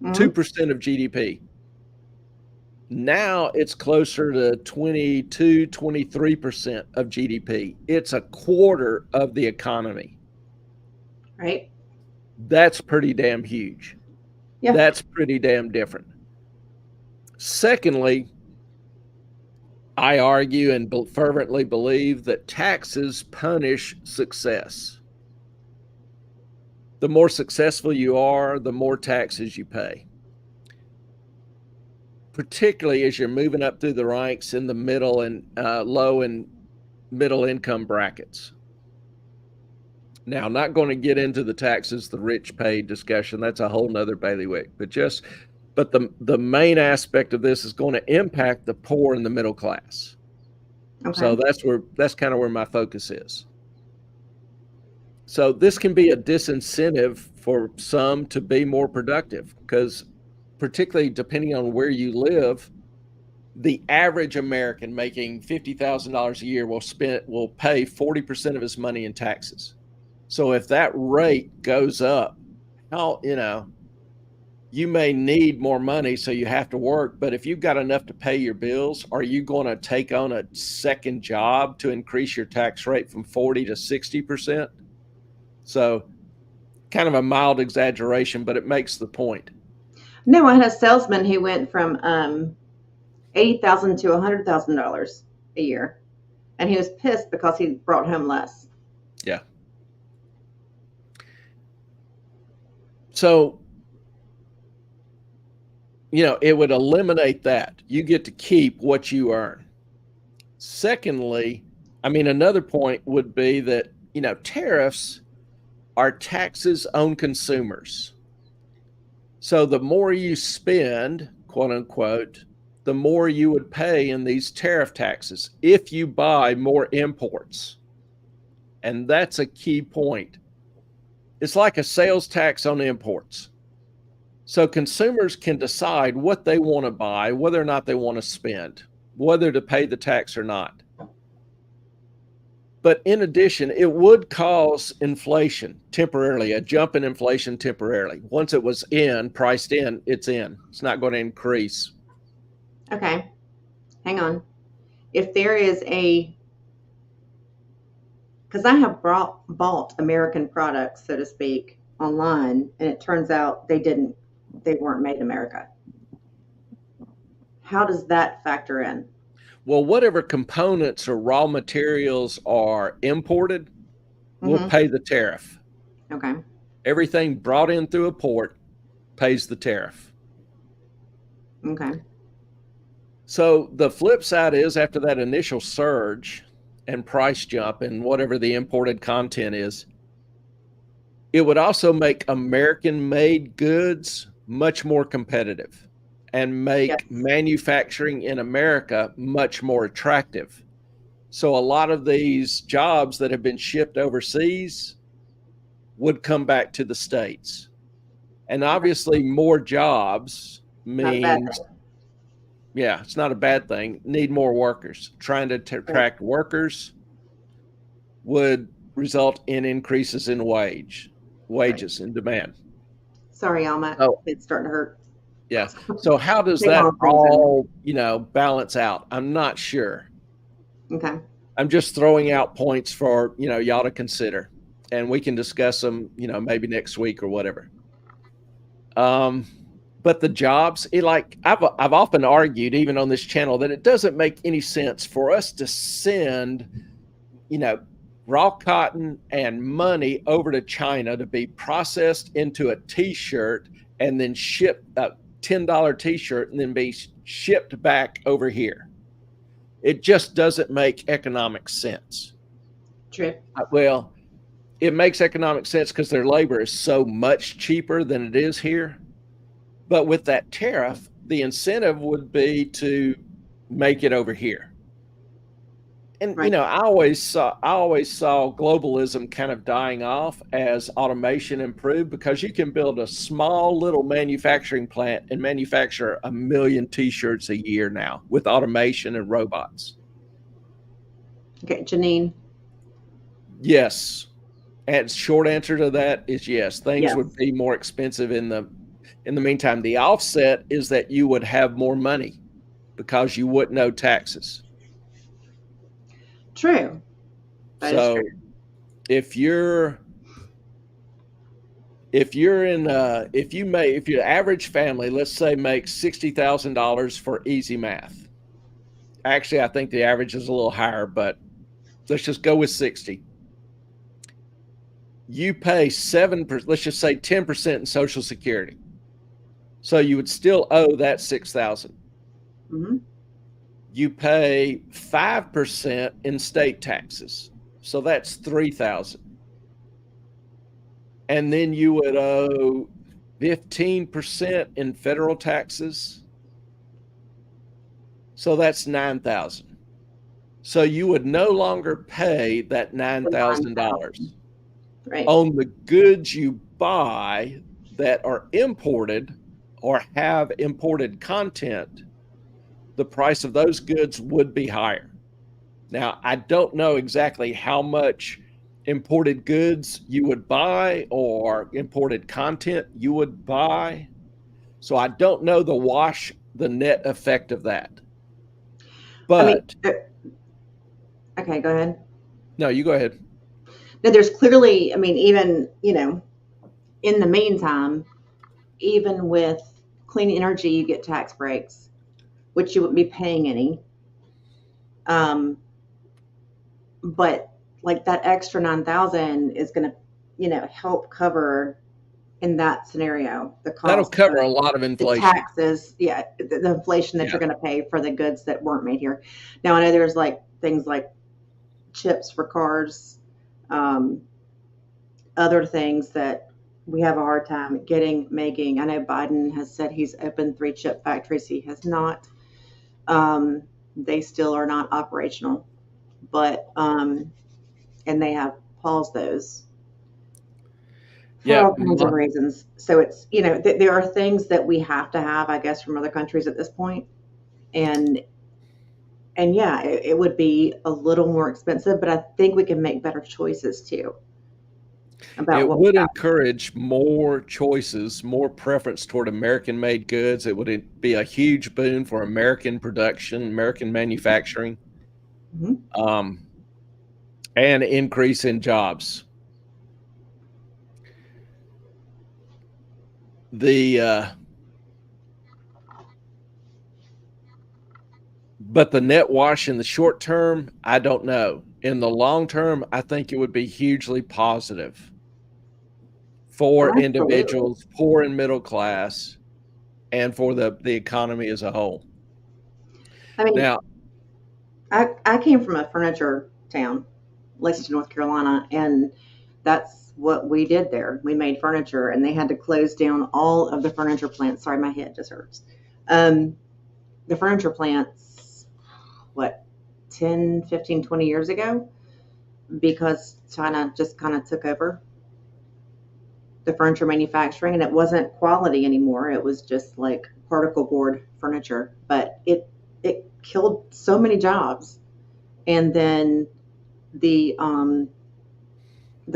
Speaker 1: 2% of GDP. Now it's closer to 22, 23% of GDP. It's a quarter of the economy.
Speaker 2: Right.
Speaker 1: That's pretty damn huge.
Speaker 2: Yeah.
Speaker 1: That's pretty damn different. Secondly, I argue and fervently believe that taxes punish success. The more successful you are, the more taxes you pay, particularly as you're moving up through the ranks in the middle and low and middle income brackets. Now, I'm not going to get into the taxes the rich pay discussion. That's a whole nother bailiwick. But the main aspect of this is going to impact the poor and the middle class. Okay. So that's kind of where my focus is. So this can be a disincentive for some to be more productive because particularly depending on where you live, the average American making $50,000 a year will pay 40% of his money in taxes. So if that rate goes up, you may need more money, so you have to work. But if you've got enough to pay your bills, are you going to take on a second job to increase your tax rate from 40 to 60%? So kind of a mild exaggeration, but it makes the point.
Speaker 2: No, I had a salesman who went from $80,000 to $100,000 a year, and he was pissed because he brought home less.
Speaker 1: Yeah. So, it would eliminate that. You get to keep what you earn. Secondly, another point would be that, tariffs are taxes on consumers. So the more you spend, quote unquote, the more you would pay in these tariff taxes if you buy more imports. And that's a key point. It's like a sales tax on imports. So consumers can decide what they want to buy, whether or not they want to spend, whether to pay the tax or not. But in addition, it would cause inflation temporarily, a jump in inflation temporarily. Once it was priced in, it's in. It's not going to increase.
Speaker 2: Okay, hang on. If there is because I have bought American products, so to speak, online, and it turns out they weren't made in America. How does that factor in?
Speaker 1: Well, whatever components or raw materials are imported will pay the tariff.
Speaker 2: Okay.
Speaker 1: Everything brought in through a port pays the tariff.
Speaker 2: Okay.
Speaker 1: So the flip side is, after that initial surge and price jump and whatever the imported content is, it would also make American-made goods much more competitive and make manufacturing in America much more attractive. So a lot of these jobs that have been shipped overseas would come back to the States. And obviously more jobs means, it's not a bad thing, need more workers. Trying to attract workers would result in increases in wages and demand.
Speaker 2: Sorry, Alma. It's starting to hurt.
Speaker 1: Yeah. So how does that all, balance out? I'm not sure.
Speaker 2: Okay.
Speaker 1: I'm just throwing out points for, y'all to consider, and we can discuss them, maybe next week or whatever. But the jobs, I've often argued, even on this channel, that it doesn't make any sense for us to send, raw cotton and money over to China to be processed into a T-shirt and then shipped, a $10 T-shirt, and then be shipped back over here. It just doesn't make economic sense.
Speaker 2: True.
Speaker 1: Well, it makes economic sense because their labor is so much cheaper than it is here. But with that tariff, the incentive would be to make it over here. And, I always saw globalism kind of dying off as automation improved, because you can build a small little manufacturing plant and manufacture 1 million T-shirts a year now with automation and robots.
Speaker 2: Okay, Janine.
Speaker 1: Yes. And short answer to that is yes. Things would be more expensive in the meantime. The offset is that you would have more money because you wouldn't owe taxes.
Speaker 2: True. That is true.
Speaker 1: if your average family, let's say, makes $60,000 for easy math. Actually, I think the average is a little higher, but let's just go with 60. You pay 7%, let's just say 10% in Social Security. So you would still owe that $6,000.
Speaker 2: Mm-hmm.
Speaker 1: You pay 5% in state taxes. So that's $3,000. And then you would owe 15% in federal taxes. So that's $9,000. So you would no longer pay that $9,000 on the goods you buy that are imported or have imported content, the price of those goods would be higher. Now, I don't know exactly how much imported goods you would buy or imported content you would buy. So I don't know the net effect of that. But
Speaker 2: okay, go ahead.
Speaker 1: No, you go ahead.
Speaker 2: Now, there's clearly, I mean, even, you know, in the meantime, even with clean energy, you get tax breaks, which you wouldn't be paying any. But like that extra 9,000 is going to, you know, help cover in that scenario the cost.
Speaker 1: That'll cover a lot of inflation.
Speaker 2: The taxes, yeah, the inflation that you're going to pay for the goods that weren't made here. Now I know there's like things like chips for cars, other things that we have a hard time making. I know Biden has said he's opened 3 chip factories. He has not. They still are not operational, but and they have paused those for all kinds of reasons. So it's, you know, there are things that we have to have, I guess, from other countries at this point. And yeah, it would be a little more expensive, but I think we can make better choices too.
Speaker 1: It would encourage more choices, more preference toward American-made goods. It would be a huge boon for American production, American manufacturing, and increase in jobs. But the net wash in the short term, I don't know. In the long term, I think it would be hugely positive for individuals, poor and middle class, and for the economy as a whole.
Speaker 2: I mean, now, I came from a furniture town, Lexington, North Carolina, and that's what we did there. We made furniture, and they had to close down all of the furniture plants. Sorry, my head just hurts. The furniture plants, 10, 15, 20 years ago, because China just kind of took over the furniture manufacturing, and it wasn't quality anymore. It was just like particle board furniture, but it killed so many jobs. And then the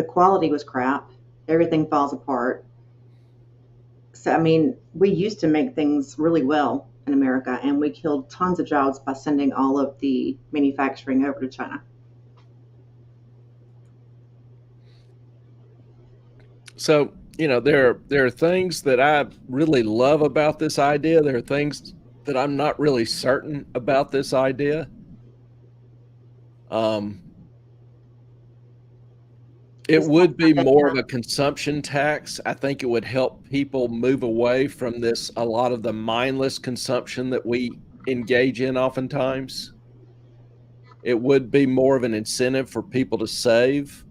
Speaker 2: quality was crap. Everything falls apart. So, I mean, we used to make things really well in America, and we killed tons of jobs by sending all of the manufacturing over to China.
Speaker 1: So, you know, there are things that I really love about this idea. There are things that I'm not really certain about this idea. It would be more of a consumption tax. I think it would help people move away from a lot of the mindless consumption that we engage in oftentimes. It would be more of an incentive for people to save.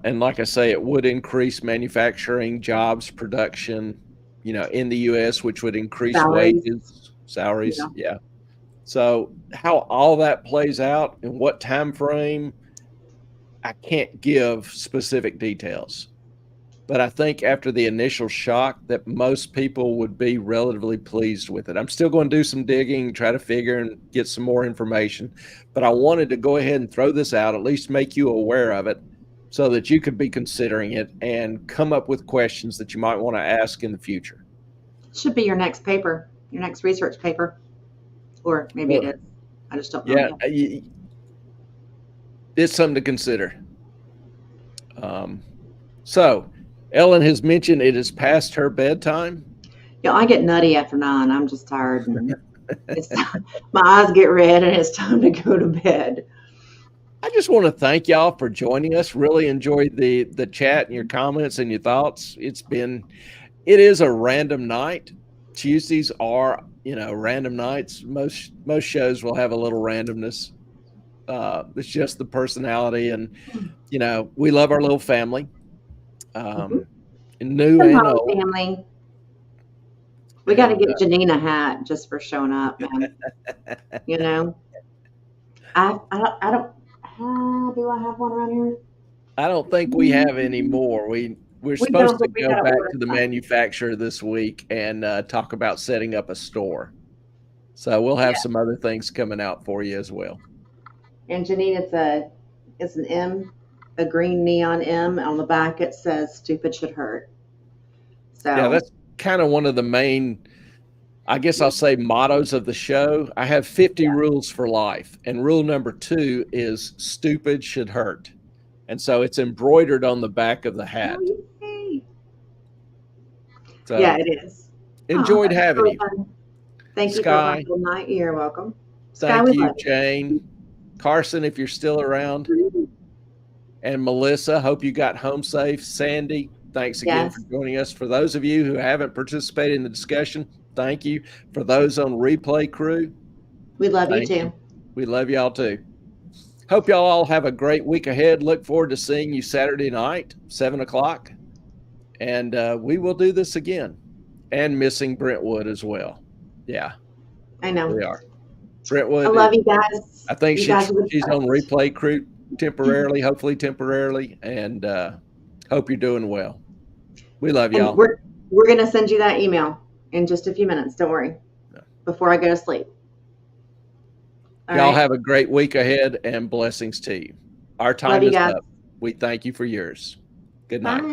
Speaker 1: And like I say, it would increase manufacturing, jobs, production, you know, in the U.S., which would increase wages, salaries. Yeah. So how all that plays out and what time frame, I can't give specific details. But I think after the initial shock that most people would be relatively pleased with it. I'm still going to do some digging, try to figure and get some more information. But I wanted to go ahead and throw this out, at least make you aware of it, so that you could be considering it and come up with questions that you might want to ask in the future.
Speaker 2: Should be your next paper, your next research paper. Or maybe it is. I just don't know.
Speaker 1: Yeah, it's something to consider. So, Ellen has mentioned it is past her bedtime.
Speaker 2: Yeah, I get nutty after 9. I'm just tired. And my eyes get red and it's time to go to bed.
Speaker 1: I just want to thank y'all for joining us. Really enjoyed the chat and your comments and your thoughts. It is a random night. Tuesdays are, you know, random nights. Most shows will have a little randomness. It's just the personality, and you know, we love our little family. New and old
Speaker 2: family. We got to get Janine a hat just for showing up, man. You know, I don't. Do I have one around here?
Speaker 1: I don't think we have any more. We're
Speaker 2: We
Speaker 1: supposed
Speaker 2: don't,
Speaker 1: to
Speaker 2: but we
Speaker 1: go
Speaker 2: gotta
Speaker 1: back
Speaker 2: order
Speaker 1: to the
Speaker 2: some.
Speaker 1: manufacturer this week and talk about setting up a store. So we'll have some other things coming out for you as well.
Speaker 2: And Janine, it's an M, a green neon M. On the back it says "Stupid should hurt." So
Speaker 1: Yeah, that's kind of one of the main, I guess I'll say, mottos of the show. I have 50 rules for life, and rule number 2 is stupid should hurt. And so it's embroidered on the back of the hat.
Speaker 2: Oh, yay.
Speaker 1: So
Speaker 2: Yeah, it is.
Speaker 1: enjoyed
Speaker 2: That's
Speaker 1: having
Speaker 2: really
Speaker 1: you.
Speaker 2: fun. Thank you for
Speaker 1: Sky.
Speaker 2: a wonderful night. You're welcome. Sky,
Speaker 1: Thank
Speaker 2: we
Speaker 1: you,
Speaker 2: love
Speaker 1: Jane. Carson, if you're still around. And Melissa, hope you got home safe. Sandy, thanks again
Speaker 2: Yes.
Speaker 1: for joining us. For those of you who haven't participated in the discussion, thank you. For those on replay crew,
Speaker 2: We love you
Speaker 1: thank
Speaker 2: too.
Speaker 1: you. We love y'all too. Hope y'all all have a great week ahead. Look forward to seeing you Saturday night, 7 o'clock. And we will do this again. And missing Brentwood as well. Yeah,
Speaker 2: I know.
Speaker 1: we are. Brentwood.
Speaker 2: I love you guys.
Speaker 1: I think
Speaker 2: You guys are the
Speaker 1: she's on
Speaker 2: best.
Speaker 1: replay crew temporarily, hopefully temporarily, and hope you're doing well. We love y'all.
Speaker 2: And we're gonna send you that email in just a few minutes. Don't worry. Before I go to sleep. All
Speaker 1: Y'all
Speaker 2: right?
Speaker 1: have a great week ahead and blessings to you. Our time
Speaker 2: Love you
Speaker 1: is
Speaker 2: guys.
Speaker 1: up. We thank you for yours. Good night.
Speaker 2: Bye.